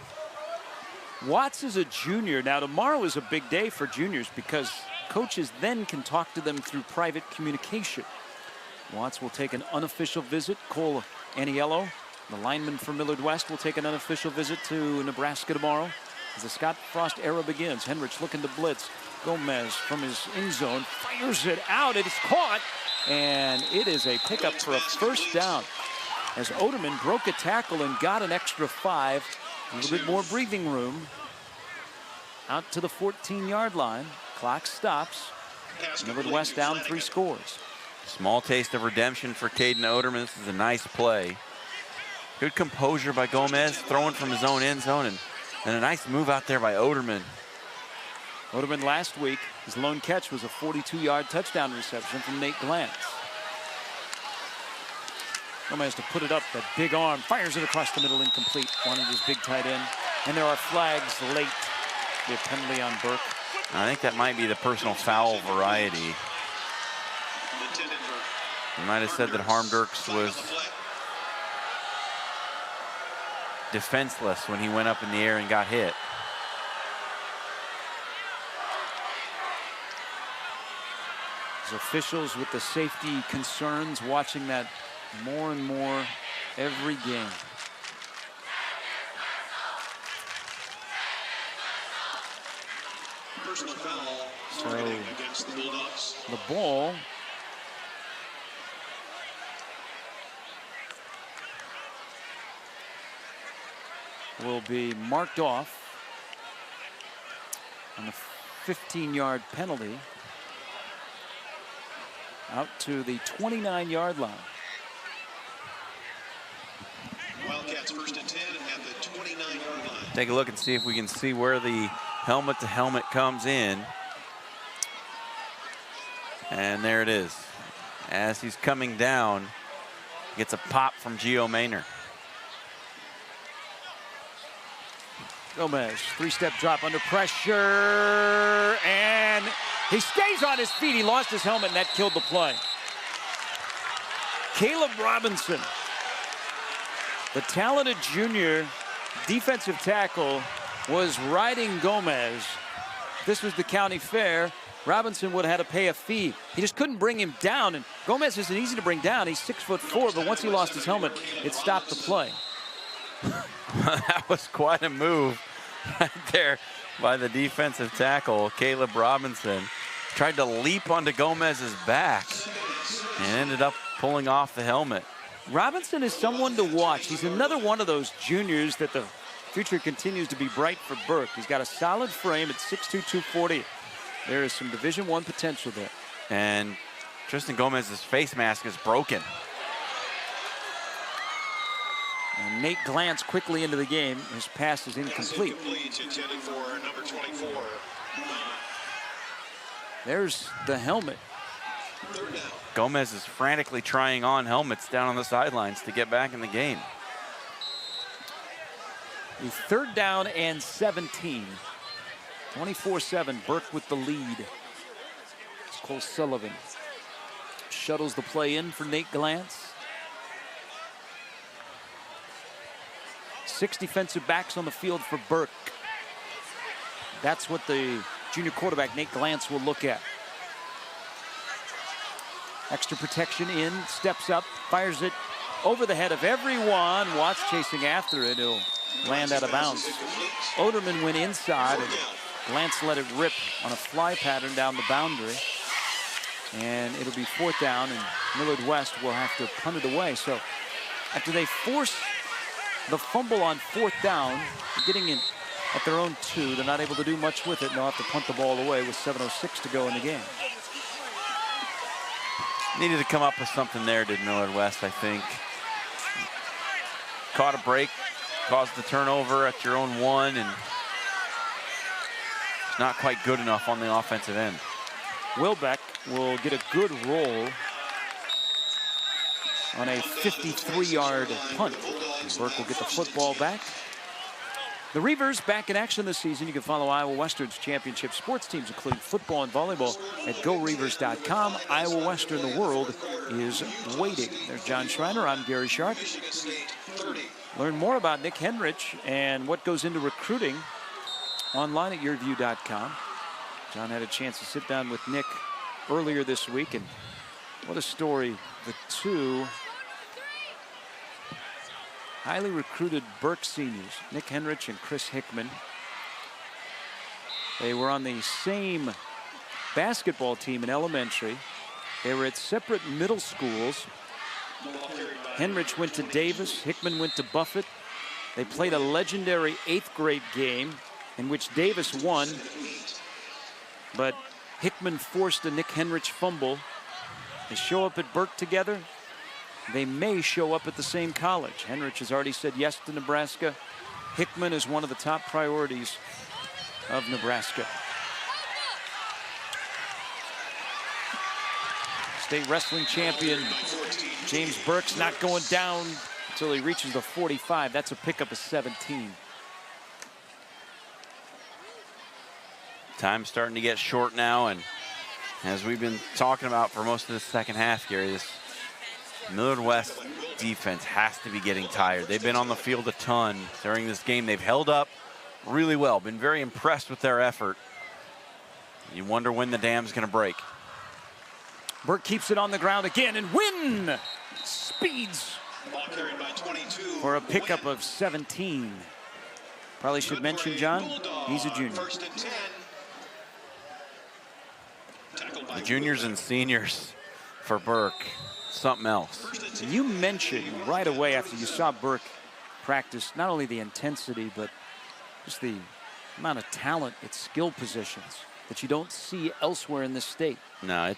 Watts is a junior. Now, tomorrow is a big day for juniors because Coaches then can talk to them through private communication. Watts will take an unofficial visit. Cole Aniello, the lineman for Millard West, will take an unofficial visit to Nebraska tomorrow as the Scott Frost era begins. Henrich looking to blitz. Gomez from his end zone fires it out. It is caught, and it is a pickup for a first down as Oderman broke a tackle and got an extra 5. A little bit more breathing room. Out to the 14-yard line. Clock stops. Millard West down 3 scores. Small taste of redemption for Caden Oderman. This is a nice play. Good composure by Gomez, throwing from his own end zone, and a nice move out there by Oderman. Oderman last week, his lone catch was a 42-yard touchdown reception from Nate Glantz. Gomez to put it up, that big arm, fires it across the middle, incomplete. Wanted his big tight end. And there are flags late. The penalty on Burke. I think that might be the personal foul variety. You might have said that Harm Dirks was defenseless when he went up in the air and got hit. As officials with the safety concerns watching that more and more every game. Personal foul So against the Bulldogs. the ball will be marked off on the 15-yard penalty out to the 29-yard line. Wildcats first and 10 at the 29-yard line. Take a look and see if we can see where the helmet to helmet comes in. And there it is. As he's coming down, gets a pop from Gio Maynor. Gomez, 3-step drop under pressure, and he stays on his feet. He lost his helmet, and that killed the play. Caleb Robinson, the talented junior defensive tackle, was riding Gomez. This was the county fair. Robinson would have had to pay a fee. He just couldn't bring him down, and Gomez isn't easy to bring down. He's 6'4", but once he lost his helmet, it stopped the play. That was quite a move right there by the defensive tackle, Caleb Robinson. Tried to leap onto Gomez's back and ended up pulling off the helmet. Robinson is someone to watch. He's another one of those juniors that the future continues to be bright for Burke. He's got a solid frame at 6'2", 240. There is some Division I potential there. And Tristan Gomez's face mask is broken. And Nate Glantz quickly into the game. His pass is incomplete. Intended for number 24. There's the helmet. Gomez is frantically trying on helmets down on the sidelines to get back in the game. The 3rd down and 17. 24-7, Burke with the lead. It's Cole Sullivan. Shuttles the play in for Nate Glantz. 6 defensive backs on the field for Burke. That's what the junior quarterback, Nate Glantz, will look at. Extra protection in, steps up, fires it over the head of everyone. Watts chasing after it. It'll land out of bounds. Oderman went inside, and Glantz let it rip on a fly pattern down the boundary. And it'll be 4th down, and Millard West will have to punt it away. So after they force the fumble on 4th down, getting in at their own 2, they're not able to do much with it, and they'll have to punt the ball away with 7:06 to go in the game. Needed to come up with something there, did Millard West, I think. Caught a break, caused the turnover at your own 1, and it's not quite good enough on the offensive end. Wilbeck will get a good roll on a 53-yard punt. Burke will get the football back. The Reavers back in action this season. You can follow Iowa Western's championship sports teams, including football and volleyball, at GoReavers.com. Iowa Western, the world is waiting. There's John Schreiner. I'm Gary Sharp. Learn more about Nick Henrich and what goes into recruiting online at YurView.com. John had a chance to sit down with Nick earlier this week, and what a story. The two highly recruited Burke seniors, Nick Henrich and Chris Hickman. They were on the same basketball team in elementary. They were at separate middle schools. Henrich went to Davis, Hickman went to Buffett. They played a legendary 8th grade game in which Davis won, but Hickman forced a Nick Henrich fumble. They show up at Burke together. They may show up at the same college. Henrich has already said yes to Nebraska. Hickman is one of the top priorities of Nebraska. State wrestling champion James Burke's not going down until he reaches the 45. That's a pickup of 17. Time's starting to get short now, and as we've been talking about for most of the second half, Gary, this Millard West defense has to be getting tired. They've been on the field a ton during this game. They've held up really well, been very impressed with their effort. You wonder when the dam's going to break. Burke keeps it on the ground again, and Wynn speeds for a pickup of 17. Probably should mention, John, he's a junior. The juniors and seniors for Burke, something else. You mentioned right away after you saw Burke practice not only the intensity, but just the amount of talent at skill positions that you don't see elsewhere in this state. No,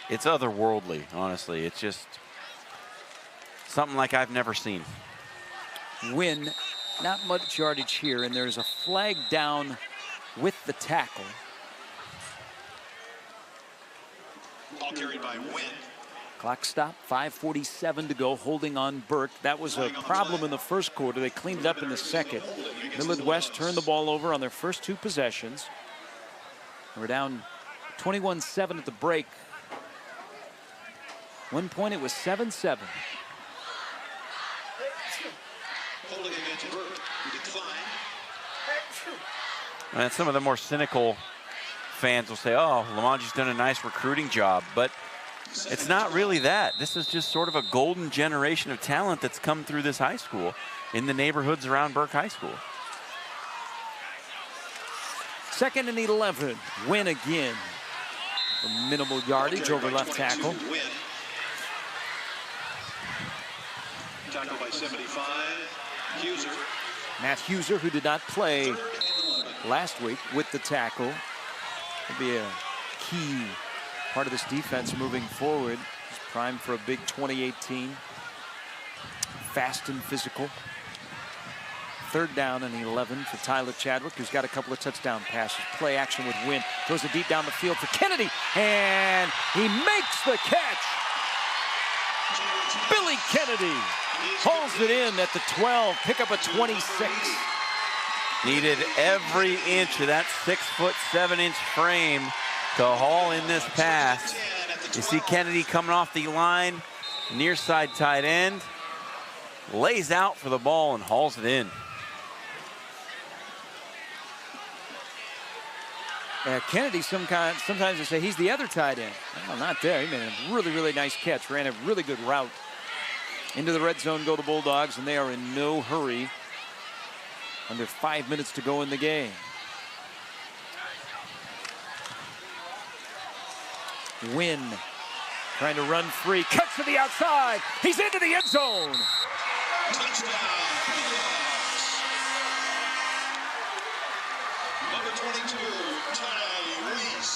it's otherworldly, honestly. It's just something like I've never seen. Wynn, not much yardage here, and there's a flag down with the tackle. Ball carried by Wynn. Clock stop, 5:47 to go, holding on Burke. That was a problem in the first quarter. They cleaned it up in the second. Millard West turned the ball over on their first 2 possessions. We're down 21-7 at the break. One point it was 7-7. Holding against Burke, who declined. And some of the more cynical fans will say, oh, Lamonji's done a nice recruiting job, but it's not really that. This is just sort of a golden generation of talent that's come through this high school in the neighborhoods around Burke High School. 2nd and 11. Wynn again. For minimal yardage over left tackle. Tackle by 75. Huser. Matt Huser, who did not play last week with the tackle, will be a key part of this defense moving forward. He's primed for a big 2018. Fast and physical. 3rd down and 11 for Tyler Chadwick, who's got a couple of touchdown passes. Play action with Wynn. Throws it deep down the field for Kennedy, and he makes the catch. Billy Kennedy holds it in at the 12, pick up a 26. Needed every inch of that 6'7" frame to haul in this pass. You see Kennedy coming off the line, near side tight end, lays out for the ball and hauls it in. Kennedy, sometimes they say he's the other tight end. Well, not there. He made a really, really nice catch. Ran a really good route. Into the red zone go the Bulldogs, and they are in no hurry. Under 5 minutes to go in the game. Wynn trying to run free. Cuts to the outside. He's into the end zone.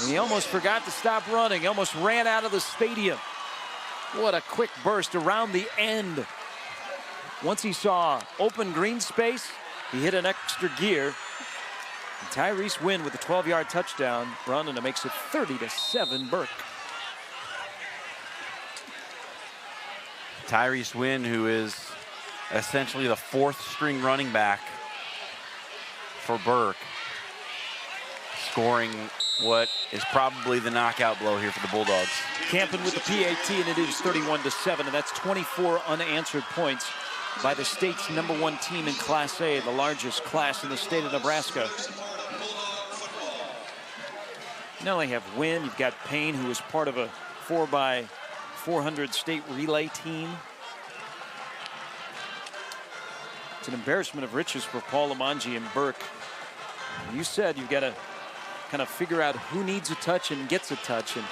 And he almost forgot to stop running. He almost ran out of the stadium. What a quick burst around the end. Once he saw open green space, he hit an extra gear. And Tyrese Wynn with a 12-yard touchdown run, and it makes it 30-7 Burke. Tyrese Wynn, who is essentially the 4th string running back for Burke, scoring what is probably the knockout blow here for the Bulldogs. Camping with the PAT, and it is 31-7, and that's 24 unanswered points by the state's #1 team in Class A, the largest class in the state of Nebraska. You not only have Wynn, you've got Payne, who was part of a 4x400 state relay team. It's an embarrassment of riches for Paul Lamanji and Burke. You said you've got to kind of figure out who needs a touch and gets a touch, and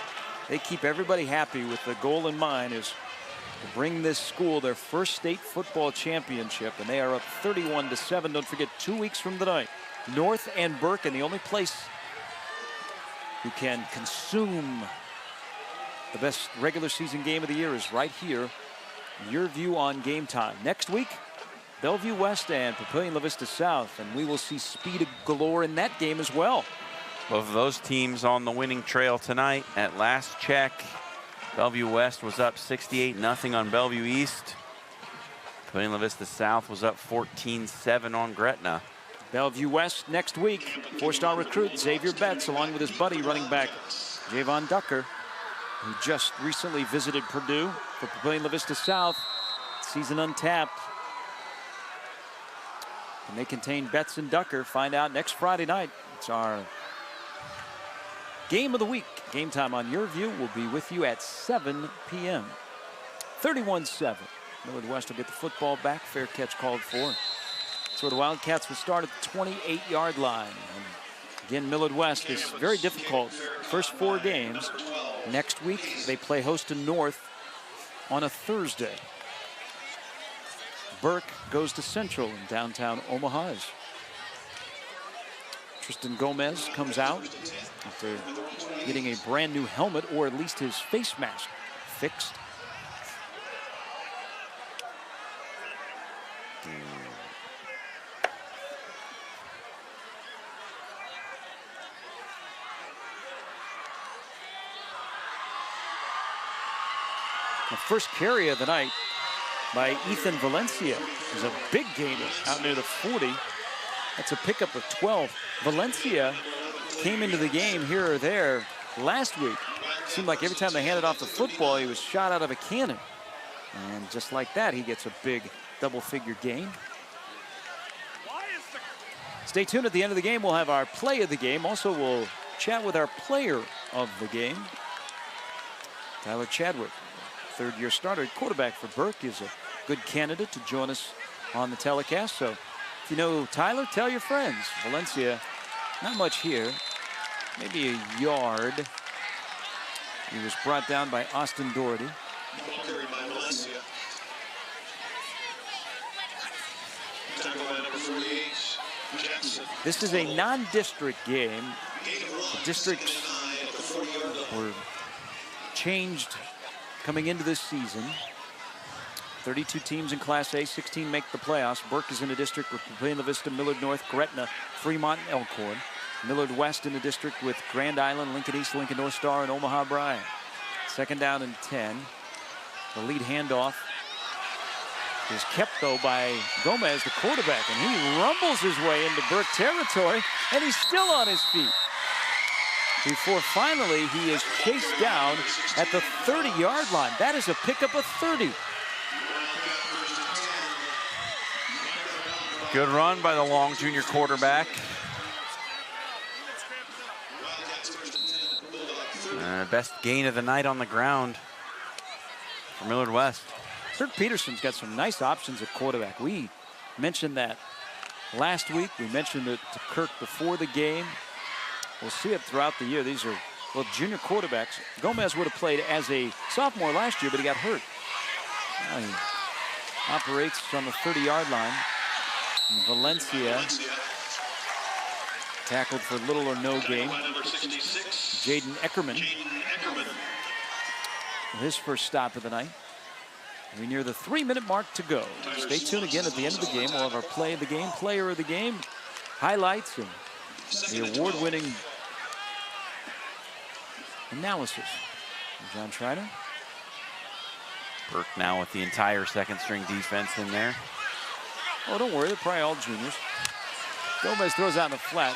they keep everybody happy with the goal in mind is to bring this school their first state football championship, and they are up 31-7. Don't forget, 2 weeks from tonight, North and Burke, and the only place you can consume the best regular season game of the year is right here, YurView on Game Time. Next week, Bellevue West and Papillion La Vista South, and we will see speed galore in that game as well. Both of those teams on the winning trail tonight. At last check, Bellevue West was up 68-0 on Bellevue East. Papillion La Vista South was up 14-7 on Gretna. Bellevue West next week. 4-star recruit Xavier Betts, along with his buddy running back Javon Ducker, who just recently visited Purdue. For Papillion La Vista South, season untapped. And they contain Betts and Ducker. Find out next Friday night. It's our game of the week. Game Time on YurView will be with you at 7 p.m. 31-7. Millard West will get the football back. Fair catch called for. So the Wildcats will start at the 28-yard line. And again, Millard West is very difficult. First 4 games. Next week, they play host to North on a Thursday. Burke goes to Central in downtown Omaha. Tristan Gomez comes out after getting a brand new helmet, or at least his face mask fixed. The first carry of the night by Ethan Valencia is a big gainer out near the 40. That's a pickup of 12. Valencia came into the game here or there last week. It seemed like every time they handed off the football, he was shot out of a cannon. And just like that, he gets a big double-figure gain. Stay tuned. At the end of the game, we'll have our play of the game. Also, we'll chat with our player of the game, Tyler Chadwick. Third-year starter, quarterback for Burke, is a good candidate to join us on the telecast. So if you know Tyler, tell your friends. Valencia, not much here, maybe a yard. He was brought down by Austin Doherty. This is a non-district game. The districts were changed coming into this season. 32 teams in Class A, 16 make the playoffs. Burke is in a district with Papillion La Vista, Millard North, Gretna, Fremont, and Elkhorn. Millard West in a district with Grand Island, Lincoln East, Lincoln North Star, and Omaha Bryant. Second down and 10. The lead handoff is kept, though, by Gomez, the quarterback, and he rumbles his way into Burke territory, and he's still on his feet. Before finally he is chased down at the 30-yard line. That is a pickup of 30. Good run by the long junior quarterback. Best gain of the night on the ground for Millard West. Kirk Peterson's got some nice options at quarterback. We mentioned that last week. We mentioned it to Kirk before the game. We'll see it throughout the year. These are, well, junior quarterbacks. Gomez would have played as a sophomore last year, but he got hurt. Now he operates on the 30-yard line. And Valencia tackled for little or no gain. Jaden Eckerman, his first stop of the night. We're near the 3-minute mark to go. Stay tuned again at the end of the game. We'll have our play of the game, player of the game, highlights, and the award-winning analysis. John Schreiner. Burke now with the entire second-string defense in there. Oh, don't worry, they're probably all juniors. Gomez throws out in the flat.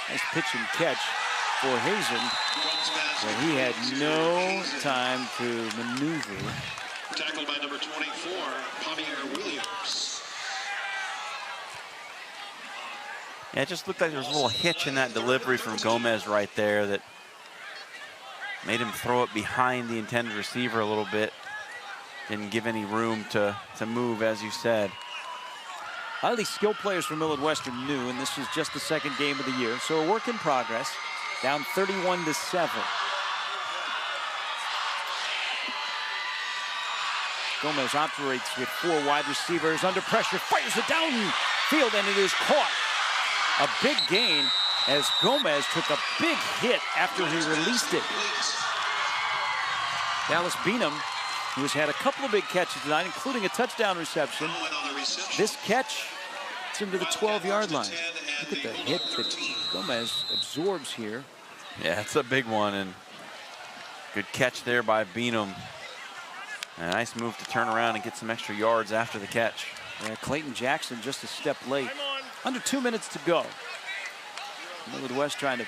Nice pitch and catch for Hazen, but he had no time to maneuver. Tackled by number 24, Javier Williams. Yeah, it just looked like there was a little hitch in that delivery from Gomez right there that Made him throw it behind the intended receiver a little bit. Didn't give any room to move, as you said. A lot of these skill players from Millard West are new, and this is just the second game of the year. So a work in progress. Down 31-7. Gomez operates with 4 wide receivers under pressure, fires it downfield, and it is caught. A big gain as Gomez took a big hit after he released it. Dallas Beanham, who has had a couple of big catches tonight, including a touchdown reception. This catch, it's into the 12-yard line. Look at the hit that Gomez absorbs here. Yeah, it's a big one, and good catch there by Beanham. A nice move to turn around and get some extra yards after the catch. Yeah, Clayton Jackson just a step late. Under 2 minutes to go. Millard West trying to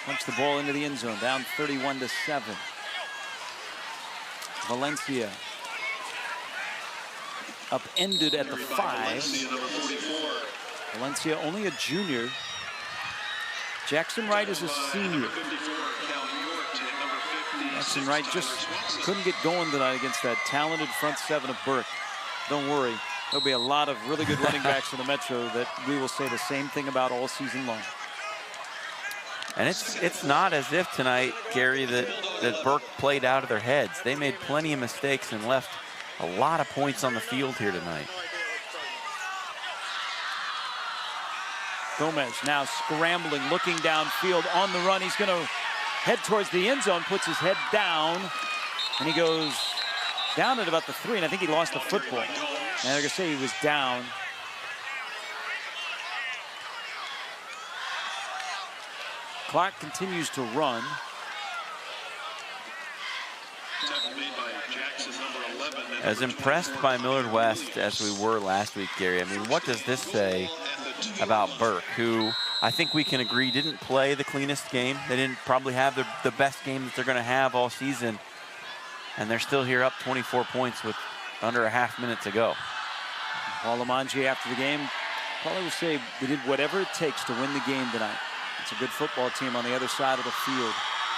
punch the ball into the end zone, down 31-7. Valencia upended at the 5. Valencia only a junior. Jackson Wright is a senior. Jackson Wright just couldn't get going tonight against that talented front 7 of Burke. Don't worry, there'll be a lot of really good running backs in the Metro that we will say the same thing about all season long. And it's not as if tonight, Gary, that Burke played out of their heads. They made plenty of mistakes and left a lot of points on the field here tonight. Gomez now scrambling, looking downfield on the run. He's going to head towards the end zone, puts his head down, and he goes down at about the 3, and I think he lost the football. And they're going to say he was down. Clock continues to run. As impressed by Millard West as we were last week, Gary, I mean, what does this say about Burke, who I think we can agree didn't play the cleanest game? They didn't probably have the best game that they're going to have all season, and they're still here up 24 points with under a half minute to go. Paul Lamanji after the game probably would say we did whatever it takes to win the game tonight. It's a good football team on the other side of the field.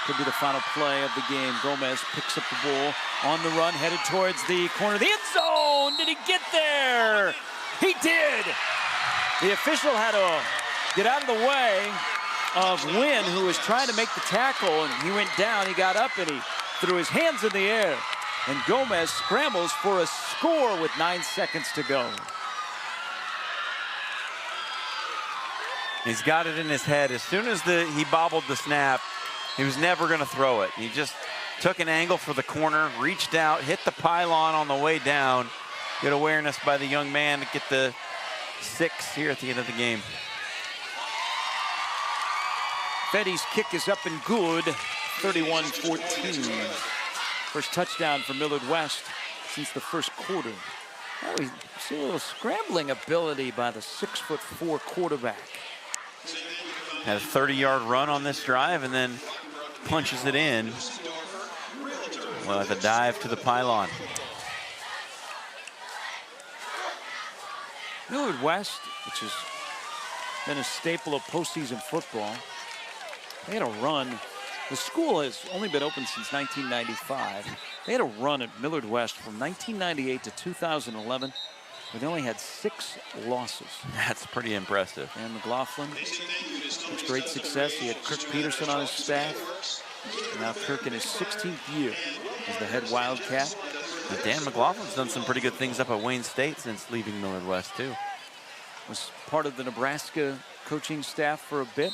Could be the final play of the game. Gomez picks up the ball on the run, headed towards the corner of the end zone. Did he get there? He did. The official had to get out of the way of Wynn, who was trying to make the tackle, and he went down. He got up and he threw his hands in the air. And Gomez scrambles for a score with 9 seconds to go. He's got it in his head. As soon as he bobbled the snap, he was never going to throw it. He just took an angle for the corner, reached out, hit the pylon on the way down. Good awareness by the young man to get the 6 here at the end of the game. Fetty's kick is up and good, 31-14. First touchdown for Millard West since the first quarter. Oh, we see a little scrambling ability by the 6'4" quarterback. Had a 30-yard run on this drive and then punches it in. Well, at the dive to the pylon. Millard West, which has been a staple of postseason football, they had a run. The school has only been open since 1995. They had a run at Millard West from 1998 to 2011, where they only had 6 losses. That's pretty impressive. Dan McLaughlin, with great success. He had Kirk Peterson on his staff. And now Kirk in his 16th year as the head Wildcat. And Dan McLaughlin's done some pretty good things up at Wayne State since leaving Millard West, too. Was part of the Nebraska coaching staff for a bit.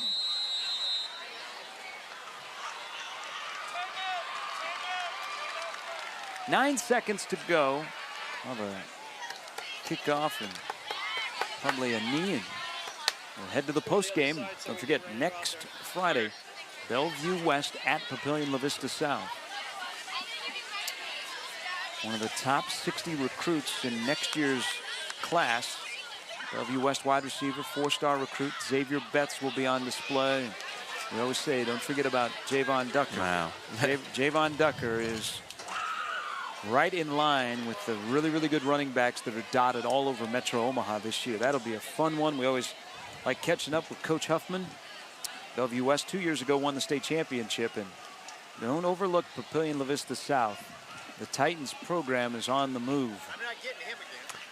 Nine seconds to go. Well, the kickoff and probably a knee. And we'll head to the post game. Don't forget, next Friday, Bellevue West at Papillion La Vista South. One of the top 60 recruits in next year's class. Bellevue West wide receiver, 4-star recruit Xavier Betts will be on display. We always say, don't forget about Javon Ducker. Wow. Javon Ducker is right in line with the really, really good running backs that are dotted all over Metro Omaha this year. That'll be a fun one. We always like catching up with Coach Huffman. Bellevue West 2 years ago won the state championship, and Don't overlook Papillion La Vista South. The Titans program is on the move.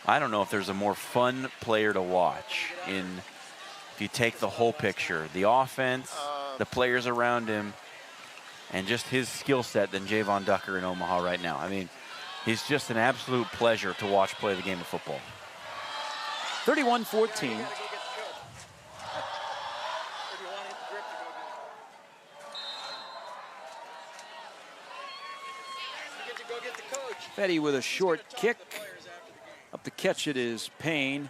I don't know if there's a more fun player to watch if you take the whole picture, the offense, the players around him, and just his skill set than Javon Ducker in Omaha right now. I mean, he's just an absolute pleasure to watch play the game of football. 31-14. Fetty with a short kick. Up to catch it is Payne,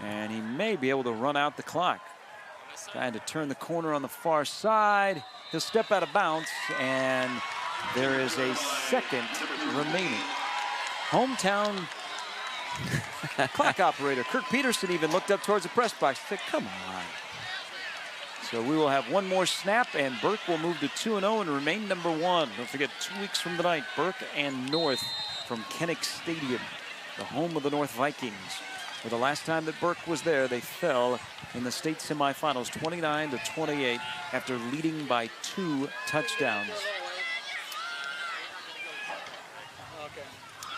and he may be able to run out the clock. Trying to turn the corner on the far side. He'll step out of bounds, and there is a second remaining. Hometown clock operator Kirk Peterson even looked up towards the press box and said, come on. So we will have one more snap, and Burke will move to 2-0 and remain number 1. Don't forget, 2 weeks from tonight, Burke and North from Kennick Stadium, the home of the North Vikings. For the last time that Burke was there, they fell in the state semifinals 29-28 after leading by 2 touchdowns.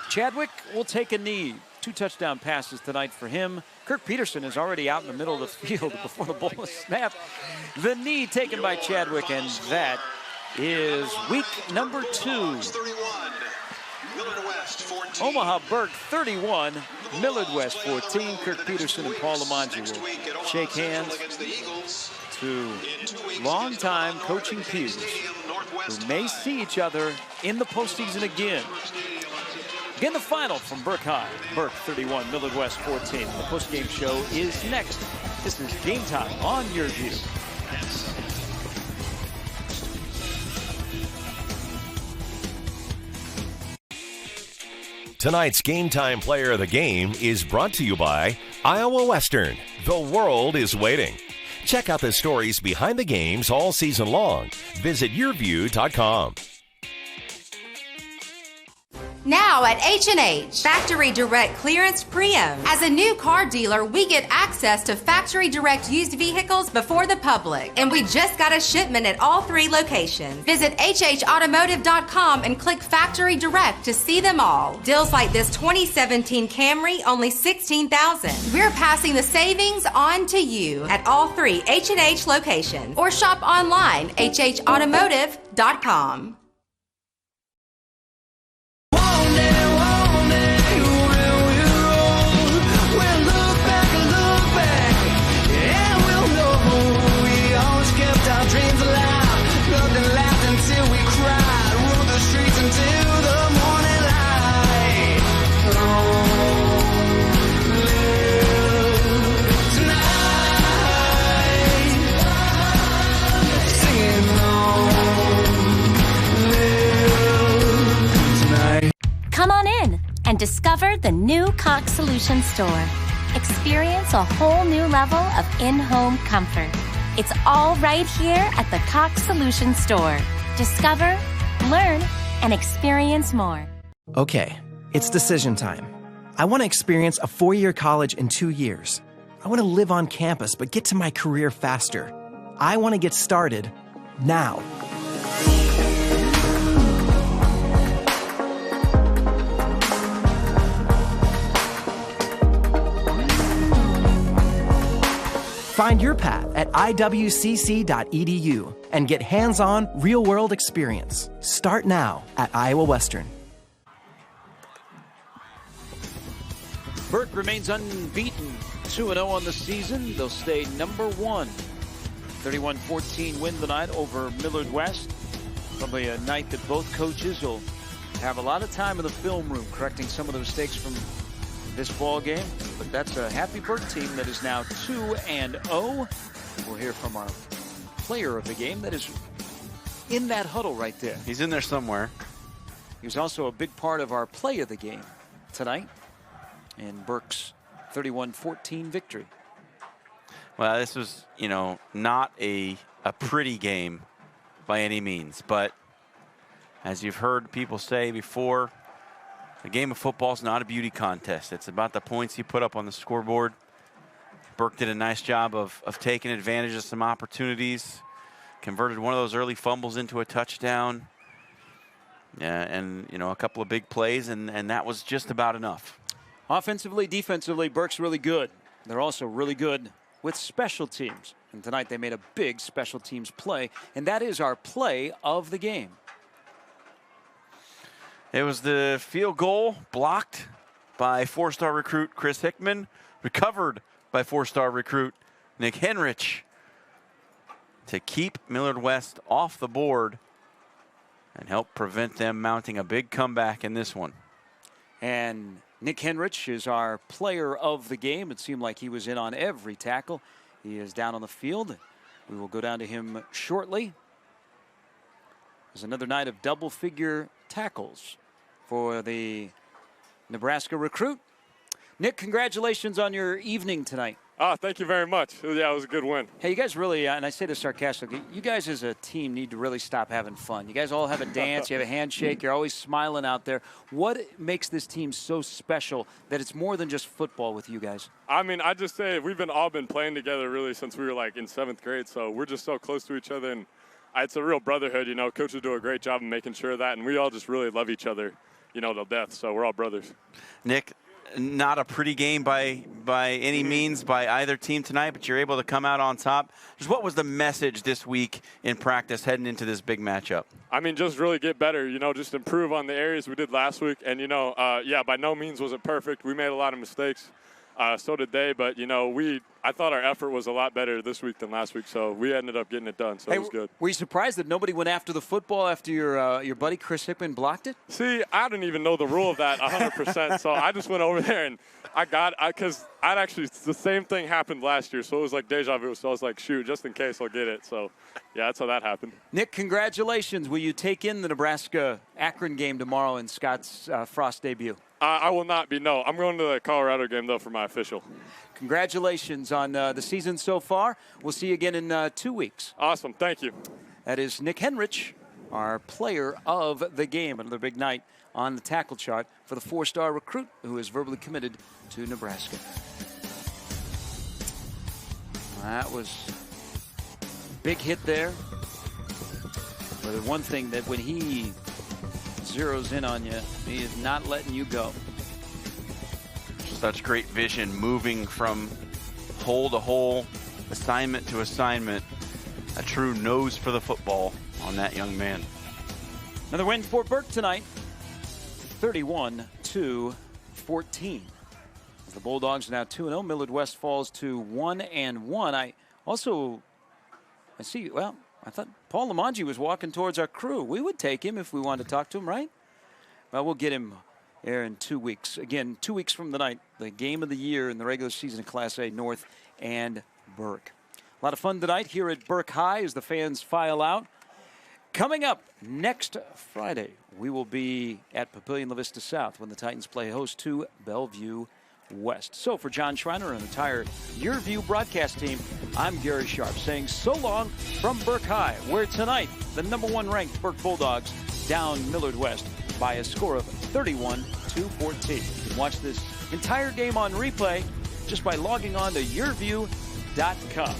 Chadwick will take a knee. 2 touchdown passes tonight for him. Kirk Peterson is already out in the middle of the field before the ball was snapped. The knee taken by Chadwick, and that is week number 2. Omaha Burke 31, Millard West 14. Kirk Peterson and Paul Lamanji will shake hands to longtime coaching peers who may see each other in the postseason again. Again, the final from Burke High. Burke 31, Millard West 14. The postgame show is next. This is Game Time on YurView. Tonight's Game Time Player of the Game is brought to you by Iowa Western. The world is waiting. Check out the stories behind the games all season long. Visit yourview.com. Now at H&H, Factory Direct Clearance Pre-Owned. As a new car dealer, we get access to Factory Direct used vehicles before the public. And we just got a shipment at all 3 locations. Visit hhautomotive.com and click Factory Direct to see them all. Deals like this 2017 Camry, only $16,000. We're passing the savings on to you at all 3 H&H locations. Or shop online, hhautomotive.com. Dreams alive, loved and laughed until we cried, rode the streets until the morning light. Long live tonight, singing long live tonight. Come on in and discover the new Cox Solutions store. Experience a whole new level of in-home comfort. It's all right here at the Cox Solutions store. Discover, learn, and experience more. Okay, it's decision time. I want to experience a 4-year college in 2 years. I want to live on campus, but get to my career faster. I want to get started now. Find your path at iwcc.edu and get hands-on, real-world experience. Start now at Iowa Western. Burke remains unbeaten, 2-0 on the season. They'll stay number 1. 31-14 win tonight over Millard West. Probably a night that both coaches will have a lot of time in the film room correcting some of the mistakes from this ball game, but that's a happy Burke team that is now 2-0. We'll hear from our player of the game that is in that huddle right there. He's in there somewhere. He was also a big part of our play of the game tonight in Burke's 31-14 victory. Well, this was, not a pretty game by any means, but as you've heard people say before, the game of football is not a beauty contest. It's about the points you put up on the scoreboard. Burke did a nice job of taking advantage of some opportunities, converted one of those early fumbles into a touchdown. Yeah, and, you know, a couple of big plays, and that was just about enough. Offensively, defensively, Burke's really good. They're also really good with special teams. And tonight they made a big special teams play, and that is our play of the game. It was the field goal blocked by four-star recruit Chris Hickman, recovered by four-star recruit Nick Henrich to keep Millard West off the board and help prevent them mounting a big comeback in this one. And Nick Henrich is our player of the game. It seemed like he was in on every tackle. He is down on the field. We will go down to him shortly. There's another night of double-figure tackles for the Nebraska recruit. Nick, congratulations on your evening tonight. Thank you very much. Yeah, it was a good win. Hey, you guys really, and I say this sarcastically, you guys as a team need to really stop having fun. You guys all have a dance, you have a handshake, you're always smiling out there. What makes this team so special that it's more than just football with you guys? I mean, I just say we've all been playing together really since we were like in 7th grade, so we're just so close to each other, and it's a real brotherhood. You know, coaches do a great job of making sure of that, and we all just really love each other, you know, till death, so we're all brothers. Nick, not a pretty game by any means by either team tonight, but you're able to come out on top. Just what was the message this week in practice heading into this big matchup? I mean, just really get better, you know, just improve on the areas we did last week. And, you know, yeah, by no means was it perfect. We made a lot of mistakes. So did they. But, you know, I thought our effort was a lot better this week than last week. So we ended up getting it done. So it was good. Were you surprised that nobody went after the football after your buddy Chris Hickman blocked it? See, I didn't even know the rule of that 100%. So I just went over there and because the same thing happened last year. So it was like deja vu. So I was like, shoot, just in case I'll get it. So, yeah, that's how that happened. Nick, congratulations. Will you take in the Nebraska-Akron game tomorrow in Scott's Frost debut? I will not be, no. I'm going to the Colorado game, though, for my official. Congratulations on the season so far. We'll see you again in 2 weeks. Awesome. Thank you. That is Nick Henrich, our player of the game. Another big night on the tackle chart for the four-star recruit who is verbally committed to Nebraska. That was a big hit there. But the one thing that when he zeroes in on you, he is not letting you go. Such great vision, moving from hole to hole, assignment to assignment. A true nose for the football on that young man. Another win for Burke tonight, 31-14. As the Bulldogs are now 2-0, Millard West falls to 1-1. I thought Paul Lamongi was walking towards our crew. We would take him if we wanted to talk to him, right? Well, we'll get him here in 2 weeks. Again, 2 weeks from tonight, the game of the year in the regular season of Class A North and Burke. A lot of fun tonight here at Burke High as the fans file out. Coming up next Friday, we will be at Papillion La Vista South when the Titans play host to Bellevue West. So for John Schreiner and the entire YurView broadcast team, I'm Gary Sharp saying so long from Burke High, where tonight the #1 ranked Burke Bulldogs down Millard West by a score of 31-14. You can watch this entire game on replay just by logging on to YurView.com.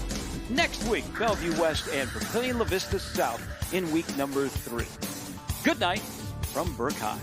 Next week, Bellevue West and Papillion La Vista South in week number 3. Good night from Burke High.